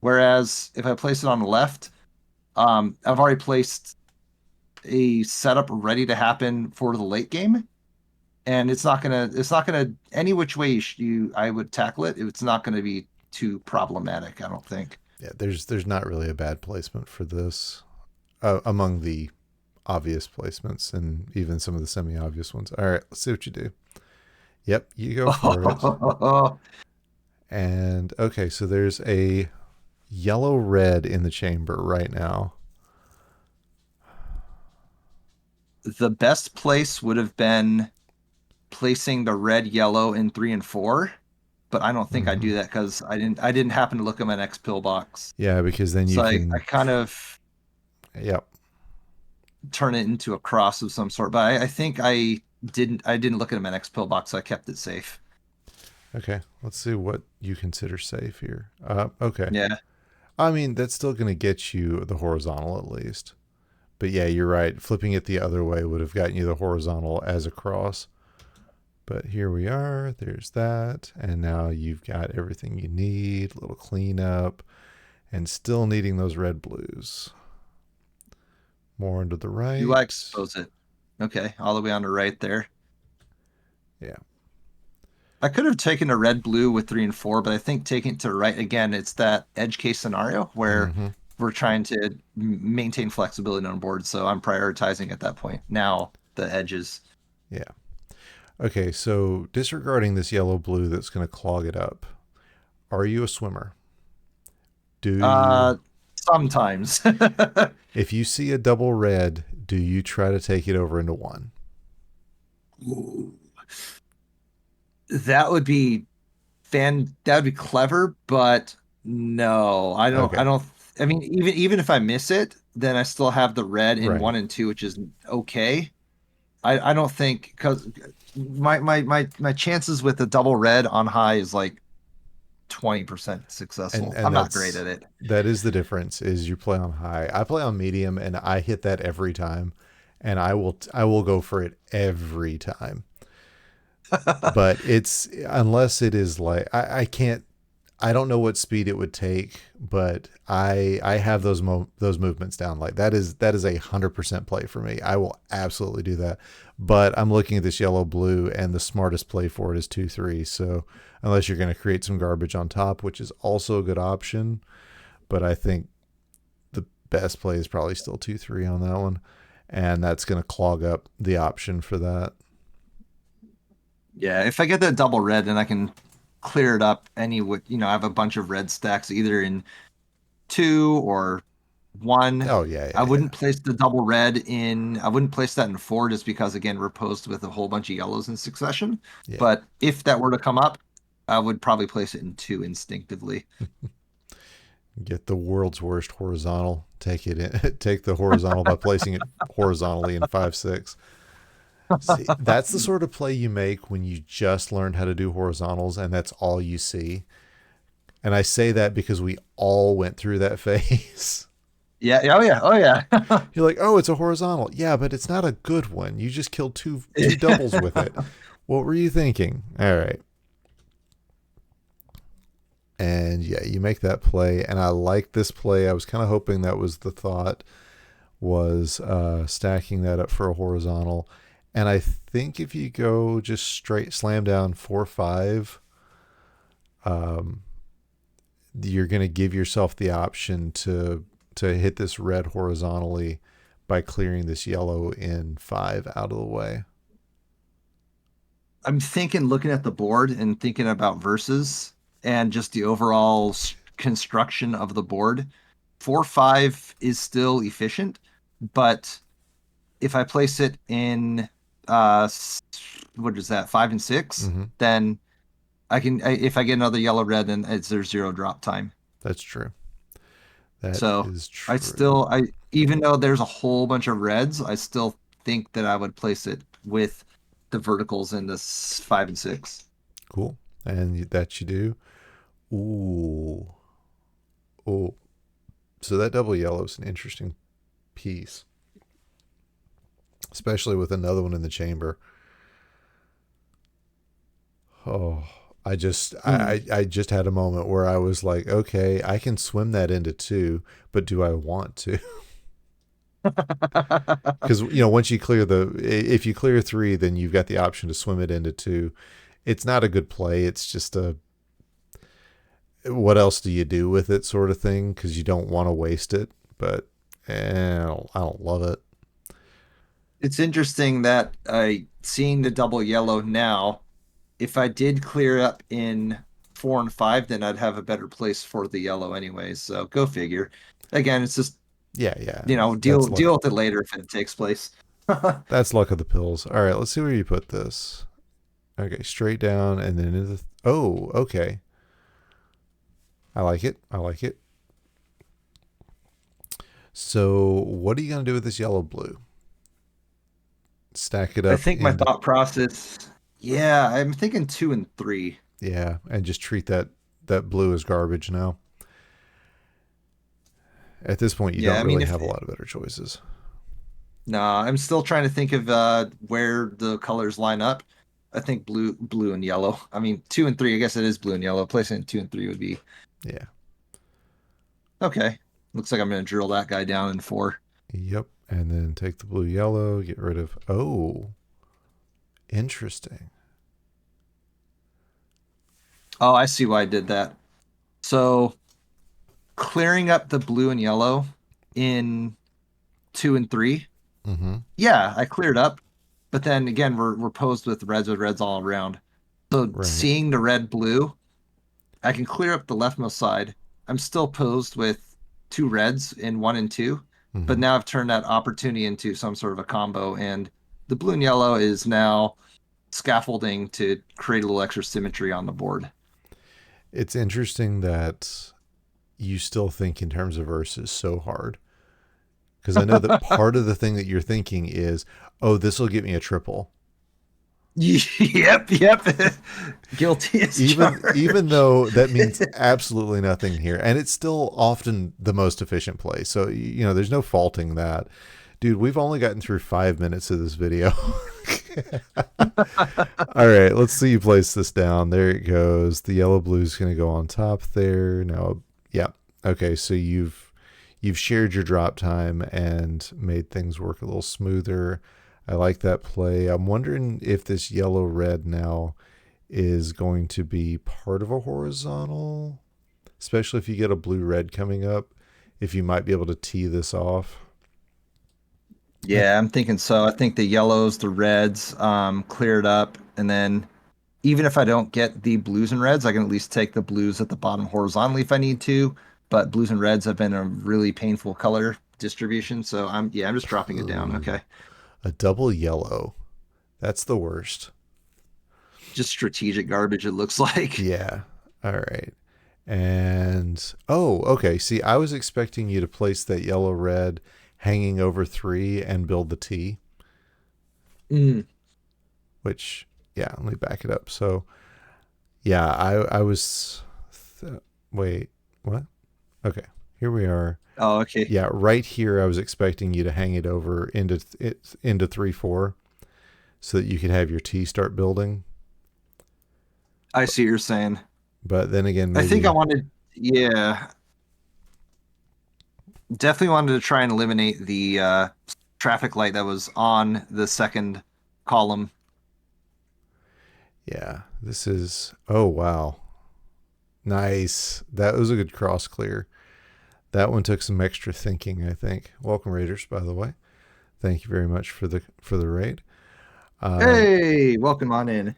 Whereas if I place it on the left, I've already placed a setup ready to happen for the late game, and it's not gonna any which way I would tackle it. It's not gonna be too problematic, I don't think. Yeah, there's not really a bad placement for this among the obvious placements and even some of the semi-obvious ones. All right, let's see what you do. Yep, you go for it. And okay, so there's a yellow red in the chamber right now. The best place would have been placing the red yellow in 3 and 4, but I don't think I'd Mm-hmm. do that because I didn't happen to look at my next pill box. Yeah, because then So you I can. kind of Yep. turn it into a cross of some sort. But I think I didn't look at my next pill box, so I kept it safe. Okay, let's see what you consider safe here. Okay. Yeah. I mean, that's still going to get you the horizontal at least. But yeah, you're right. Flipping it the other way would have gotten you the horizontal as a cross. But here we are. There's that. And now you've got everything you need. A little cleanup. And still needing those red blues. More into the Do I right. expose it? Okay, all the way on the right there. Yeah. I could have taken a red blue with 3 and 4, but I think taking it to the right again, it's that edge case scenario where Mm-hmm. we're trying to maintain flexibility on board. So I'm prioritizing at that point. Now the edges. Yeah. Okay, so disregarding this yellow blue that's going to clog it up, are you a swimmer? Do you, Uh, Sometimes. if you see a double red, do you try to take it over into one? Ooh. That would be that would be clever, but no, I don't. I Okay, don't. I mean, even if I miss it, then I still have the red in right. 1 and 2, which is okay. I don't think because my chances with the double red on high is like 20% And successful. and I'm not great that's at it. that is the difference is you play on high. I play on medium and I hit that every time and I will go for it every time. But it's unless it is like I can't I don't know what speed it would take, but I have those movements down. Like that is 100% play for me. I will absolutely do that. But I'm looking at this yellow blue, and the smartest play for it is 2-3. So unless you're going to create some garbage on top, which is also a good option, but I think the best play is probably still 2-3 on that one, and that's going to clog up the option for that. Yeah, if I get that double red, then I can clear it up I have a bunch of red stacks either in 2 or 1. Oh yeah, yeah, yeah, I wouldn't place that in 4 just because again we're posed with a whole bunch of yellows in succession. yeah. But if that were to come up, I would probably place it in 2 instinctively. Get the world's worst horizontal. Take it in, take the horizontal by placing it horizontally in 5-6. See, that's the sort of play you make when you just learned how to do horizontals and that's all you see. And I say that because we all went through that phase. Yeah, oh yeah, oh yeah. You're like, oh, it's a horizontal. Yeah, but it's not a good one. You just killed two doubles with it. What were you thinking? All right. And yeah, you make that play, and I like this play. I was kind of hoping that was the thought was stacking that up for a horizontal. And I think if you go just straight slam down 4-5, um, you're going to give yourself the option to hit this red horizontally by clearing this yellow in 5 out of the way. I'm thinking looking at the board and thinking about verses and just the overall construction of the board. 4-5 is still efficient, but if I place it in what is that, 5 and 6, Mm-hmm. then if I get another yellow red, then there's 0 drop time. That's true. That So is I true. still I even though there's a whole bunch of reds, I still think that I would place it with the verticals in this 5 and 6. Cool. And that you do. Ooh. Oh. So that double yellow is an interesting piece, especially with another one in the chamber. Oh, I just had a moment where I was like, okay, I can swim that into 2, but do I want to? Because once you clear if you clear 3, then you've got the option to swim it into 2. It's not a good play. It's just a what else do you do with it sort of thing because you don't want to waste it. But I don't love it. It's interesting that seeing the double yellow now, if I did clear up in 4 and 5, then I'd have a better place for the yellow anyways. So go figure. Again, it's just Yeah, yeah. deal with it later if it takes place. That's luck of the pills. All right, let's see where you put this. Okay, straight down and then into the. Oh, okay. I like it. I like it. So, what are you going to do with this yellow blue? Stack it I up think my into. thought process, yeah, I'm thinking 2 and 3. Yeah, and just treat that blue as garbage now. At this point, you Yeah, don't I mean really if have a lot of better choices. No, I'm still trying to think of where the colors line up. I think blue and yellow. I mean, two and three. I guess it is blue and yellow. Placing it two and three would be Yeah. okay. Looks like I'm going to drill that guy down in four. Yep. And then take the blue yellow, get rid of. Oh, interesting. Oh, I see why I did that. So clearing up the blue and yellow in two and three. Mm-hmm. Yeah, I cleared up. But then again, we're posed with reds all around. So Right. seeing the red blue, I can clear up the leftmost side. I'm still posed with two reds in one and two, but Mm-hmm. now I've turned that opportunity into some sort of a combo, and the blue and yellow is now scaffolding to create a little extra symmetry on the board. It's interesting that you still think in terms of verses so hard. Because I know that part of the thing that you're thinking is, oh, this will get me a triple. Yep. Guilty as Even charged. though that means absolutely nothing here, and it's still often the most efficient play. So there's no faulting that, dude. We've only gotten through 5 minutes of this video. All right, let's see you place this down. There it goes. The yellow blue is going to go on top there. Now, yeah, okay. So you've shared your drop time and made things work a little smoother. I like that play. I'm wondering if this yellow red now is going to be part of a horizontal, especially if you get a blue red coming up, if you might be able to tee this off. I, Yeah, I'm thinking so. I think the yellows, the reds, cleared up, and then even if I don't get the blues and reds, I can at least take the blues at the bottom horizontally if I need to. But blues and reds have been a really painful color distribution, so I'm just dropping it down. ooh, Okay, a double yellow. That's the worst. just strategic garbage. It looks like. Yeah. All right. And oh, okay. See, I was expecting you to place that yellow red hanging over three and build the T, Mm. which yeah, let me back it up. So yeah, I was wait, what? Okay. Here we are. Oh, okay. Yeah, right here I was expecting you to hang it over into 3-4 so that you could have your T start building. I see what you're saying. But then again, I think I maybe wanted, yeah, definitely wanted to try and eliminate the traffic light that was on the second column. yeah, this is oh wow. Nice. That was a good cross clear. That one took some extra thinking, I think. Welcome Raiders, by the way. Thank you very much for the raid. Um, Hey, welcome on in.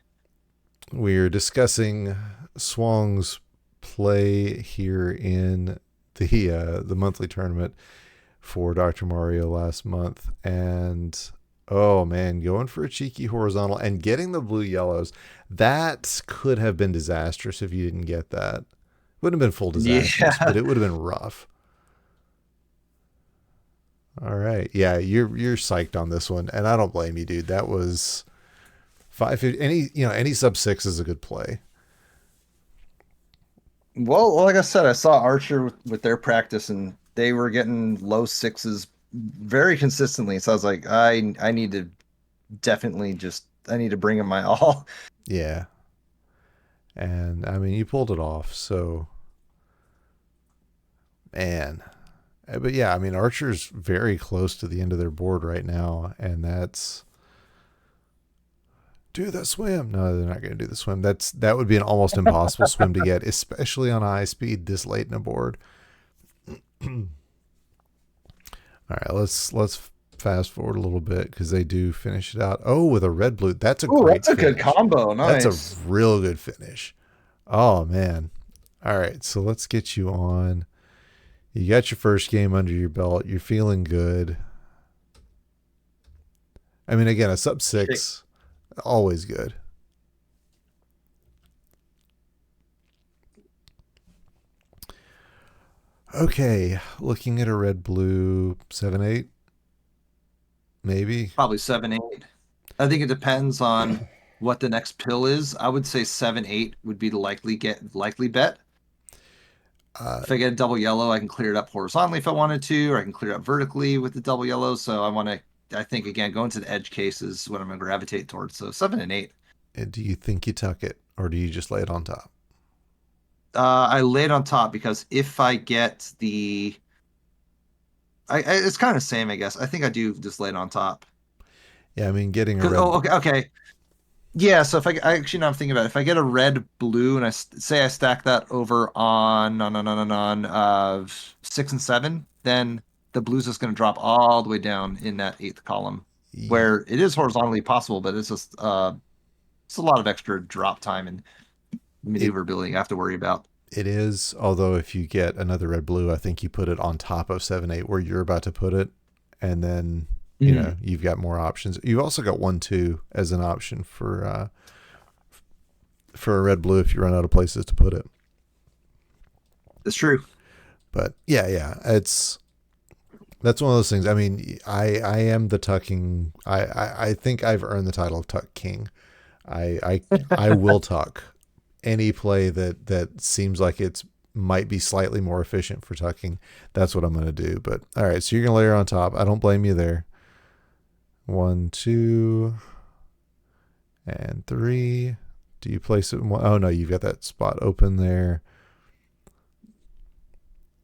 we're discussing Swong's play here in the monthly tournament for Dr. Mario last month, and oh man, going for a cheeky horizontal and getting the blue yellows, that could have been disastrous if you didn't get that. Wouldn't have been full disastrous, but Yeah. it would have been rough. All right, yeah, you're psyched on this one, and I don't blame you, dude. That was five. Any sub six is a good play. Well, like I said, I saw Archer with their practice, and they were getting low sixes very consistently. So I was like, I need to definitely just I need to bring in my all. Yeah, and I mean you pulled it off. So man, but yeah, I mean Archer's very close to the end of their board right now, and that's do the swim. No, they're not going to do the swim. That would be an almost impossible swim to get, especially on high speed this late in a board. All right, let's fast forward a little bit because they do finish it out. Oh, with a red blue, that's a Oh, great that's a good finish. combo. That's a Nice. real good finish. Oh man. All right, so let's get you on. You got your first game under your belt. You're feeling good. I mean, again, a sub Shit. six, always good. Okay, looking at a red blue 7-8, maybe. Probably 7-8. I think it depends on what the next pill is. I would say 7-8 would be the likely bet. Uh, If I get a double yellow, I can clear it up horizontally if I wanted to, or I can clear it up vertically with the double yellow. So I want to I think again going to the edge case is what I'm going to gravitate towards. So 7 and 8. And do you think you tuck it, or do you just lay it on top? I laid on top because if I get the, it's kind of the same, I guess. I think I do just lay it on top. Yeah, I mean, getting a 'Cause, red. oh, okay, okay. Yeah, so if I actually now I'm thinking about it, if I get a red blue and say I stack that over on 6 and 7, then the blue's just going to drop all the way down in that eighth column, where it is horizontally possible, but it's a lot of extra drop time and It maneuverability I have to worry about. it is. Although if you get another red blue, I think you put it on top of 7 8 where you're about to put it, and then Mhm. you've got more options. You've also got 1 2 as an option for a red blue if you run out of places to put it. It's true. But yeah, that's one of those things. I mean, I am the tucking. I think I've earned the title of tuck king. I I I will tuck any play that seems like it's might be slightly more efficient for tucking. That's what I'm going to do. But all right, so you're going to layer on top. I don't blame you there. 1 2 and 3. Do you place it in one? Oh no, you've got that spot open there.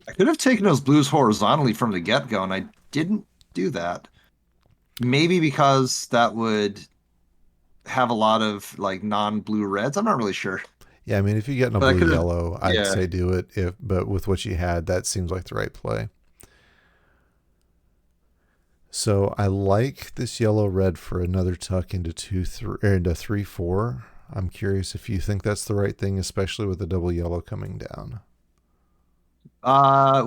I could have taken those blues horizontally from the get-go, and I didn't do that. Maybe because that would have a lot of like non-blue reds. I'm not really sure. Yeah, I mean, if you're getting a But I blue could have, yellow, I'd yeah. say do it. If but with what you had, that seems like the right play. So I like this yellow red for another tuck into 2 3 or into 3 4. I'm curious if you think that's the right thing, especially with the double yellow coming down.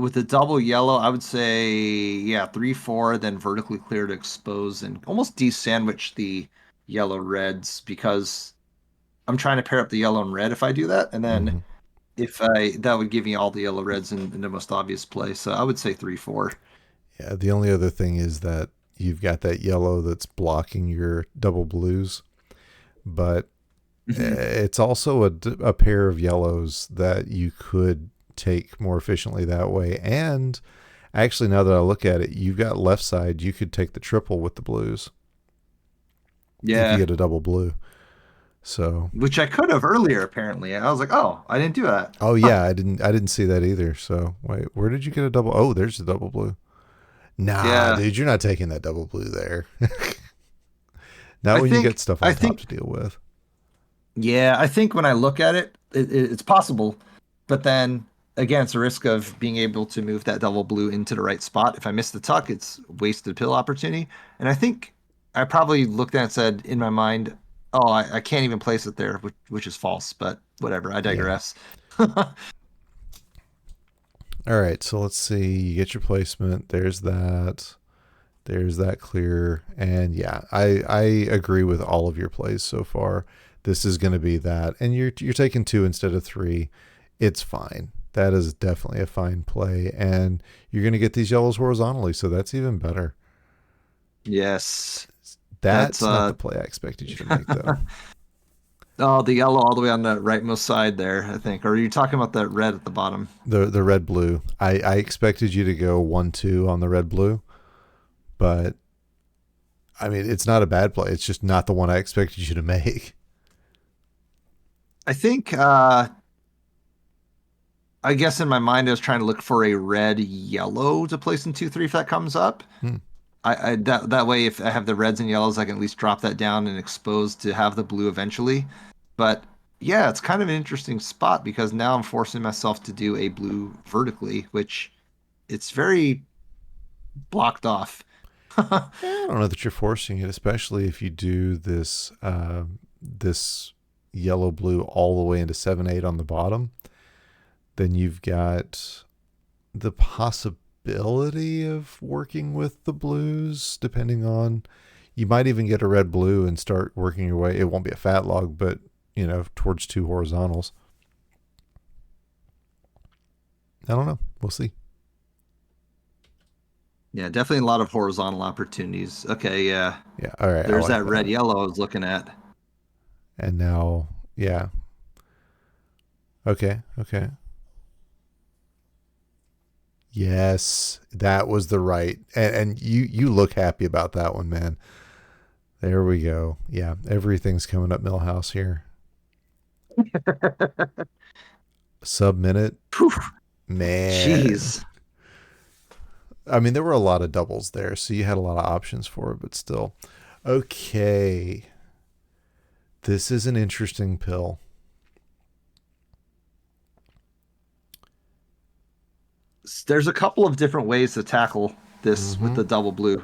With the double yellow, I would say, yeah, 3 4, then vertically clear to expose and almost de-sandwich the yellow reds because I'm trying to pair up the yellow and red if I do that. And then Mm-hmm. if that would give me all the yellow reds in the most obvious play. So I would say 3 4. Yeah, the only other thing is that you've got that yellow that's blocking your double blues, but Hmm. it's also a pair of yellows that you could take more efficiently that way. And actually, now that I look at it, you've got left side, you could take the triple with the blues if you Yeah, get a double blue. So, which I could have earlier, apparently. I was like, oh, I didn't do that. oh Huh. yeah, I didn't see that either. So, wait, where did you get a double? Oh, there's a double blue. Nah, Yeah. dude, you're not taking that double blue there. Not I when you get think, stuff I on top think, to deal with. yeah, I think when I look at it, it's possible. But then again, it's a risk of being able to move that double blue into the right spot. If I miss the tuck, it's wasted pill opportunity. And I think I probably looked at it and said in my mind, oh, I can't even place it there, which is false, but whatever, I Yeah. digress. All right, so let's see. You get your placement. There's that. There's that clear. And yeah, I agree with all of your plays so far. This is going to be that. And you're taking 2 instead of 3. It's fine. That is definitely a fine play. And you're going to get these yellows horizontally, so that's even better. Yes. That's That's not the play I expected you to make though. oh, the yellow all the way on the rightmost side there, I think. Or are you talking about that red at the bottom? The red blue. I expected you to go 1 2 on the red blue, but I mean it's not a bad play. It's just not the one I expected you to make. I think I guess in my mind I was trying to look for a red yellow to place in 2 3 if that comes up. Hmm. I that way if I have the reds and yellows I can at least drop that down and expose to have the blue eventually. But yeah, it's kind of an interesting spot because now I'm forcing myself to do a blue vertically, which it's very blocked off. Yeah, I don't know that you're forcing it, especially if you do this yellow blue all the way into 7 8 on the bottom. Then you've got the possibility of working with the blues, depending on. You might even get a red blue and start working your way. It won't be a fat log, but towards 2 horizontals. I don't know. We'll see. Yeah, definitely a lot of horizontal opportunities. Okay, yeah. Yeah. All right. I There's like that red that. yellow I was looking at. And now, yeah. Okay. Okay. Yes, that was the right. And you look happy about that one, man. There we go. Yeah, everything's coming up Millhouse here. Sub minute, Whew, man. jeez. I mean, there were a lot of doubles there, so you had a lot of options for it, but still. Okay. This is an interesting pill. There's a couple of different ways to tackle this with Mm-hmm. the double blue.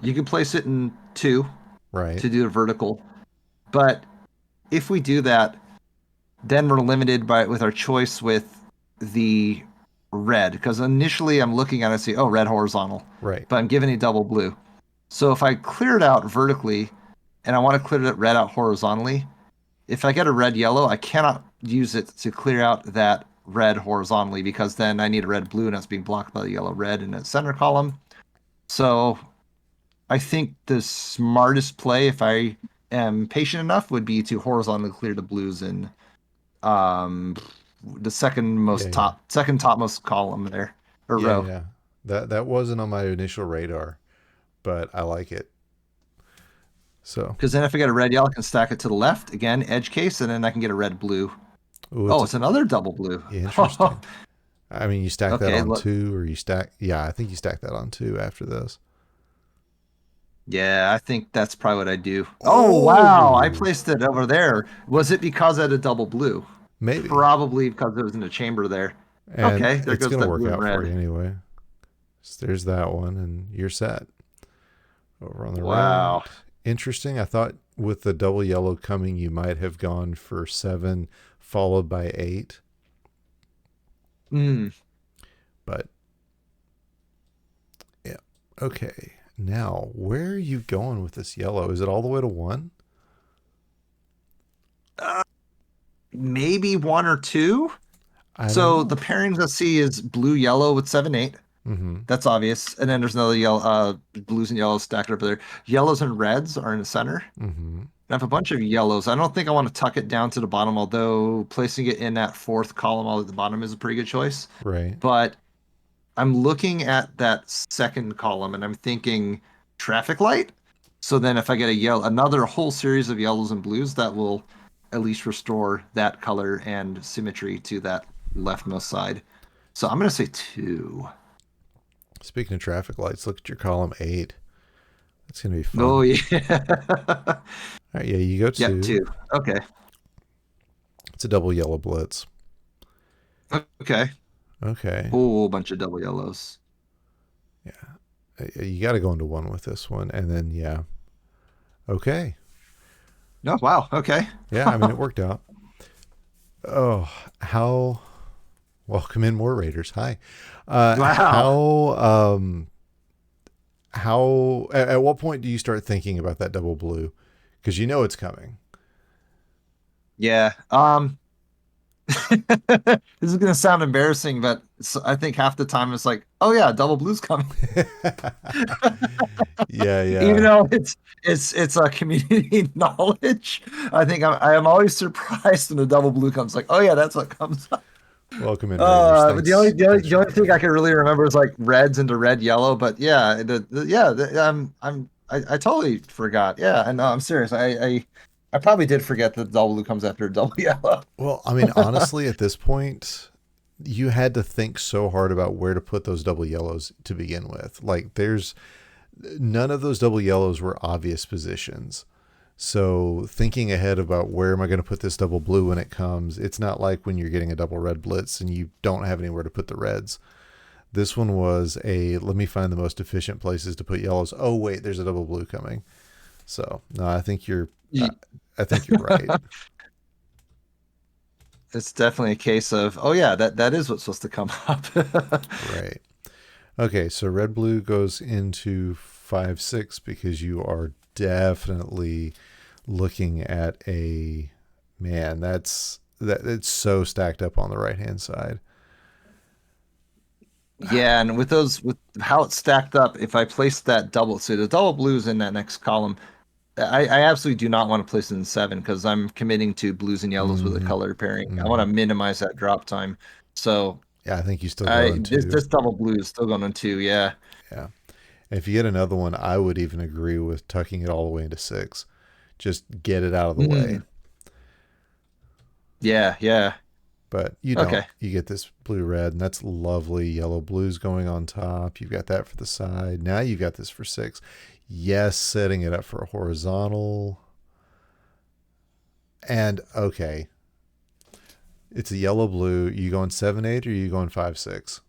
You can place it in two Right. to do a vertical, but if we do that, then we're limited by with our choice with the red because initially I'm looking at it and say, oh, red horizontal, Right. but I'm given a double blue. So if I clear it out vertically and I want to clear it red out horizontally, if I get a red yellow, I cannot use it to clear out that red horizontally because then I need a red blue and it's being blocked by the yellow red in the center column. So I think the smartest play, if I am patient enough, would be to horizontally clear the blues in um the Yeah, yeah. second topmost column there or Yeah, row. yeah. That wasn't on my initial radar, but I like it. So, Because then if I get a red yellow, I can stack it to the left again, edge case, and then I can get a red blue. ooh, Oh, it's another double blue. interesting. I mean, you stack that Okay, on look. two, or you stack. Yeah, I think you stack that on two after this. Yeah, I think that's probably what I do. Oh, wow. I Oh, placed it over there. Was it because I had a double blue? maybe. Probably because it was in the chamber there. And Okay, there it's goes gonna that work blue and out for red. you anyway. So there's that one, and you're set. Over on the Wow. right. Interesting. I thought with the double yellow coming, you might have gone for seven, followed by eight. Hmm. But yeah. Okay. Now, where are you going with this yellow? Is it all the way to one? Uh, maybe one or two. I don't So the know. pairings I see is blue yellow with 7 8. Mm-hmm. That's obvious. And then there's another yellow, blues and yellows stacked up there. Yellows and reds are in the center. Mm-hmm. I have a bunch of yellows. I don't think I want to tuck it down to the bottom, although placing it in that fourth column all at the bottom is a pretty good choice. Right. But I'm looking at that second column and I'm thinking traffic light. So then if I get a yellow, another whole series of yellows and blues, that will at least restore that color and symmetry to that leftmost side. So I'm going to say two. Speaking of traffic lights, look at your column eight. That's gonna be Oh, fun. yeah. All right. Yeah, you go Yep, two. two. Okay. It's a double yellow blitz. Okay. Okay. Oh, a bunch of double yellows. You got to go into one with this one, and then yeah. Okay. No, wow. Okay. Yeah. I mean, it worked out. Oh, how welcome in more Raiders. Hi. Wow. How at what point do you start thinking about that double blue? Because you know it's coming. Yeah. This is gonna sound embarrassing, but I think half the time it's like, oh yeah, double blue's coming. Yeah, Even yeah. though it's a community knowledge. I think I am always surprised when the double blue comes. Like, oh yeah, that's what comes up. Welcome in Raiders. But the only, Thanks. the only Thanks the for only thing I joining. can really remember is like reds into red yellow. But yeah, I totally forgot. Yeah, I know. I'm serious. I probably did forget that double blue comes after double yellow. Well, I mean, honestly, at this point, you had to think so hard about where to put those double yellows to begin with. Like, there's none of those double yellows were obvious positions. So thinking ahead about where am I going to put this double blue when it comes, it's not like when you're getting a double red blitz and you don't have anywhere to put the reds. This one was a let me find the most efficient places to put yellows. Oh wait, there's a double blue coming. So no, uh, Ye- I think you're right. It's definitely a case of, oh yeah, that is what's supposed to come up. Right. Okay, so red blue goes into 5 6 because you are definitely looking at a man. That it's so stacked up on the right hand side. Yeah, and with how it's stacked up, if I place that double, so the double blues in that next column, I absolutely do not want to place it in seven because I'm committing to blues and yellows with a Mm-hmm. color pairing. I want Mm-hmm. to minimize that drop time. So Yeah, I think you still go I on this two. this double blue is still going on two. Yeah. Yeah. And if you get another one, I would even agree with tucking it all the way into six. Just get it out of the way. Mm, yeah. Yeah. But you don't. Okay. You get this blue red, and that's lovely. Yellow blues going on top. You've got that for the side. Now you've got this for six. Yes, setting it up for a horizontal. And okay, it's a yellow blue. You going 7/8 or you going 5/6?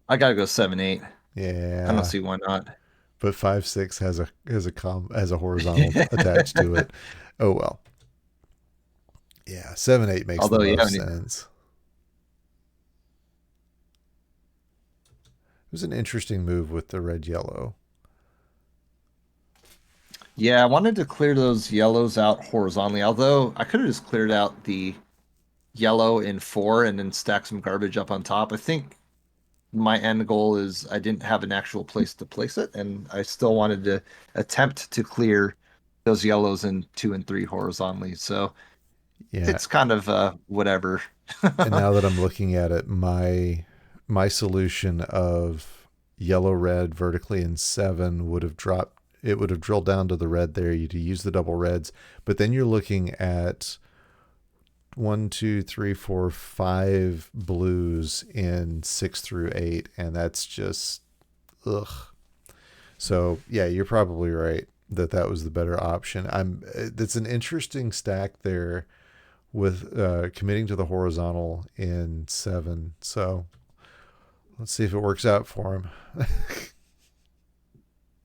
I gotta go 7/8. I don't Yeah, see why not. but 5/6 has a horizontal attached to it. Oh well. Yeah, 7/8 makes the Although, yeah, most sense. It was an interesting move with the red yellow. yeah, I wanted to clear those yellows out horizontally. Although I could have just cleared out the yellow in four and then stack some garbage up on top. I think my end goal is I didn't have an actual place to place it, and I still wanted to attempt to clear those yellows in two and three horizontally. So Yeah, it's kind of whatever. and now that I'm looking at it, my solution of yellow red vertically in seven would have dropped. It would have drilled down to the red there. You'd use the double reds, but then you're looking at one, two, three, four, five blues in 6 through 8, and that's just ugh. So yeah, you're probably right that that was the better option. It's an interesting stack there with committing to the horizontal in seven. So let's see if it works out for him.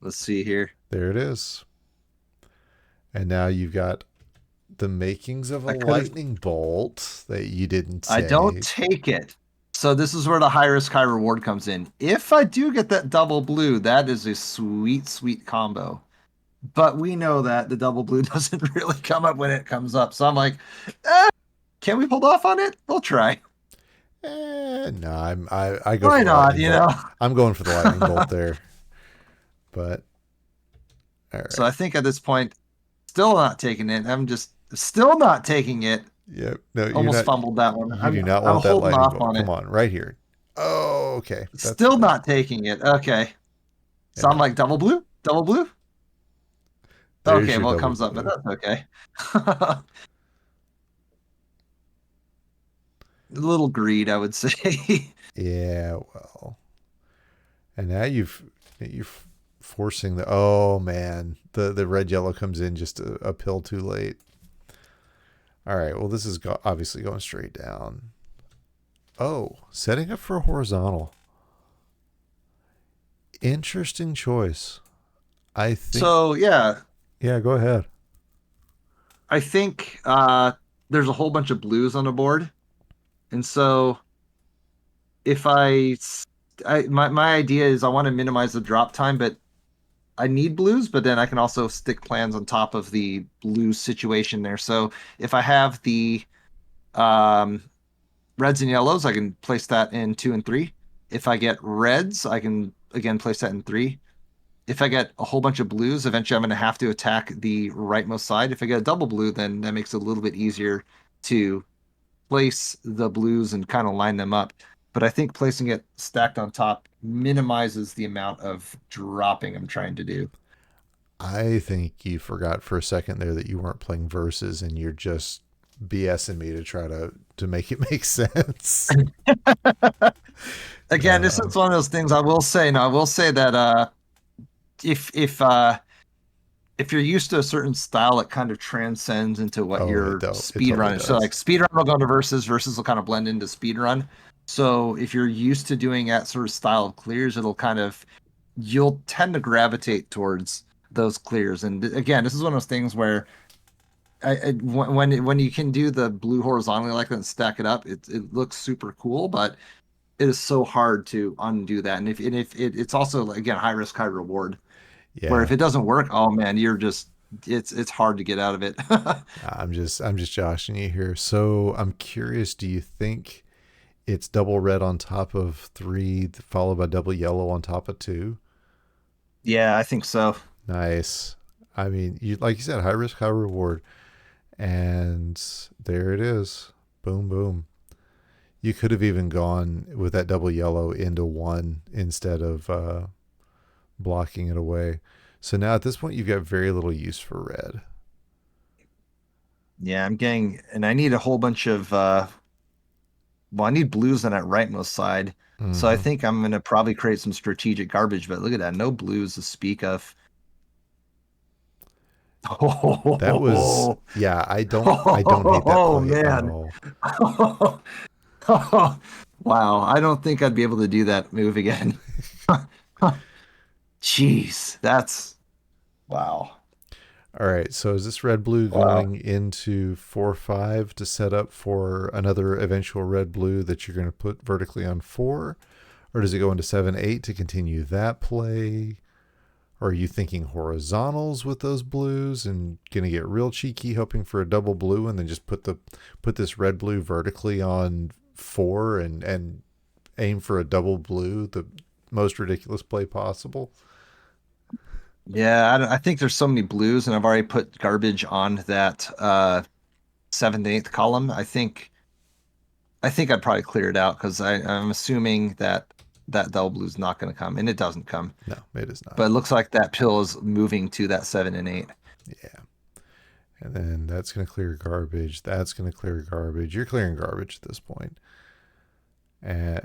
Let's see here. There it is. And now you've got the makings of a I could have. lightning bolt that you didn't I don't save. take it. So this is where the high risk, high reward comes in. If I do get that double blue, that is a sweet, sweet combo. But we know that the double blue doesn't really come up when it comes up. So I'm like, eh, can we hold off on it? We'll try. No, I go for Why the not? lightning You bolt. know. I'm going for the lightning bolt there. But all So right. I think at this point, still not taking it. I'm just still not taking it. Yep. No, you're Almost not. fumbled that one. You I'm do not I'm want that holding lightning off bolt. on Come it. on, right here. Oh, okay. That's Still fine. not taking it. Okay. So I'm Yeah. like double blue, double blue. There's Okay, your well it double comes up, but blue. that's okay. A little greed, I would say. Yeah. Well, and now you're forcing the. Oh man, the red yellow comes in just a pill too late. All right. Well, this is obviously going straight down. Oh, setting up for a horizontal. Interesting choice. I think. So yeah, Yeah. Go ahead. I think there's a whole bunch of blues on the board, and so if my idea is I want to minimize the drop time, but I need blues, but then I can also stick plans on top of the blues situation there. So if I have the um, reds and yellows, I can place that in two and three. If I get reds, I can again place that in three. If I get a whole bunch of blues, eventually I'm going to have to attack the rightmost side. If I get a double blue, then that makes it a little bit easier to place the blues and kind of line them up. But I think placing it stacked on top minimizes the amount of dropping I'm trying to do. I think you forgot for a second there that you weren't playing verses and you're just BSing me to try to make it make sense. Again, this No. is one of those things I will say. No, I will say that if you're used to a certain style, it kind of transcends into what Oh, your it speed totally run is. So does. like speed run will go into versus, versus will kind of blend into speed run. So if you're used to doing that sort of style of clears, it'll kind of you'll tend to gravitate towards those clears. And again, this is one of those things where when you can do the blue horizontally like that and stack it up, it looks super cool, but it is so hard to undo that. And if it's also again high risk, high reward. Where if Yeah. it doesn't work, oh man, you're just it's hard to get out of it. I'm just joshing you here. So I'm curious, do you think it's double red on top of three, followed by double yellow on top of two? Yeah, I think so. Nice. I mean, you like you said, high risk, high reward. And there it is. Boom, boom. You could have even gone with that double yellow into one instead of blocking it away. So now at this point, you've got very little use for red. Yeah, I'm getting, and I need a whole bunch of well, I need blues on that rightmost side. So I Hmm. think I'm gonna probably create some strategic garbage, but look at that, no blues to speak of. That was, Oh, yeah. I don't hate that oh play at man. all. Wow, I don't think I'd be able to do that move again. Jeez, that's wow. All right. So is this red blue Wow. going into 4-5 to set up for another eventual red blue that you're going to put vertically on 4? Or does it go into 7-8 to continue that play? Or are you thinking horizontals with those blues and gonna get real cheeky, hoping for a double blue, and then just put this red blue vertically on 4 and aim for a double blue, the most ridiculous play possible? Yeah, I think there's so many blues, and I've already put garbage on that seventh and eighth column. I think I'd probably clear it out because I'm assuming that that double blue is not going to come, and it doesn't come. No, it is not. But it looks like that pill is moving to that seven and eight. Yeah, and then that's gonna clear garbage. That's gonna clear garbage. You're clearing garbage at this point.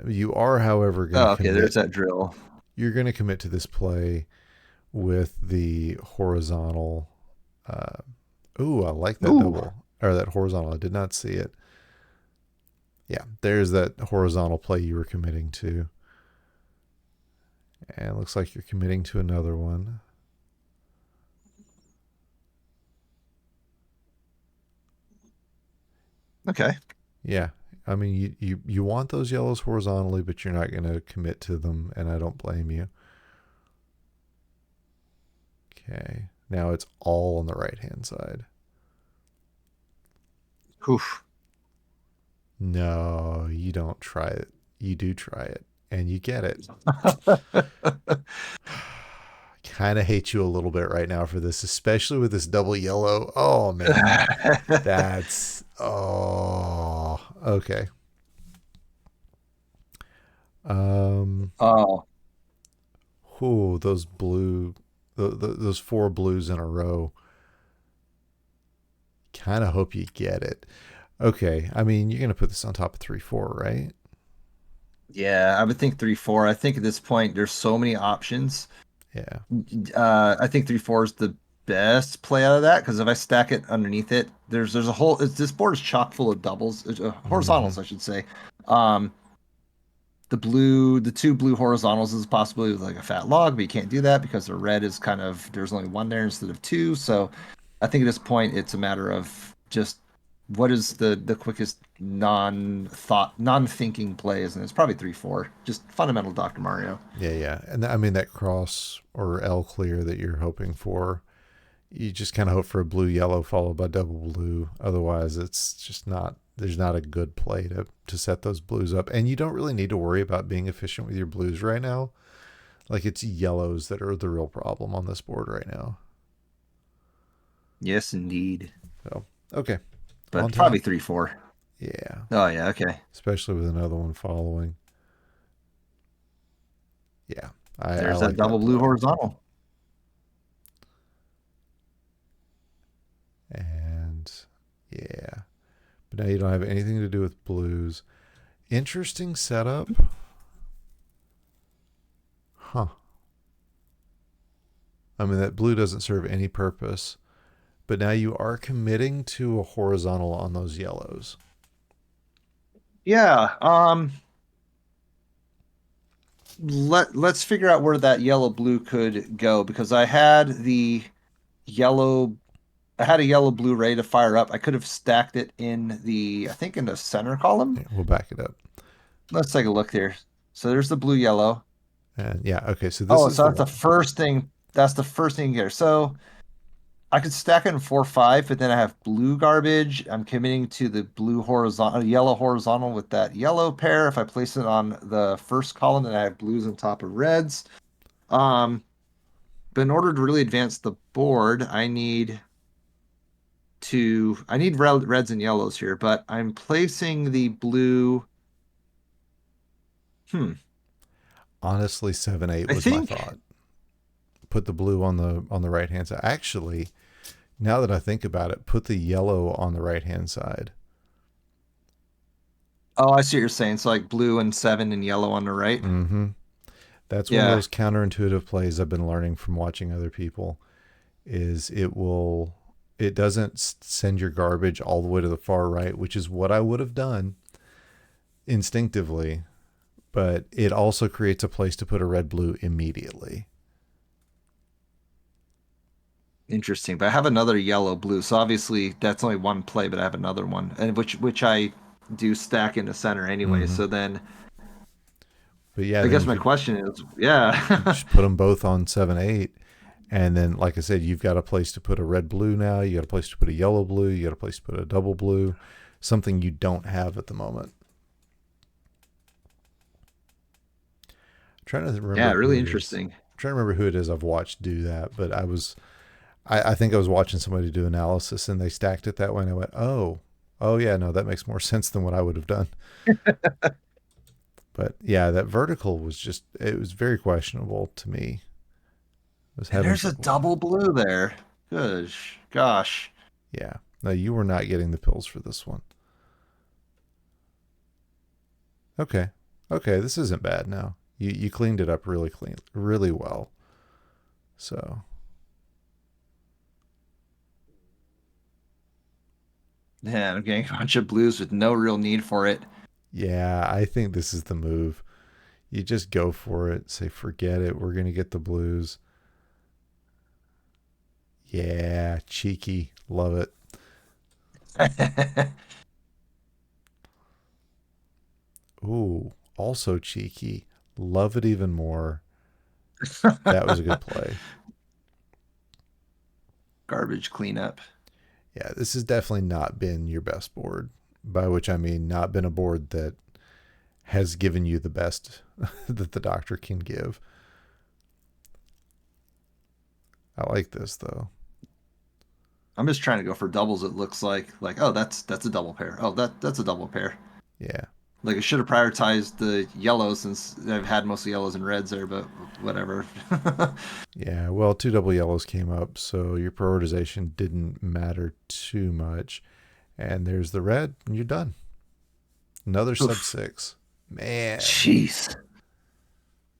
You are, however, gonna Oh, okay, commit. there's that drill. You're gonna commit to this play with the horizontal. Uh, ooh, I like that Ooh, double or that horizontal. I did not see it. Yeah, there's that horizontal play you were committing to. And it looks like you're committing to another one. okay. Yeah. I mean, you want those yellows horizontally, but you're not going to commit to them, and I don't blame you. Okay. Now it's all on the right hand side. Oof. No, you don't try it. You do try it, and you get it. Kind of hate you a little bit right now for this, especially with this double yellow. Oh, man. That's. Oh. Okay. Um. Oh, Whoo, those blue, those four blues in a row. Kind of hope you get it. Okay, I mean you're gonna put this on top of 3-4, right? yeah, I would think 3-4. I think at this point there's so many options. Yeah. I think 3-4 is the best play out of that because if I stack it underneath it, there's a whole this board is chock full of doubles, Mm-hmm. horizontals, I should say. Um, the two blue horizontals is a possibility with like a fat log, but you can't do that because the red is kind of there's only one there instead of two. So I think at this point it's a matter of just what is the quickest non-thinking plays, and it's probably 3-4. Just fundamental Dr. Mario. Yeah, yeah, and I mean that cross or L clear that you're hoping for. You just kind of hope for a blue yellow followed by double blue. Otherwise, it's just not. There's not a good play to set those blues up, and you don't really need to worry about being efficient with your blues right now. Like it's yellows that are the real problem on this board right now. Yes, indeed. So okay, on But probably top. 3-4. Yeah, Oh yeah, okay. especially with another one following. Yeah, I There's that like double that blue play. horizontal. And yeah, but now you don't have anything to do with blues. Interesting setup. Huh. I mean, that blue doesn't serve any purpose, but now you are committing to a horizontal on those yellows. Yeah. Let's figure out where that yellow blue could go because yellow I had a yellow blue ready to fire up. I could have stacked it in I think in the center column. Yeah, we'll back it up. Let's take a look here. So there's the blue yellow. And yeah, okay, so this Oh, is so the that's the one. first thing. That's the first thing here. So I could stack it in 4-5, but then I have blue garbage. I'm committing to the blue horizontal, yellow horizontal with that yellow pair. If I place it on the first column, then I have blues on top of reds. Um, but in order to really advance the board, I need reds and yellows here, but I'm placing the blue. Hmm. Honestly, 7-8 I was my think. thought. Put the blue on the right hand side. Actually, now that I think about it, put the yellow on the right hand side. Oh, I see what you're saying. So like blue and 7 and yellow on the right. Mm-hmm. That's one of Yeah. those counterintuitive plays I've been learning from watching other people. Is it doesn't send your garbage all the way to the far right, which is what I would have done instinctively, but it also creates a place to put a red blue immediately. Interesting. But I have another yellow blue. So obviously that's only one play, but I have another one, and which I do stack in the center anyway. Mm-hmm. So then But yeah, I then guess you my could question is, yeah. just put them both on 7-8. And then, like I said, you've got a place to put a red blue now. You got a place to put a yellow blue. You got a place to put a double blue, something you don't have at the moment. I'm trying to remember Yeah, who really it is. interesting. I'm trying to remember who it is I've watched do that, but I think I was watching somebody do analysis and they stacked it that way, and I went, oh yeah, no, that makes more sense than what I would have done. But yeah, that vertical was just, it was very questionable to me. I was And having there's a trouble with it. double blue there. Gosh, gosh. Yeah, no, you were not getting the pills for this one. Okay. Okay, this isn't bad now. You cleaned it up really well. So, Man, I'm getting a bunch of blues with no real need for it. yeah, I think this is the move. You just go for it. Say forget it. We're going to get the blues. Yeah, cheeky. Love it. Ooh, also cheeky. Love it even more. That was a good play. Garbage cleanup. Yeah, this has definitely not been your best board, by which I mean not been a board that has given you the best that the doctor can give. I like this though. I'm just trying to go for doubles. It looks like oh that's a double pair. Oh that's a double pair. Yeah. Like I should have prioritized the yellows since I've had mostly yellows and reds there, but whatever. Yeah. Well, two double yellows came up, so your prioritization didn't matter too much. And there's the red, and you're done. Another sub Oof. six. Man. Jeez.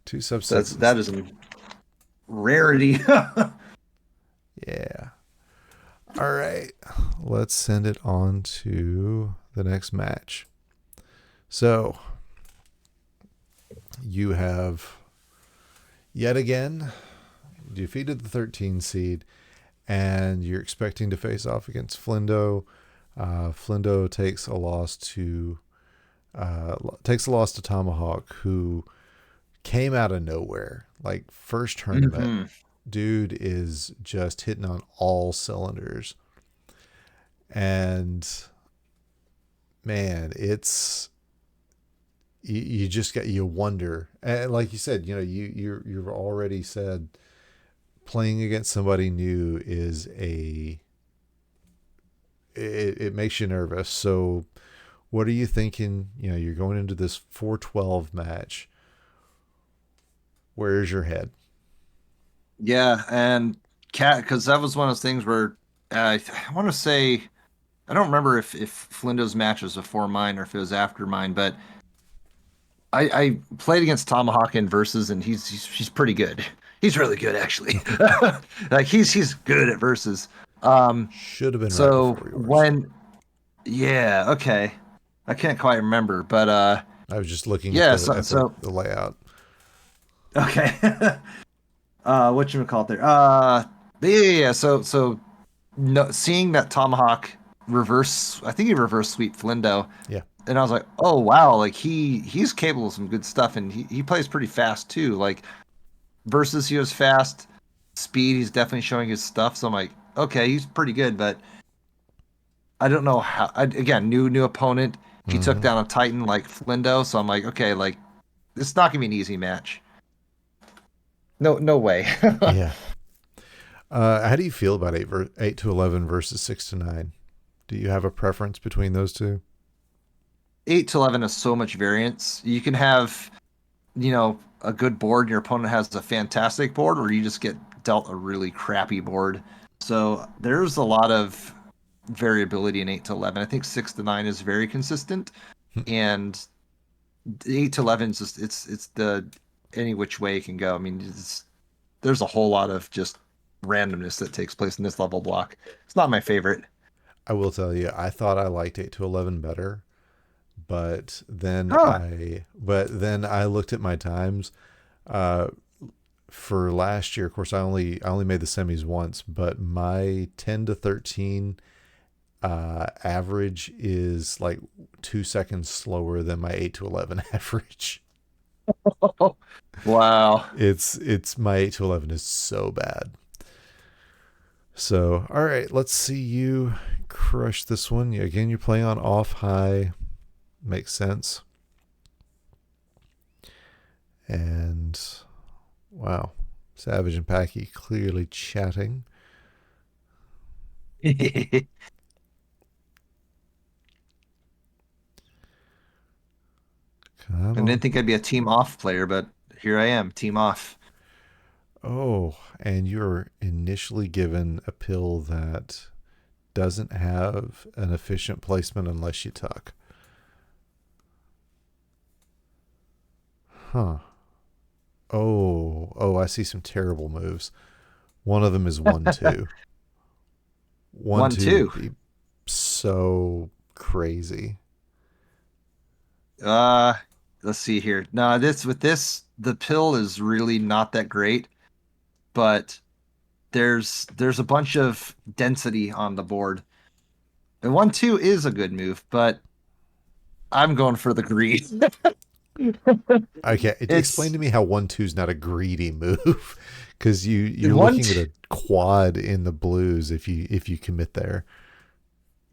Two sub That's sixes. that is a rarity. Yeah. All right. Let's send it on to the next match. So you have yet again defeated the 13 seed, and you're expecting to face off against Flindo. Flindo takes a loss to Tomahawk, who came out of nowhere. Like first tournament, hmm dude is just hitting on all cylinders, and man, you just got you wonder, and like you said, you've already said playing against somebody new is it makes you nervous. So what are you thinking? You're going into this 412 match. Where's your head? Yeah, and cat because that was one of those things where I want to say I don't remember if Flindo's match was before mine or if it was after mine, but I played against Tomahawk in versus, and he's pretty good. He's really good actually. Like he's good at versus. Um, Should have been right so before yours. when yeah, okay, I can't quite remember, but I was just looking at yeah, the so the layout. okay, what you call it there? Yeah. So no, seeing that Tomahawk reverse, I think he reverse sweep Flindo, Yeah. and I was like, oh wow, like he's capable of some good stuff, and he plays pretty fast too. Like versus he was fast, speed, he's definitely showing his stuff. So I'm like, okay, he's pretty good, but I don't know how. Again, new opponent. He took Mm-hmm. down a Titan like Flindo, so I'm like, okay, like it's not gonna be an easy match. No way. Yeah. How do you feel about 8 to 11 versus 6 to 9? Do you have a preference between those two? 8 to 11 is so much variance. You can have a good board and your opponent has a fantastic board, or you just get dealt a really crappy board. So there's a lot of variability in 8 to 11. I think 6 to 9 is very consistent, and 8 to 11 is just it's the any which way it can go. I mean, there's a whole lot of just randomness that takes place in this level block. It's not my favorite. I will tell you, I thought I liked 8 to 11 better, Huh. but then I looked at my times uh for last year. Of course, I only made the semis once, but my 10 to 13 average is like 2 seconds slower than my 8 to 11 average. Wow. It's my 8 to 11 is so bad. So, all right, let's see you crush this one. Again, you're playing on off high. Makes sense. And wow, Savage and Packy clearly chatting. I Come didn't on. think I'd be a team off player, but here I am, team off. Oh, and you're initially given a pill that doesn't have an efficient placement unless you tuck. Huh. Oh, I see some terrible moves. One of them is 1-2. 1 One, 2 would two. be so crazy. Uh, let's see here. No, this, the pill is really not that great, but there's a bunch of density on the board. And 1-2 is a good move, but I'm going for the greed. Okay, explain It's to me how 1-2 is not a greedy move, because you're one. looking at a quad in the blues if you commit there.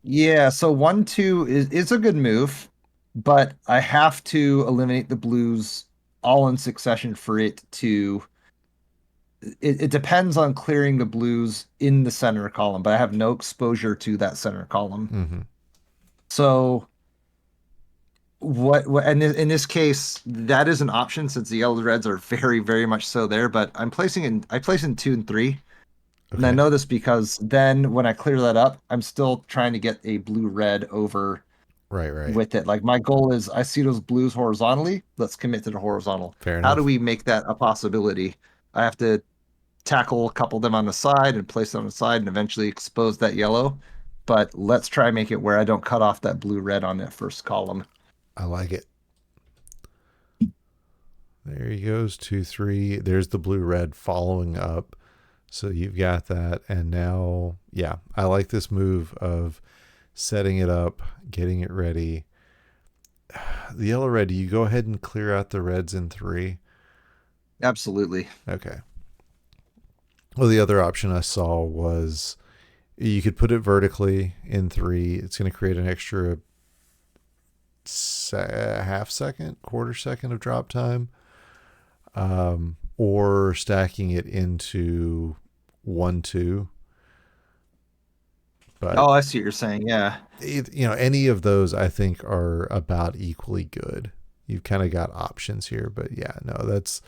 Yeah, so 1-2 is a good move, but I have to eliminate the blues all in succession for it to. It depends on clearing the blues in the center column, but I have no exposure to that center column. Mm-hmm. So what and in this case, that is an option since the yellow reds are very, very much so there, but I place in 2 and 3. And I Okay. know this because then when I clear that up, I'm still trying to get a blue red over Right, right. with it. Like my goal is I see those blues horizontally. Let's commit to the horizontal. Fair How do enough. we make that a possibility? I have to tackle a couple of them on the side and place them on the side and eventually expose that yellow. But let's try and make it where I don't cut off that blue red on that first column. I like it. There he goes, 2-3. There's the blue red following up. So you've got that. And now, yeah, I like this move of setting it up, getting it ready. The yellow red, do you go ahead and clear out the reds in 3? Absolutely. Okay. Well, the other option I saw was you could put it vertically in 3. It's going to create an extra half second, quarter second of drop time. Or stacking it into 1-2. But Oh, I see what you're saying. Yeah. any of those I think are about equally good. You've kind of got options here, but yeah, no, that's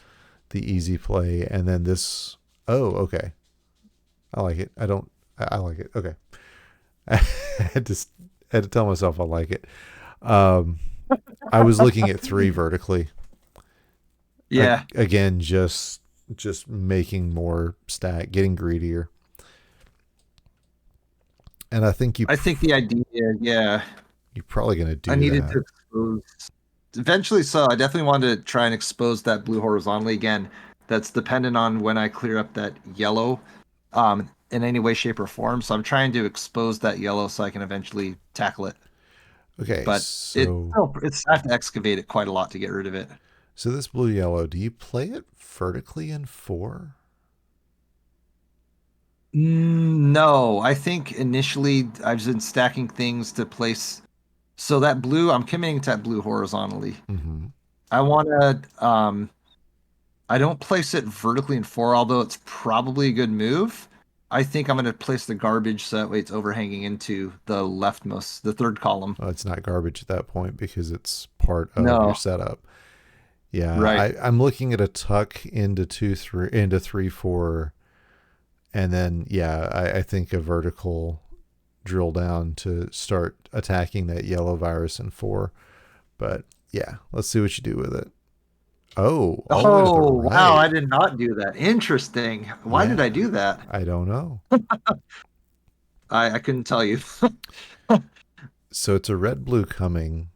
the easy play. And then this, oh, okay, I like it. I like it. Okay, I had to tell myself I like it. Um, I was looking at 3 vertically. Yeah. Again, just making more stack, getting greedier. And I think I think the idea, yeah, you're probably going to I do needed that. to expose. Eventually, so I definitely wanted to try and expose that blue horizontally again. That's dependent on when I clear up that yellow, in any way, shape, or form. So I'm trying to expose that yellow so I can eventually tackle it. Okay, But it's I have to excavate it quite a lot to get rid of it. so this blue yellow, do you play it vertically in 4? No, I think initially I've been stacking things to place. So that blue, I'm committing to that blue horizontally. Mm-hmm. I want to I don't place it vertically in 4, although it's probably a good move. I think I'm going to place the garbage so that way it's overhanging into the leftmost, the third column. Well, it's not garbage at that point because it's part of your No. setup. Yeah, Right. I'm looking at a tuck into 2 3 into 3 4, and then yeah, I think a vertical drill down to start attacking that yellow virus in 4. But yeah, let's see what you do with it. Oh, all the way to the Oh, wow, I right. did not do that. Interesting. Why did Yeah, I do that? I don't know. I couldn't tell you. So it's a red blue coming.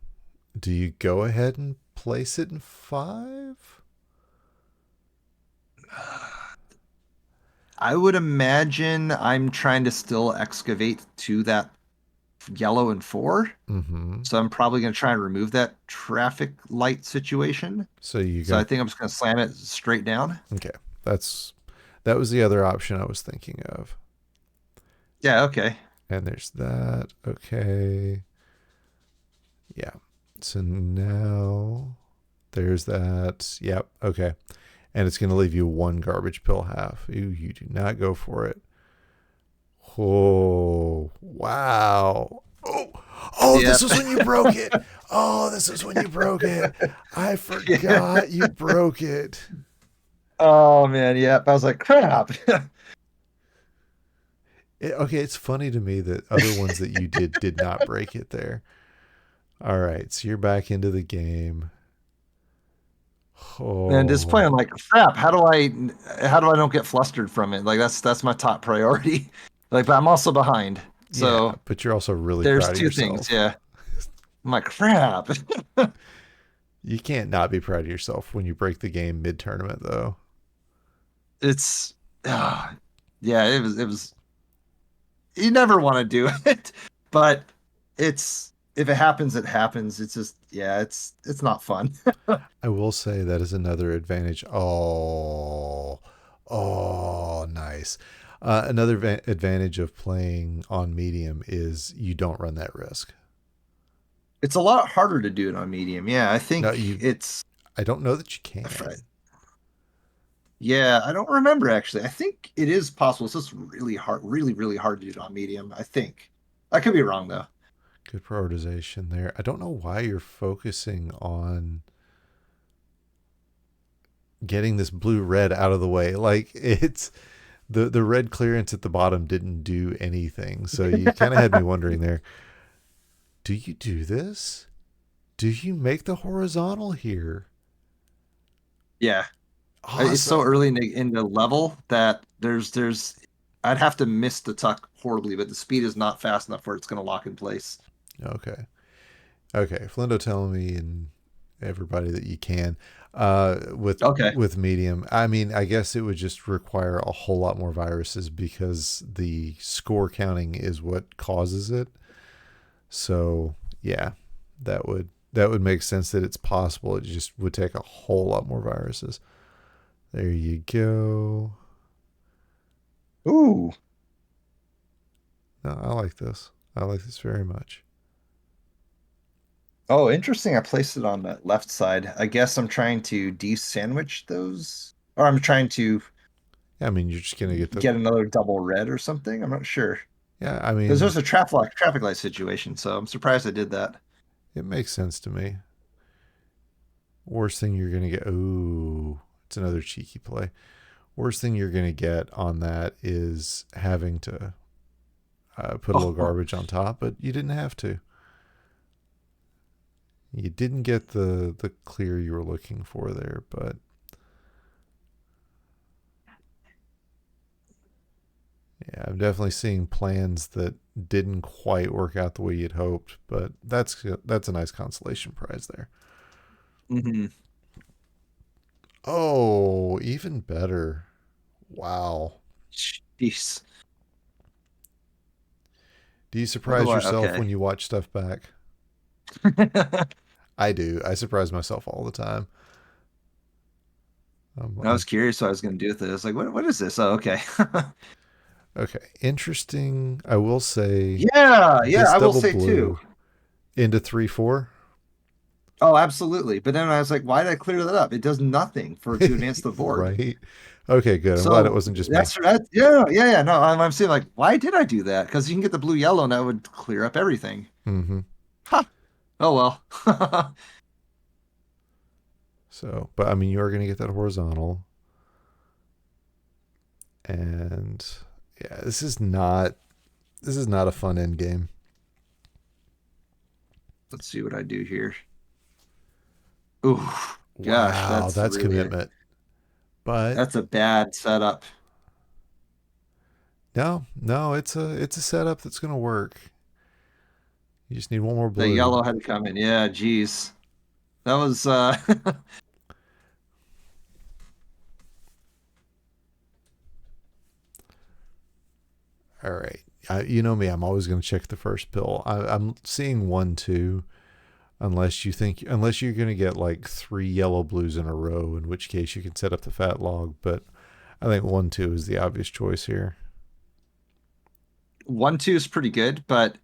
Do you go ahead and place it in 5? I would imagine I'm trying to still excavate to that yellow and 4. Mm-hmm. So I'm probably going to try and remove that traffic light situation. So you So I got think I'm just going to slam it straight down. okay. That's that was the other option I was thinking of. Yeah, okay. And there's that. Okay. Yeah. So now there's that. Yep. Okay. And it's going to leave you one garbage pill half. You do not go for it. Oh, wow. Oh, oh, Yeah. this was when you broke it. Oh, this is when you broke it. I Yeah. forgot you broke it. Oh man, yep. I was like, crap. Okay, it's funny to me that other ones that you did not break it there. All right, so you're back into the game. And at this point, Oh, I'm like, crap. How do I don't get flustered from it? Like that's my top priority. Like, but I'm also behind. yeah, So but you're also really there's proud of two things. yourself. Yeah. I'm like, crap. You can't not be proud of yourself when you break the game mid tournament, though. It's yeah, it was you never want to do it, but it's if it happens, it happens. It's just yeah, it's not fun. I will say that is another advantage. Oh, oh, nice. Another advantage of playing on medium is you don't run that risk. It's a lot harder to do it on medium. Yeah, I No, think you. it's I don't know that you can. yeah, I don't remember actually. I think it is possible. It's just really hard, really hard to do it on medium. I think. I could be wrong though. Good prioritization there. I don't know why you're focusing on getting this blue red out of the way. Like it's the red clearance at the bottom didn't do anything. So you kind of had me wondering there. Do you do this? Do you make the horizontal here? Yeah, it's so Awesome. early in the level that there's I'd have to miss the tuck horribly, but the speed is not fast enough where it's going to lock in place. Okay. Okay. Flindo telling me and everybody that you can. Okay. With medium, I mean, I guess it would just require a whole lot more viruses because the score counting is what causes it. So yeah, that would make sense that it's possible. It just would take a whole lot more viruses. There you go. Ooh. No, I like this. I like this very much. Oh, interesting. I placed it on the left side. I guess I'm trying to de-sandwich those, or I'm trying to Yeah, I mean, you're just gonna get the. get another double red or something. I'm not sure. Yeah, I Because mean, there's a traffic light situation, so I'm surprised I did that. it makes sense to me. Worst thing you're gonna get. Ooh, it's another cheeky play. Worst thing you're gonna get on that is having to put a little Oh, garbage on top, but you didn't have to. You didn't get the clear you were looking for there, but yeah, I'm definitely seeing plans that didn't quite work out the way you'd hoped, but that's a nice consolation prize there. hmm. Oh, even better. Wow. Jeez. Do you What do surprise I? yourself Okay. when you watch stuff back? I do. I surprise myself all the time. I'm I was like, curious what I was going to do with it. I was like, what is this? Oh, okay. okay, interesting. I will say Yeah, this I will double say too. blue into 3 4. Oh, absolutely. But then I was like, why did I clear that up? It does nothing for to advance the board. Right? Okay, good. I'm glad it So wasn't just me. that's that. Yeah. No, I'm saying like, why did I do that? Because you can get the blue yellow, and that would clear up everything. Hmm. Ha. Oh well. So, but I mean, you are going to get that horizontal, and yeah, this is not a fun end game. Let's see what I do here. Ooh, gosh, Wow, that's that's really commitment. But that's a bad setup. no, no, it's a setup that's going to work. You just need one more The blue. yellow had to come in. Yeah, geez. That was All right. You know me, I'm always going to check the first pill. I'm seeing 1-2, unless you're going to get like three yellow blues in a row, in which case you can set up the fat log. But I think 1-2 is the obvious choice here. 1-2 is pretty good, but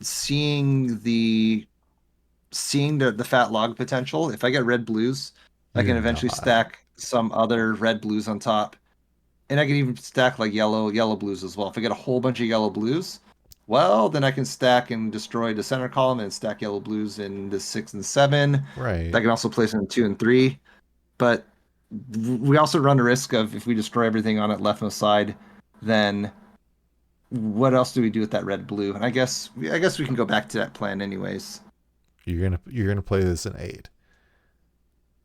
seeing the seeing the fat log potential, if I get red blues, I You're can eventually not. stack some other red blues on top. And I can even stack like yellow blues as well. If I get a whole bunch of yellow blues, well, then I can stack and destroy the center column and stack yellow blues in the 6 and 7. I Right. can also place in 2 and 3. But we also run the risk of if we destroy everything on it leftmost side, then what else do we do with that red blue? And I guess we can go back to that plan anyways. You're gonna play this in 8.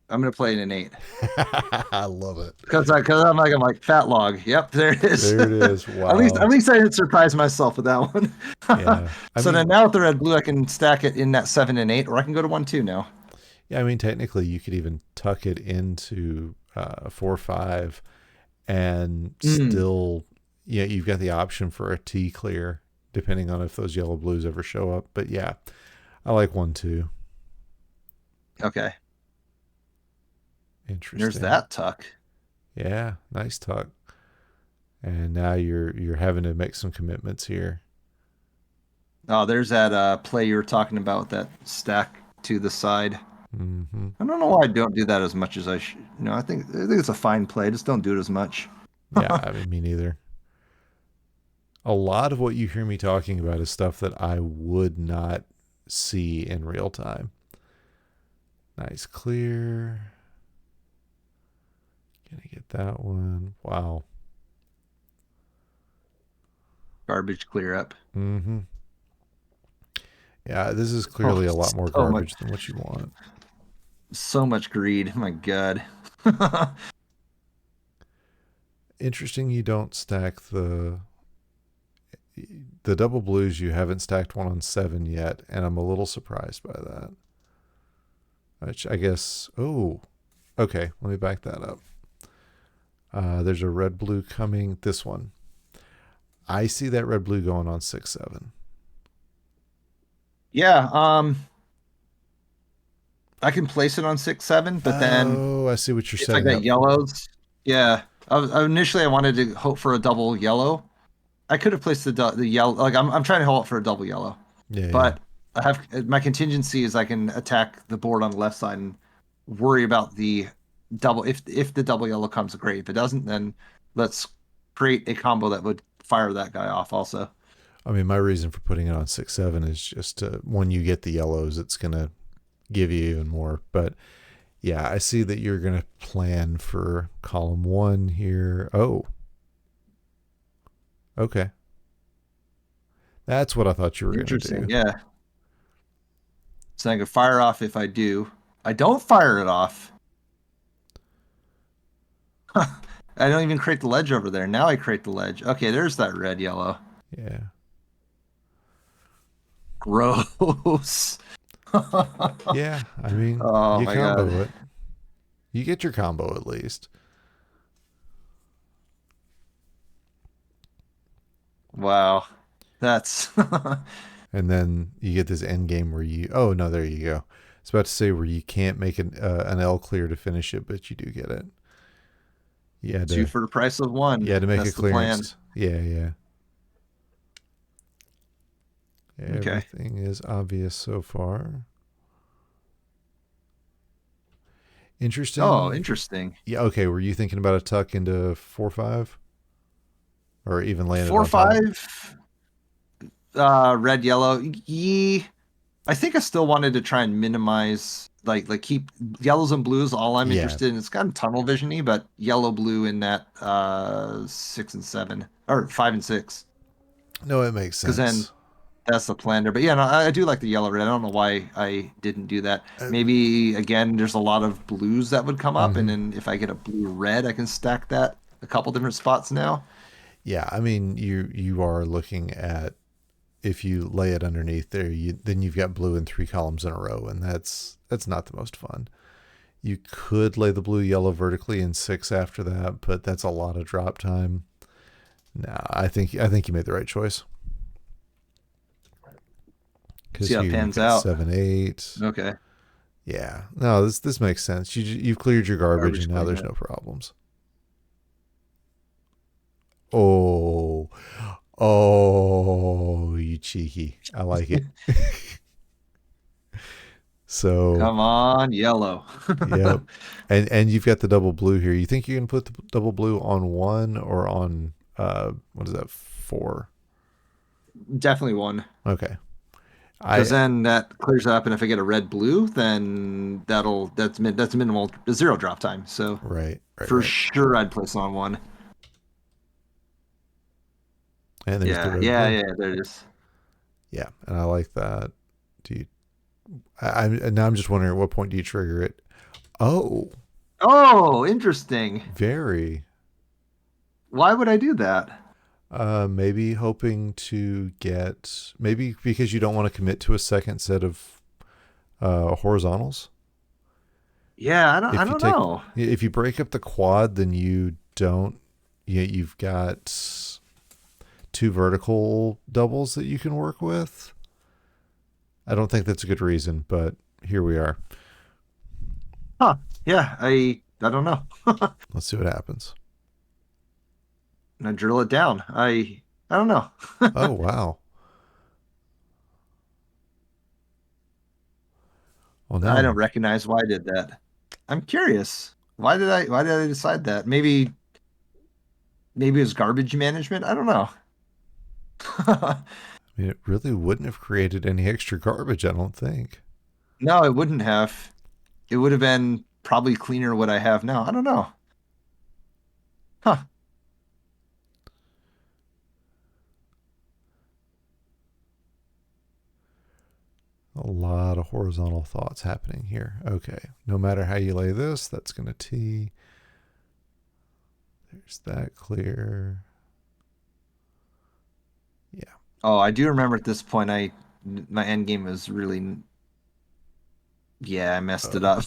I'm gonna play in an 8 I love it. because I'm like fat log. Yep, there it is. There it is. at least at Wow. least I didn't surprise myself with that one. Yeah. I So then mean, now with the red blue, I can stack it in that 7 and 8, or I can go to 1-2 now. yeah. I mean, technically, you could even tuck it into 4-5, and Mm, still, yeah, you've got the option for a T clear, depending on if those yellow blues ever show up. But yeah, I like 1-2. okay, there's Interesting. that tuck. Yeah, nice tuck. And now you're having to make some commitments here. Oh, there's that play you were talking about with that stack to the side. Hmm. I don't know why I don't do that as much as I should. No, I think it's a fine play. Just don't do it as much. Yeah, I mean, me neither. A lot of what you hear me talking about is stuff that I would not see in real time. Nice clear. Gonna get that one. Wow. Garbage clear up. Mm-hmm. Yeah, this is Oh, clearly a lot more so much, garbage than what you want. so much greed. My God. Interesting you don't stack the double blues. You haven't stacked one on 7 yet, and I'm a little surprised by that. Which I guess, oh, okay, let me back that up. There's a red blue coming. This one. I see that red blue going on 6-7. Yeah, I can place it on 6-7, but then Oh, I see what you're if I setting got up for. yellows, yeah. Initially I wanted to hope for a double yellow. I could have placed the yellow. Like I'm trying to hold for a double yellow, Yeah, yeah. but I have my contingency is I can attack the board on the left side and worry about the double. If the double yellow comes, great. If it doesn't, then let's create a combo that would fire that guy off also. I mean, my reason for putting it on 6-7 is just when you get the yellows, it's gonna give you even more. But yeah, I see that you're gonna plan for column 1 here. Oh, okay. That's what I thought you were gonna Interesting. do. Yeah. So I can fire off if I do. I don't fire it off. I don't even create the ledge over there. Now I create the ledge. Okay, there's that red yellow. Yeah. Gross. Yeah. I mean, Oh you my God. combo it. You get your combo at least. Wow. That's And then you get this end game where you, oh no, there you go. I was about to say where you can't make an L clear to finish it, but you do get it. two for the price of You one. had to make a That's the plan. clearance. Yeah, yeah. Okay. Everything is obvious so far. Oh, Interesting. interesting. Yeah, okay. Were you thinking about a tuck into 4-5, or even laying it Four, on top? five, red, yellow. I think I still wanted to try and minimize like keep yellows and blues. All I'm Yeah. interested in. It's kind of tunnel visiony, but yellow blue in that 6 and 7 or 5 and 6, No, it makes because then sense. that's the plan there. But yeah, no, I do like the yellow red. I don't know why I didn't do that. Uh, Maybe again, there's a lot of blues that would come up, and hmm then if I get a blue red, I can stack that a couple different spots now. Yeah, I mean, you are looking at if you lay it underneath there, then you've got blue in three columns in a row, and that's not the most fun. You could lay the blue yellow vertically in six after that, but that's a lot of drop time. No, I think you made the right choice See because how it here you've pans got out. 7 8. Okay, Yeah, no, this makes sense. You've cleared your garbage, garbage and now clean there's it. no problems. Oh, oh, you cheeky! I like it. So, Come on, yellow. yep, and you've got the double blue here. You think you can put the double blue on one or on what is that, four? Definitely one. Okay, Because I then that clears up, and if I get a red blue, then that's minimal zero drop time. So right, right, for right. sure, I'd place on one. And there's the Yeah, red yeah, blue. yeah. There it is. Yeah, and I like that. Do you? And now I'm just wondering at what point do you trigger it? Oh, Oh, interesting. very. Why would I do that? Maybe hoping to get maybe because you don't want to commit to a second set of horizontals. Yeah, I If you don't take know. if you break up the quad, then you don't. You've got two vertical doubles that you can work with. I don't think that's a good reason, but here we are. Huh. Yeah, I don't know. Let's see what happens. And I drill it down. I don't know. Oh wow. Well now I don't I'm recognize why I did that. I'm curious. Why did I decide that? Maybe it was garbage management. I don't know. I mean, it really wouldn't have created any extra garbage, I don't think. No, it wouldn't have. It would have been probably cleaner what I have now. I don't know. Huh. A lot of horizontal thoughts happening here. Okay, no matter how you lay this, that's going to T. There's that clear. Yeah. Oh, I do remember at this point my end game was really, yeah, I messed it Oh. up.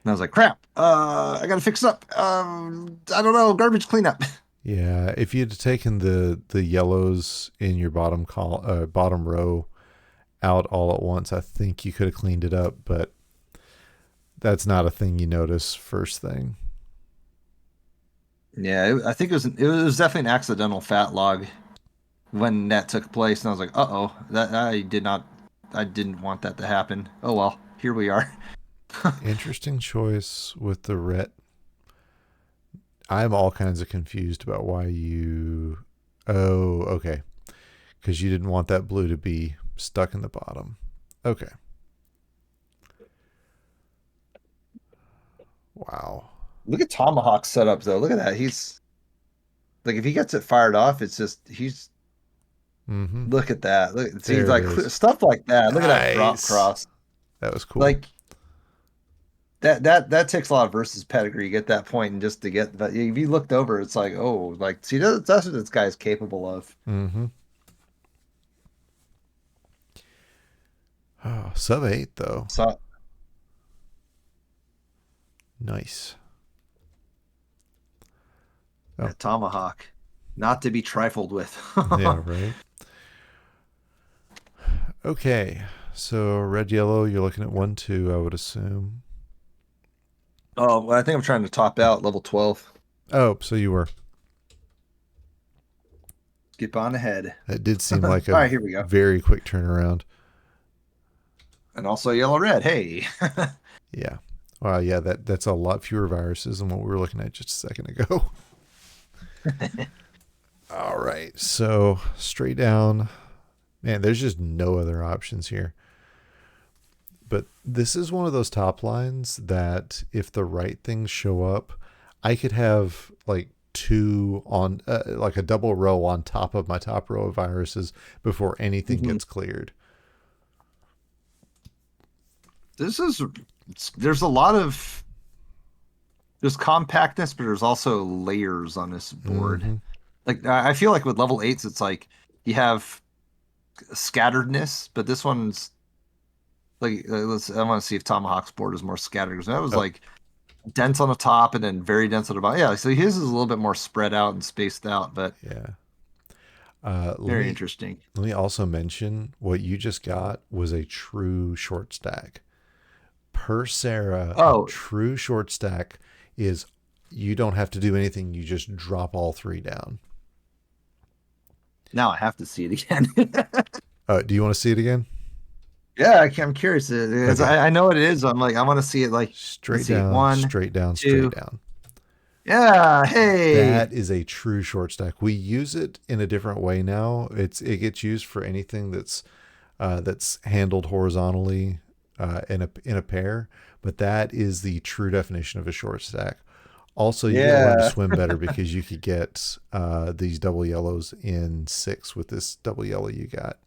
And I was like, crap. I gotta fix it up. I don't know, garbage cleanup. Yeah, if you'd taken the yellows in your bottom row out all at once, I think you could have cleaned it up, but that's not a thing you notice first thing. Yeah, I think it was definitely an accidental fat log when that took place, and I was like, uh-oh, that I didn't want that to happen. Oh well, here we are. Interesting choice with the ret. I'm all kinds of confused about why you. Oh, okay. Because you didn't want that blue to be stuck in the bottom. Okay. Wow. Look at Tomahawk's setup though. Look at that. He's like if he gets it fired off, it's just he's Mm-hmm. look at that. Look, see There it like is. stuff like that. Look at that drop Nice. cross. That was cool. Like that takes a lot of versus pedigree to get that point and just to get that. If you looked over, it's like, oh, like see that's what this guy's capable of. Mm-hmm. Oh, sub 8 though. So Nice. Oh, that Tomahawk, not to be trifled with. yeah, right. Okay. So red yellow, you're looking at 1 2, I would assume. Oh, well, I think I'm trying to top out level 12. Oh, so you were. Skip on ahead. That did seem All like a right, here we go. very quick turnaround. And also yellow red. Hey. Yeah. Wow, yeah, that's a lot fewer viruses than what we were looking at just a second ago. All right. So straight down. Man, there's just no other options here. But this is one of those top lines that if the right things show up, I could have like two on like a double row on top of my top row of viruses before anything Mhm. gets cleared. This is there's a lot of there's compactness, but there's also layers on this board. Mm-hmm. Like I feel like with level eights, it's like you have scatteredness, but this one's like let's I want to see if Tomahawk's board is more scattered because that was Oh, like dense on the top and then very dense on the bottom. Yeah, so his is a little bit more spread out and spaced out, but yeah. Let very me interesting. also mention what you just got was a true short stack. Per Sarah, a Oh, true short stack is you don't have to do anything. You just drop all three down. now I have to see it again. Do you want to see it again? Yeah, I'm curious. Okay. I know what it is. I'm like, I want to see it. Like, let's Straight see, down, one, straight down, straight two. down. Yeah, hey. That is a true short stack. We use it in a different way now. It gets used for anything that's handled horizontally in a pair, but that is the true definition of a short stack. Also, you got to learn to Yeah. swim better because you could get these double yellows in six with this double yellow you got.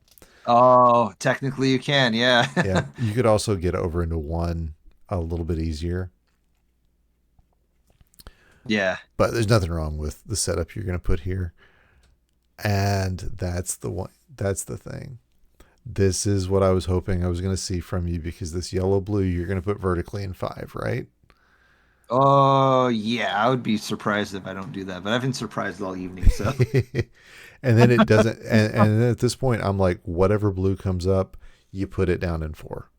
Oh, technically you can. Yeah. Yeah, you could also get over into one a little bit easier, Yeah. but there's nothing wrong with the setup you're going to put here. And that's the one. That's the thing. This is what I was hoping I was going to see from you because this yellow blue you're going to put vertically in five, right? Oh, yeah. I would be surprised if I don't do that, but I've been surprised all evening. So And then it doesn't. And then at this point, I'm like, whatever blue comes up, you put it down in four.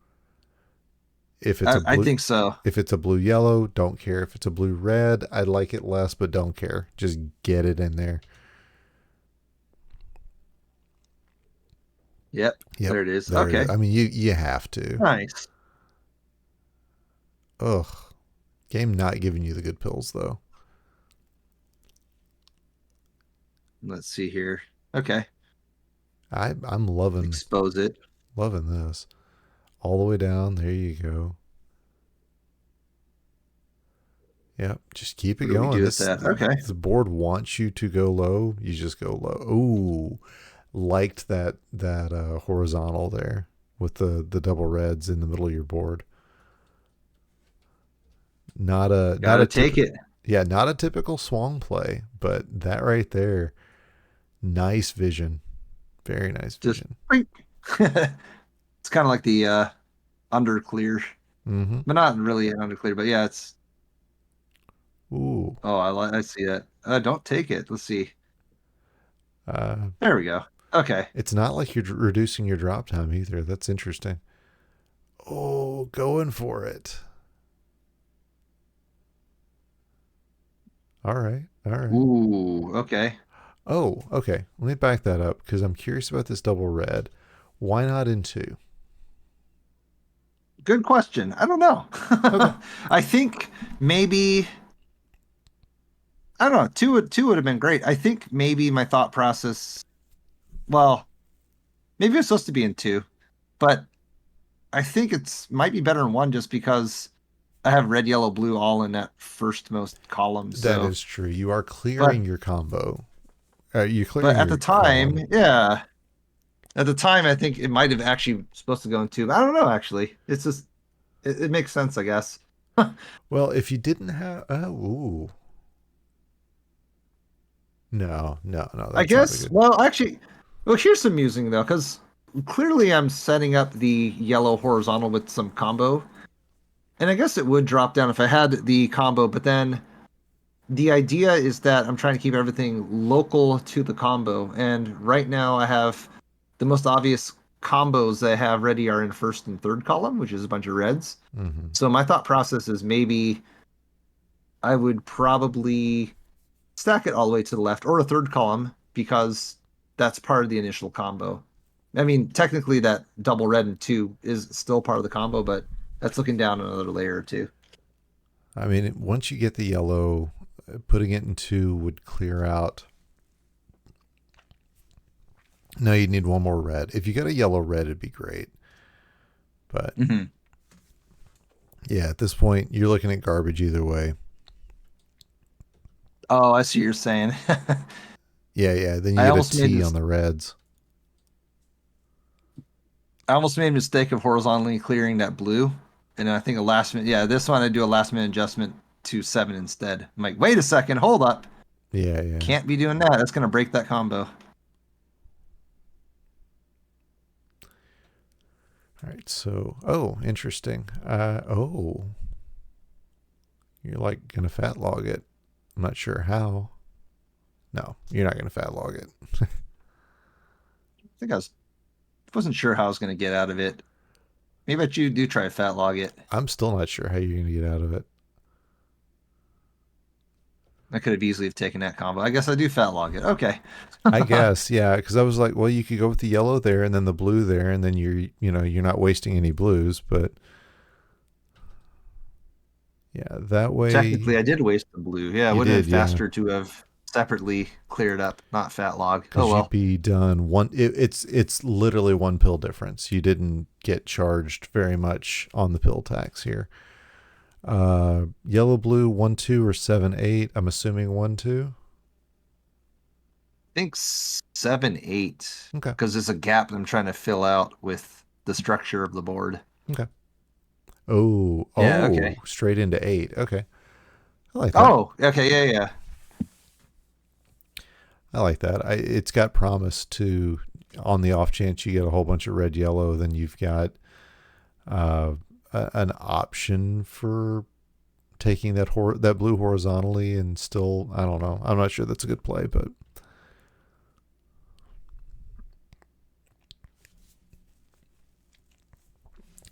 If it's a I blue, think so. if it's a blue yellow, don't care. If it's a blue red, I like it less, but don't care. Just get it in there. Yep. Yep, There it is. there it is. Okay. I mean, you have to. Nice. Ugh, game not giving you the good pills though. Let's see here. Okay. I'm loving Expose it. this all the way down. There you go. Yep, just keep it What do we going. do with that? Okay. The board wants you to go low. You just go low. Ooh, liked that horizontal there with the double reds in the middle of your board. Not Gotta a take it. not a typical Swong play, but that right there, nice vision, very nice Just vision. it's kind of like the underclear, Mm-hmm. but not really an underclear. But yeah, it's Ooh, oh, I see that. Don't take it. Let's see. uh, There we go. Okay. it's not like you're reducing your drop time either. That's interesting. Oh, going for it. All right, all right. Ooh. Okay. Oh, okay. Let me back that up because I'm curious about this double red. Why not in two? Good question. I don't know. Okay. I think maybe I don't know. Two would have been great. I think maybe my thought process. Well, maybe it's supposed to be in two, but I think it's might be better in one just because I have red, yellow, blue all in that first most column. That So, is true. You are but clearing your combo. You're but clearing at the your time, column. yeah, at the time, I think it might have actually supposed to go in two. But I don't know. Actually, it's just it makes sense, I guess. Well, if you didn't have, ooh, no, no, no, I that's not a guess. good. Well, actually, well, here's some musing though, because clearly I'm setting up the yellow horizontal with some combo, and I guess it would drop down if I had the combo. But then the idea is that I'm trying to keep everything local to the combo, and right now I have the most obvious combos that I have ready are in first and third column, which is a bunch of reds. Mm-hmm. So my thought process is maybe I would probably stack it all the way to the left or a third column because that's part of the initial combo. I mean, technically that double red and two is still part of the combo, but that's looking down another layer or two. I mean, once you get the yellow, putting it in two would clear out. No, you'd need one more red. If you got a yellow red, it'd be great. But Mm-hmm. Yeah, at this point, you're looking at garbage either way. Oh, I see what you're saying. Yeah, yeah. Then you I get a almost made T on this. the reds. I almost made a mistake of horizontally clearing that blue, and I think a last minute. Yeah, this one I do a last minute adjustment to 7 instead. I'm like, wait a second, hold up, Yeah, yeah. can't be doing that. That's gonna break that combo. All right. So, oh, interesting. Oh, you're like gonna fat log it. I'm not sure how. No, you're not gonna fat log it. I think I wasn't sure how I was gonna get out of it. Maybe bet you do try to fat log it. I'm still not sure how you're gonna get out of it. I could have easily have taken that combo. I guess I do fat log it. Okay. I guess, yeah, because I was like, well, you could go with the yellow there and then the blue there, and then you're not wasting any blues, but yeah, that way Technically, I did waste the blue. Yeah, it you would have did, been yeah, faster to have separately cleared up, not fat log. Oh because you'd well. be done one. It's literally one pill difference. You didn't get charged very much on the pill tax here. Yellow, blue, 1 2 or 7 8. I'm assuming 1 2. I think 7, 8, Okay, because there's a gap I'm trying to fill out with the structure of the board. okay. Oh, Yeah, okay. oh, straight into 8. Okay, I like that. Oh, okay, yeah, yeah. I like that. It's got promise to, on the off chance you get a whole bunch of red yellow, then you've got an option for taking that blue horizontally and still. I don't know. I'm not sure that's a good play, but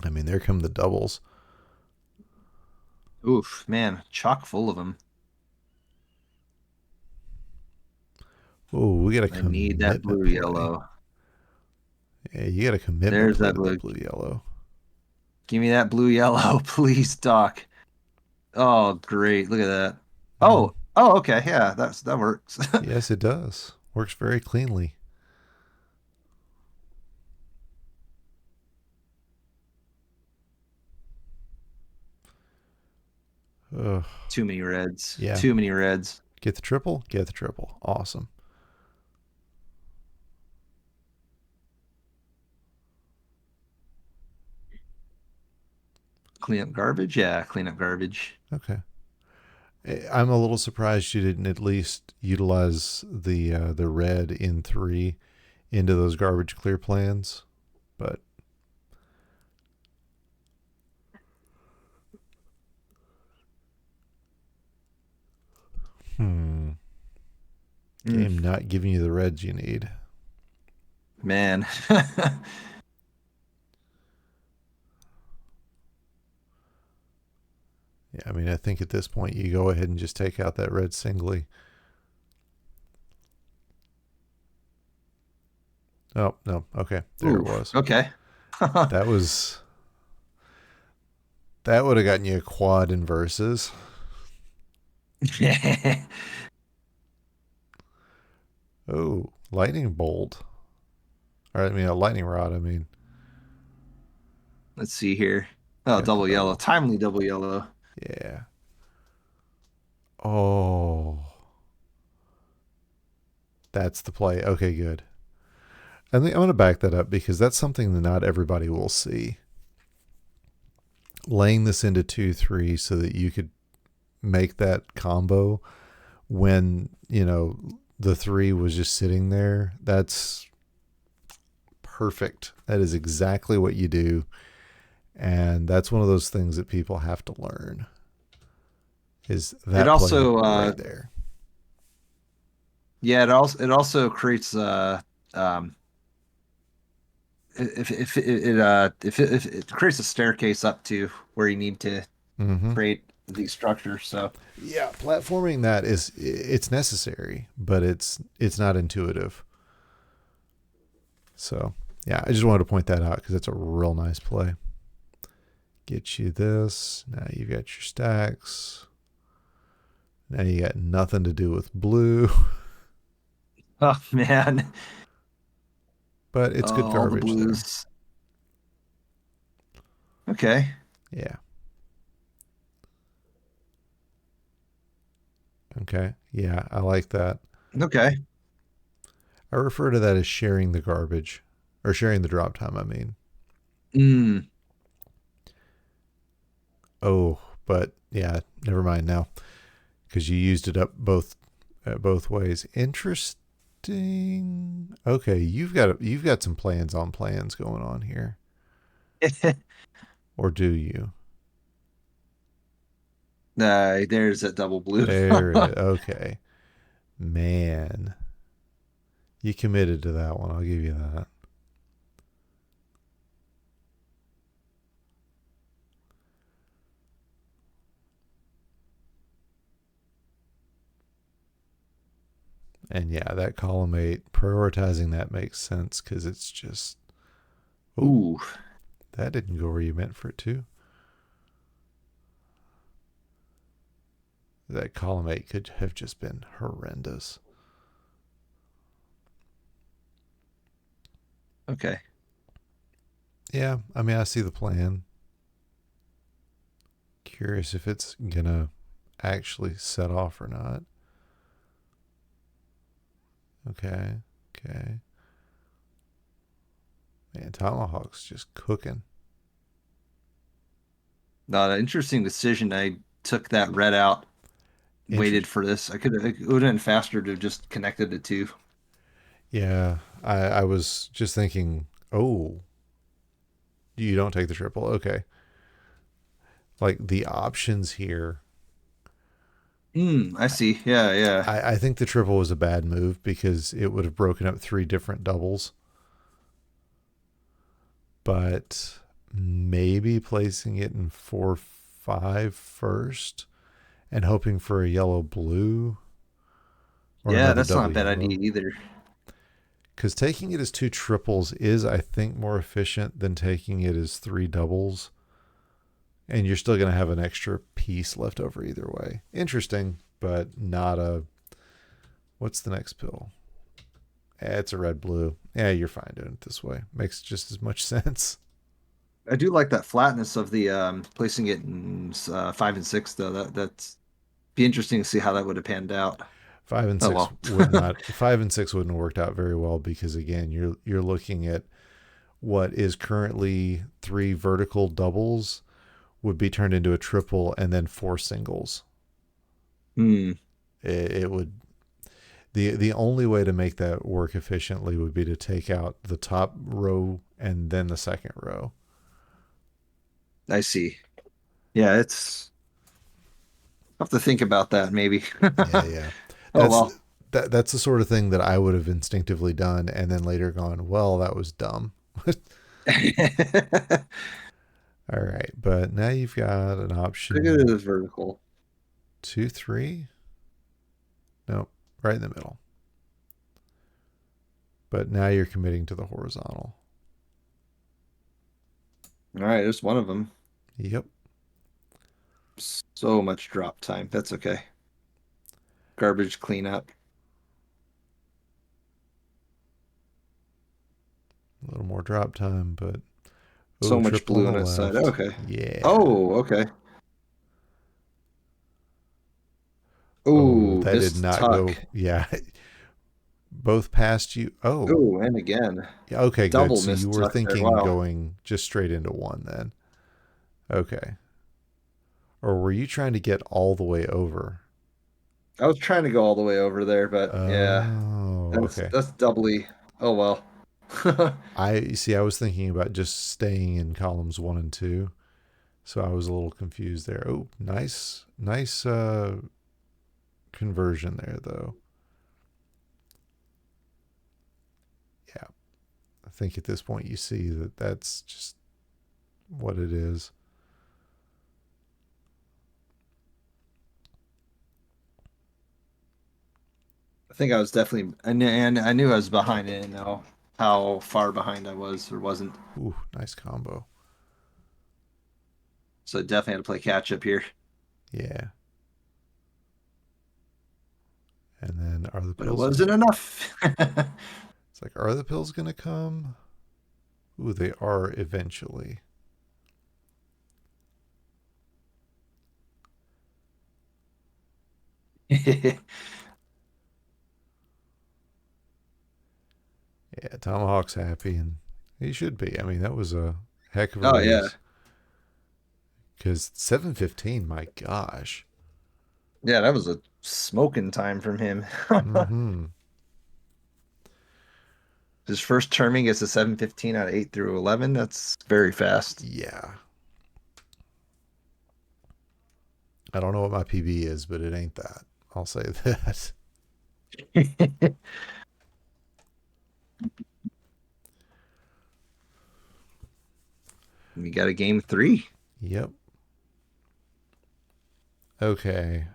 I mean, there come the doubles. Oof, man, chock full of them. Oh, we got a I need that commitment blue play. yellow. Yeah, you got a commitment There's play that with that blue. blue yellow. Give me that blue yellow, please, Doc. Oh, great. Look at that. Mm, Oh, okay. Yeah, that works. yes, it does. Works very cleanly. Ugh. Too many reds. Yeah. Too many reds. Get the triple. Get the triple. Awesome. Clean up garbage? Yeah, clean up garbage. Okay. I'm a little surprised you didn't at least utilize the red in 3 into those garbage clear plans, but Mm, game not giving you the reds you need. man. Yeah, I mean, I think at this point you go ahead and just take out that red singly. Oh no, okay, there it Ooh, was. okay. That was that would have gotten you a quad in verses. Oh, lightning bolt. Or I mean, a lightning rod. I mean, Let's see here. Oh, got the double yellow. double. Timely double yellow. Yeah. Oh, that's the play. Okay, good. I think I'm going to back that up because that's something that not everybody will see. Laying this into 2 3 so that you could make that combo when the 3 was just sitting there. That's perfect. That is exactly what you do, and that's one of those things that people have to learn. Is It that play also right there? yeah, it also creates um if it creates a staircase up to where you need to Mm-hmm. create these structures. So Yeah, platforming that it's necessary, but it's not intuitive. So yeah, I just wanted to point that out because it's a real nice play. Get you this. Now you've got your stacks. Now you got nothing to do with blue, oh man. but it's good Oh, all the garbage there. blues. Okay. Yeah. Okay. Yeah, I like that. Okay. I refer to that as sharing the garbage or sharing the drop time, I mean. Mm. Oh, but yeah, never mind now because you used it up both ways. Interesting. Okay, you've got some plans on plans going on here, or do you? There's a double blue. There it is. Okay, man, you committed to that one. I'll give you that. And yeah, that column eight prioritizing that makes sense because it's just oh, Ooh. that didn't go where you meant for it to. That column eight could have just been horrendous. Okay. Yeah, I mean, I see the plan. Curious if it's gonna actually set off or not. Okay, okay. Man, Tomahawk's just cooking. Not an interesting decision. I took that red out, waited Interest. for this. It would have been faster to have just connected the two. Yeah, I was just thinking, oh, you don't take the triple. Okay. Like the options here, I see. Yeah, yeah. I think the triple was a bad move because it would have broken up three different doubles. But maybe placing it in 4 5 first and hoping for a yellow blue or Yeah, another that's not double a bad idea yellow. either. Because taking it as two triples is, I think, more efficient than taking it as three doubles. And you're still going to have an extra piece left over either way. Interesting, but not a. What's the next pill? It's a red blue. Yeah, you're fine doing it this way. Makes just as much sense. I do like that flatness of the placing it in 5 and 6 though. That's be interesting to see how that would have panned out. Five and Oh six well. would not. 5 and 6 wouldn't have worked out very well because again, you're looking at what is currently three vertical doubles would be turned into a triple and then four singles. Hmm. It would the only way to make that work efficiently would be to take out the top row and then the second row. I see. Yeah, it's I'll have to think about that maybe. Yeah, yeah. Oh That's well. that's the sort of thing that I would have instinctively done and then later gone, well, that was dumb. Look All right, but now you've got an at option this vertical. 2 3. Nope, right in the middle. But now you're committing to the horizontal. All right, there's one of them. Yep. So much drop time. That's okay. Garbage cleanup. A little more drop time, but So oh, much triple on blue the on its side. left. Okay. Yeah. Oh, okay. Oh, Oh, that did missed not tuck. go. Yeah. Both past you. Oh, Oh, and again. yeah. Okay, good. Double So you missed were tuck there. thinking Wow. going just straight into one then. Okay. Or were you trying to get all the way over? I was trying to go all the way over there, but yeah, Oh, okay. that's doubly. Oh well. I see. I was thinking about just staying in columns one and two, so I was a little confused there. Oh, nice conversion there, though. Yeah, I think at this point you see that that's just what it is. I think I was definitely, and I knew I was behind it, and know how far behind I was or wasn't. Ooh, nice combo. So definitely had to play catch up here. Yeah. And then are the But it pills? wasn't enough. It's like, are the pills gonna come? Ooh, they are eventually. Yeah, Tomahawk's happy, and he should be. I mean, that was a heck of a Oh yeah. raise. Because 7:15, my gosh. Yeah, that was a smoking time from him. Mm-hmm. His first terming is a 7:15 out of 8 through 11. That's very fast. Yeah. I don't know what my PB is, but it ain't that. I'll say that. We got a game three. Yep. Okay.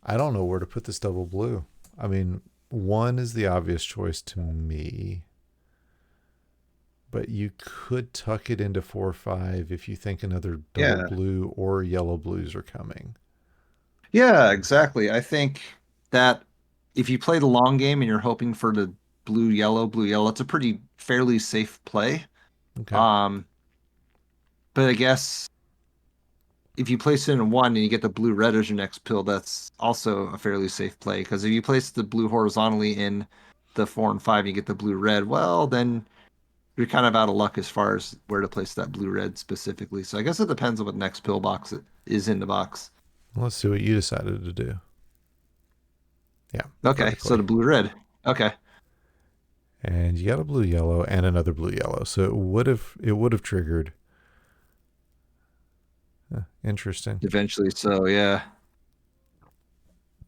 I don't know where to put this double blue. I mean, one is the obvious choice to me, but you could tuck it into 4 or 5 if you think another double Yeah. blue or yellow blues are coming. Yeah, exactly. I think that if you play the long game and you're hoping for the blue yellow, it's a pretty fairly safe play. Okay. Um, but I guess if you place it in one and you get the blue red as your next pill, that's also a fairly safe play. Because if you place the blue horizontally in the 4 and 5, and you get the blue red, well, then you're kind of out of luck as far as where to place that blue red specifically. So I guess it depends on what next pill box it is in the box. Well, let's see what you decided to do. Yeah, Okay, so vertically. the blue red. Okay. And you got a blue yellow and another blue yellow. So it would have triggered. Interesting. Eventually, so yeah.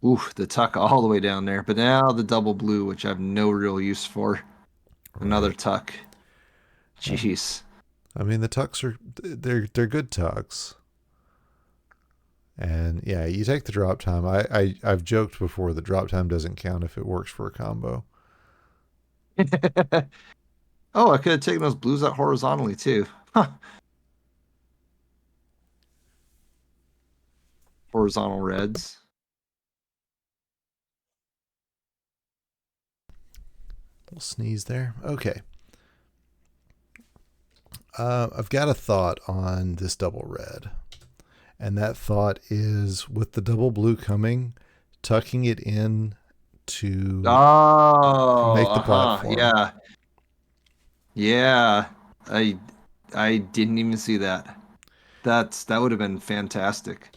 Ooh, the tuck all the way down there. But now the double blue, which I have no real use for. Another Right. tuck. Um, Jeez. I mean the tucks are they're good tucks. And yeah, you take the drop time. I've joked before that drop time doesn't count if it works for a combo. Oh, I could have taken those blues out horizontally too. Huh. Horizontal reds. Little sneeze there. Okay. I've got a thought on this double red. And that thought is with the double blue coming, tucking it in to Oh, make the uh-huh. platform. Yeah. Yeah. I I didn't even see that. That would have been fantastic.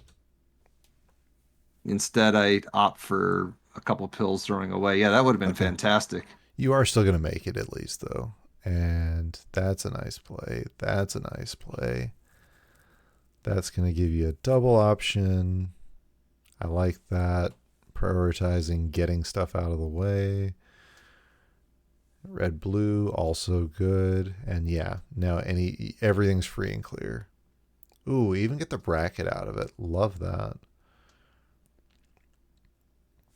Instead, I opt for a couple pills throwing away. Yeah, that would have been Okay. fantastic. You are still going to make it at least, though. And that's a nice play. That's a nice play. That's going to give you a double option. I like that. Prioritizing getting stuff out of the way. Red blue also good. And yeah, now everything's free and clear. Ooh, even get the bracket out of it. Love that.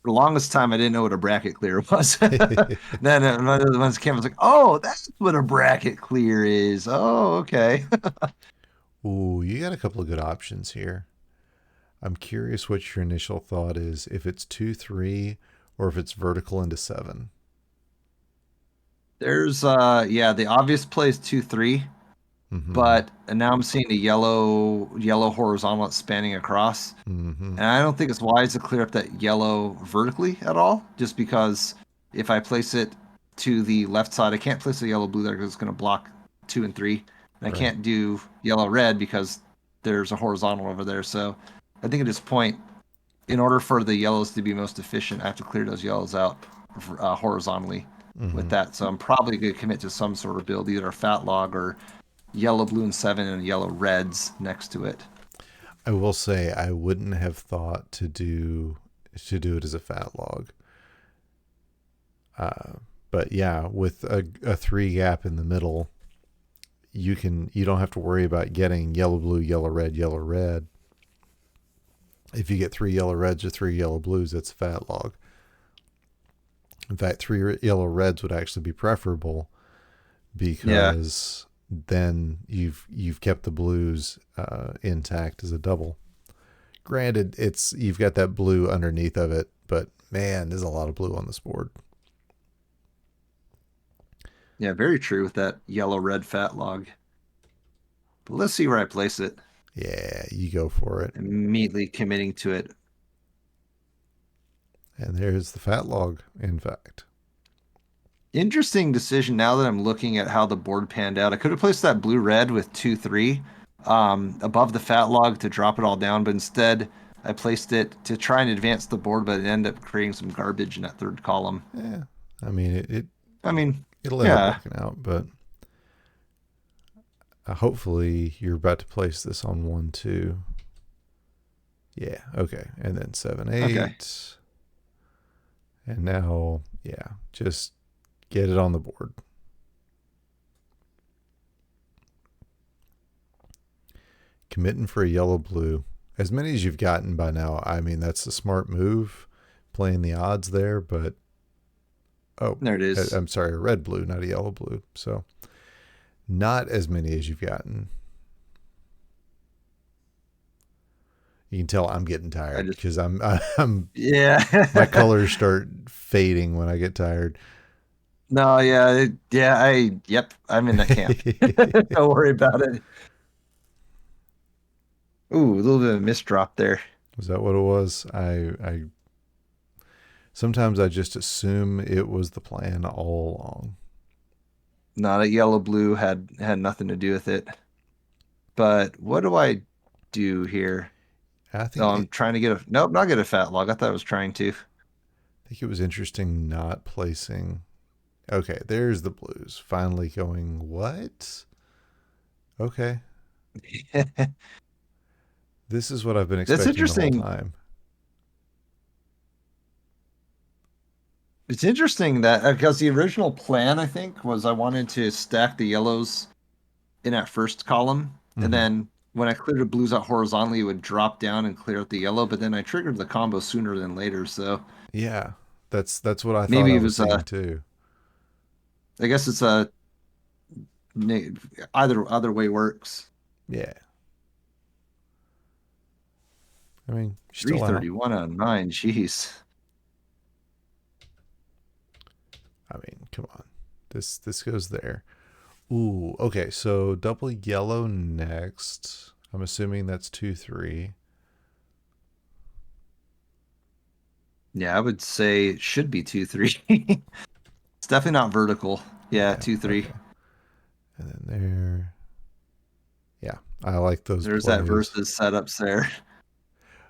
For the longest time, I didn't know what a bracket clear was. Then once came, I was like, "Oh, that's what a bracket clear is." Oh, okay. Ooh, you got a couple of good options here. I'm curious what your initial thought is if it's 2 3 or if it's vertical into 7. There's yeah, the obvious play is 2-3, Mm-hmm. but and now I'm seeing a yellow horizontal that's spanning across. Mm-hmm. And I don't think it's wise to clear up that yellow vertically at all, just because if I place it to the left side, I can't place the yellow blue there because it's going to block 2 and 3. And I Right. can't do yellow red because there's a horizontal over there. So I think at this point, in order for the yellows to be most efficient, I have to clear those yellows out horizontally with Mm-hmm. that. So I'm probably going to commit to some sort of build, either a fat log or yellow blue and 7 and yellow reds next to it. I will say I wouldn't have thought to do it as a fat log. Uh, but yeah, with a 3 gap in the middle, you don't have to worry about getting yellow blue, yellow red, yellow red. If you get 3 yellow reds or 3 yellow blues, that's a fat log. In fact, 3 yellow reds would actually be preferable Yeah. because then you've kept the blues intact as a double. Granted, it's you've got that blue underneath of it, but man, there's a lot of blue on this board. Yeah, very true with that yellow red fat log. But let's see where I place it. Yeah, you go for it. Immediately committing to it. And there's the fat log, in fact. Interesting decision now that I'm looking at how the board panned out. I could have placed that blue red with 2-3 above the fat log to drop it all down, but instead I placed it to try and advance the board, but it ended up creating some garbage in that third column. Yeah, I mean I mean, it'll end up yeah, working out, but hopefully you're about to place this on 1-2. Yeah, okay, and then seven okay. eight, and now yeah, just get it on the board. Committing for a yellow blue. As many as you've gotten by now, I mean, that's a smart move, playing the odds there, but oh, There it is. I'm sorry, a red blue, not a yellow blue. So not as many as you've gotten. You can tell I'm getting I tired just, because I'm yeah. my colors start fading when I get tired. No, yeah, yep, I'm in that camp. Don't worry about it. Ooh, a little bit of a misdrop there. Was that what it was? I sometimes I just assume it was the plan all along. Not a yellow blue had nothing to do with it. But what do I do here? I Oh, think I'm trying to get a nope, not get a fat log. I thought I was trying to. it was interesting not placing. Okay, there's the blues finally going. What? Okay, this is what I've been That's expecting the whole interesting. time. It's interesting that because the original plan, I think, was I wanted to stack the yellows in that first column, and Mm-hmm. then when I cleared the blues out horizontally, it would drop down and clear out the yellow. But then I triggered the combo sooner than later, so Yeah, that's what I thought maybe I it was was seeing too. I guess it's a either way works. Yeah, I mean, you're still out. 331 on 9. Jeez. I mean, come on, this goes there. Ooh, okay, so double yellow next. I'm assuming that's 2-3. Yeah, I would say it should be 2-3. It's definitely not vertical. Yeah, Yeah, 2-3. okay, and then there. Yeah, I like those There's that plays. versus setups there.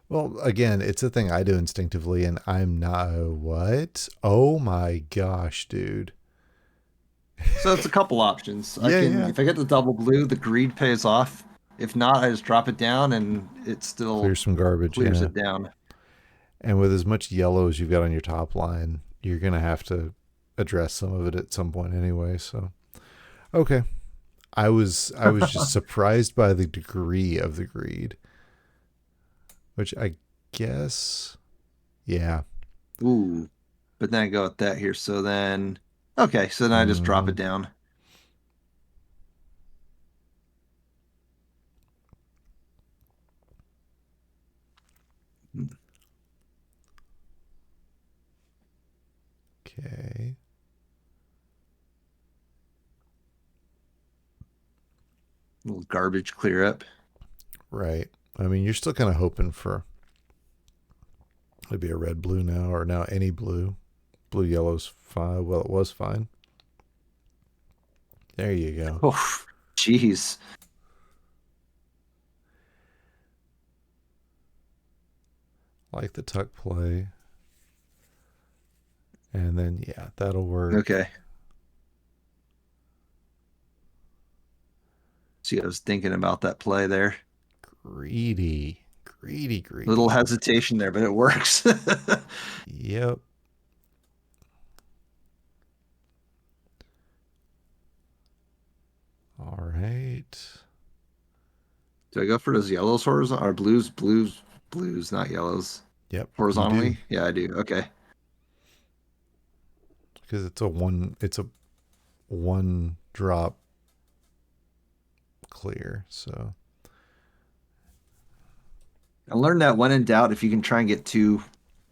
Well, again, it's a thing I do instinctively, and I'm not. What? Oh my gosh, dude. So it's a couple options. I Yeah, can, yeah. if I get the double blue, the greed pays off. If not, I just drop it down and it Clear still some garbage, clears yeah. it down. And with as much yellow as you've got on your top line, you're gonna have to address some of it at some point anyway. So okay, I was just surprised by the degree of the greed, which I guess, yeah. Ooh, but then I go with that here. So then, okay, so then I just drop Mm-hmm. it down. Okay, Little garbage clear up. right. I mean, you're still kind of hoping for it'd be a red blue now, or now any blue. Blue yellow's fine. Well, it was fine. There you go. Oh, jeez. Like the tuck play. And then, yeah, that'll work. Okay. See, I was thinking about that play there. Greedy. Greedy, Little greedy. hesitation there, but it works. Yep. All right. Do I go for those yellows horizontal or blues, not yellows Yep, you do. horizontally? Yeah, I do. Okay. Because it's a one drop clear. So I learned that when in doubt, if you can try and get two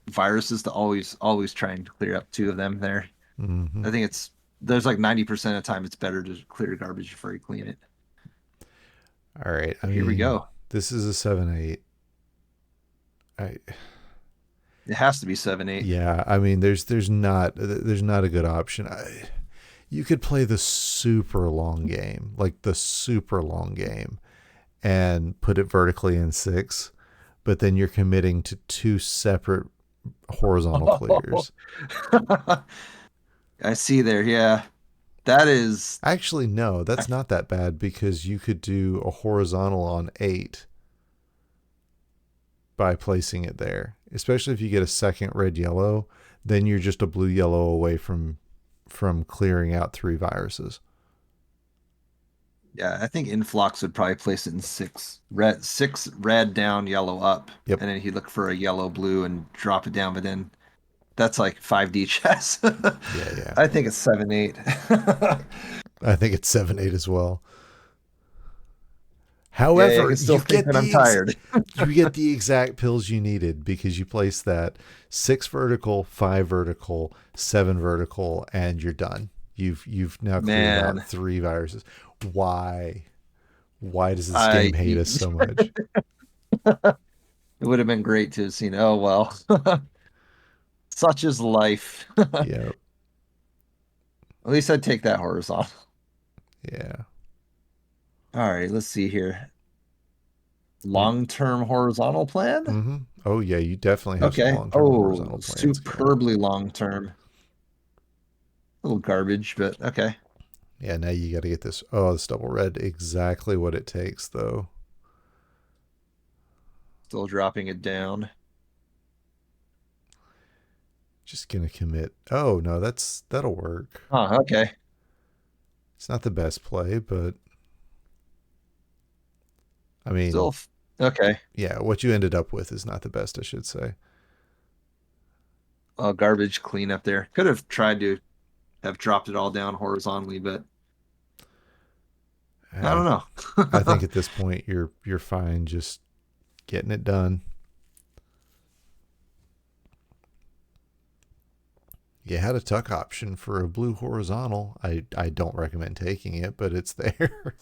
viruses, to always try and clear up two of them there. mm-hmm. I think there's like 90% of the time it's better to clear garbage before you clean it. All right. I Here we mean, go. This is a 7-8. I It has to be 7-8. Yeah, I mean there's not a good option. You could play the super long game, like the super long game, and put it vertically in 6, but then you're committing to two separate horizontal clears. I see there. Yeah, that is. Actually, no, that's not that bad because you could do a horizontal on 8 by placing it there. Especially if you get a second red yellow, then you're just a blue yellow away from clearing out 3 viruses. Yeah, I think Influx would probably place it in 6 red down, yellow up, Yep. and then he'd look for a yellow blue and drop it down. But then that's like 5D chess. Yeah, yeah. I think it's 7-8. I think it's 7-8 as well. Yeah, I However, can still you think get that I'm tired. the exact pills you needed because you place that 6 vertical, 5 vertical, 7 vertical, and you're done. You've now cleared out Man, 3 viruses. Why? Why does this game I hate us so much? it would have been great to have seen. Oh well, such is life. At Yeah, least I'd take that horizontal. yeah. All right, let's see here. You're, Long-term horizontal plan? mm-hmm. Oh yeah, you definitely have some Okay. long-term Oh, horizontal plans going. superbly long-term. A little garbage, but okay. Yeah, now you got to get this. Oh, this double red. Exactly what it takes, though. Still dropping it down. Just gonna commit. Oh no, that'll work. Huh, okay. It's not the best play, but I mean, Still, okay. yeah, what you ended up with is not the best, I should say. Garbage clean up there. Could have tried to have dropped it all down horizontally, but I I don't I think know. at this point you're fine just getting it done. You had a tuck option for a blue horizontal. I don't recommend taking it, but it's there.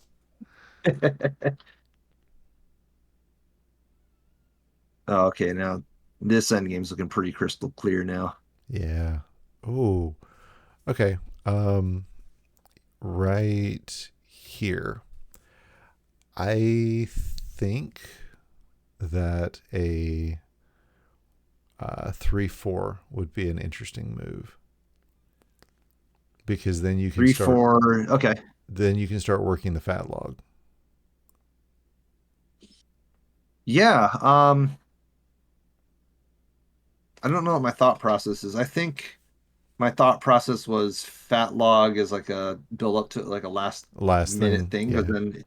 Oh, okay, now this end game's looking pretty crystal clear now. Yeah. Oh, okay. Um, right here. I think that a 3-4 would be an interesting move because then you can Three, start four. Okay. working the fat log. Yeah. I don't know what my thought process is. I think my thought process was fat log is like a build up to like a last Last minute thing, thing, but yeah. then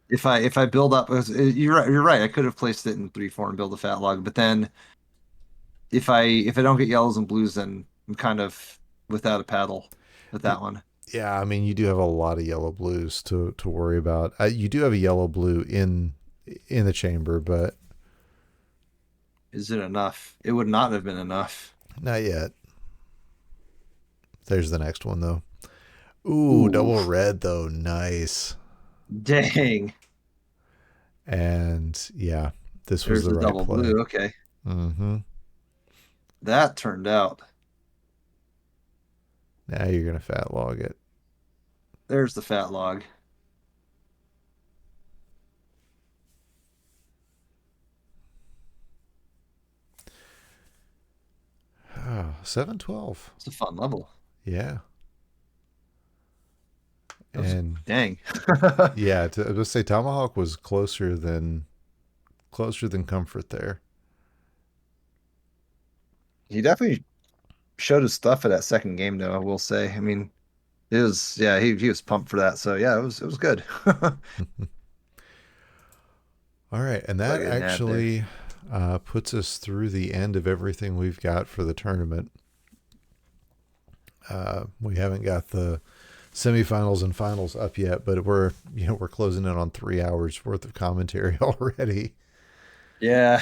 if I build up, you're right. I could have placed it in 3-4 and build a fat log, but then if I don't get yellows and blues, then I'm kind of without a paddle with that one. Yeah, I mean you do have a lot of yellow blues to worry about. You do have a yellow blue in the chamber, but Is it enough? It would not have been enough. not yet. There's the next one though. Ooh, Ooh, double red though, nice. dang. And yeah, this was There's the the right double play. blue. Okay. Mm-hmm. That turned out. Now you're gonna fat log it. There's the fat log. Oh, 7-12. It's a fun level. Yeah. That was And dang. yeah, I was say Tomahawk was closer than comfort there. He definitely showed his stuff for that second game, though, I will say. I mean, it was yeah, he was pumped for that. So yeah, it was good. All right, and Like that a nab there. actually puts us through the end of everything we've got for the tournament. We haven't got the semifinals and finals up yet, but we're closing in on 3 hours worth of commentary already. Yeah.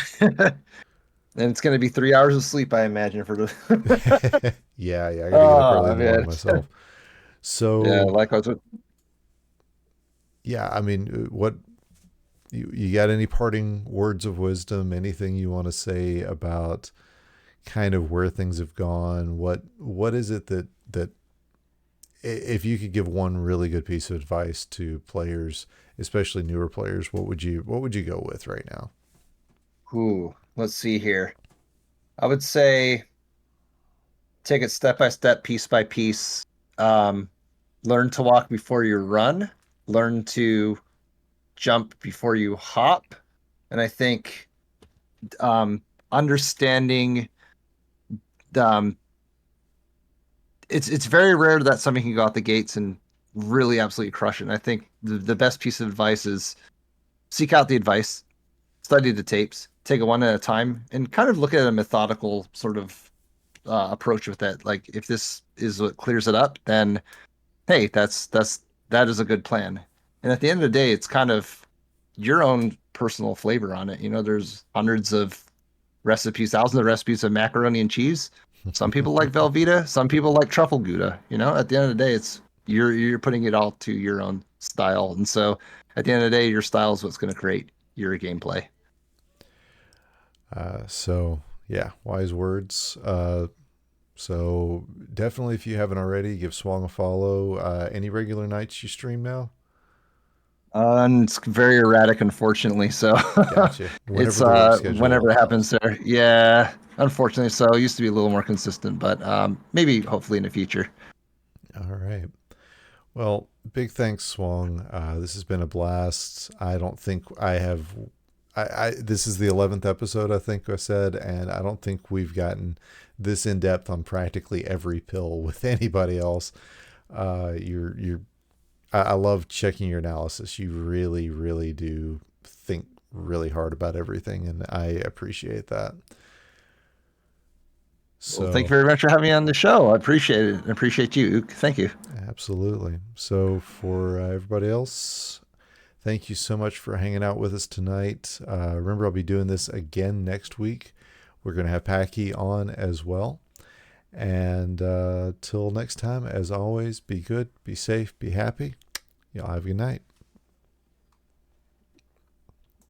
And it's gonna be 3 hours of sleep, I imagine, for the Yeah, yeah, I got to get up early Oh in the morning man. myself. Yeah, So likewise with yeah, I mean, what you got any parting words of wisdom? Anything you want to say about kind of where things have gone? What is it that if you could give one really good piece of advice to players, especially newer players, what would you go with right now? Ooh, let's see here. I would say take it step by step, piece by piece. Um, Learn to walk before you run. Learn to jump before you hop. And I think um, understanding um, it's very rare that somebody can go out the gates and really absolutely crush it. And I think the best piece of advice is seek out the advice, study the tapes, take it one at a time, and kind of look at a methodical sort of approach with it. Like if this is what clears it up, then hey, that is a good plan. And at the end of the day, it's kind of your own personal flavor on it. You know, there's hundreds of recipes, thousands of recipes of macaroni and cheese. Some people like Velveeta, some people like truffle Gouda. You know, at the end of the day, it's you're putting it all to your own style. And so at the end of the day, your style is what's going to create your gameplay. So yeah, wise words. So definitely, if you haven't already, give Swong a follow. Any regular nights you stream now? And it's very erratic, unfortunately. So Gotcha. it's Whenever the work schedule whenever it happens allows. there. Yeah, unfortunately. So it used to be a little more consistent, but maybe hopefully in the future. All right. Well, big thanks, Swong. This has been a blast. I don't think I have. This is the 11th episode, I think I said, and I don't think we've gotten this in depth on practically every pill with anybody else. You're. I love checking your analysis. You really, really do think really hard about everything, and I appreciate that. Well, thank you So, very much for having me on the show. I appreciate it. I appreciate you. Thank you. absolutely. So, for everybody else, thank you so much for hanging out with us tonight. Remember, I'll be doing this again next week. We're going to have Packy on as well. And till next time, as always, be good, be safe, be happy. Y'all have a good night.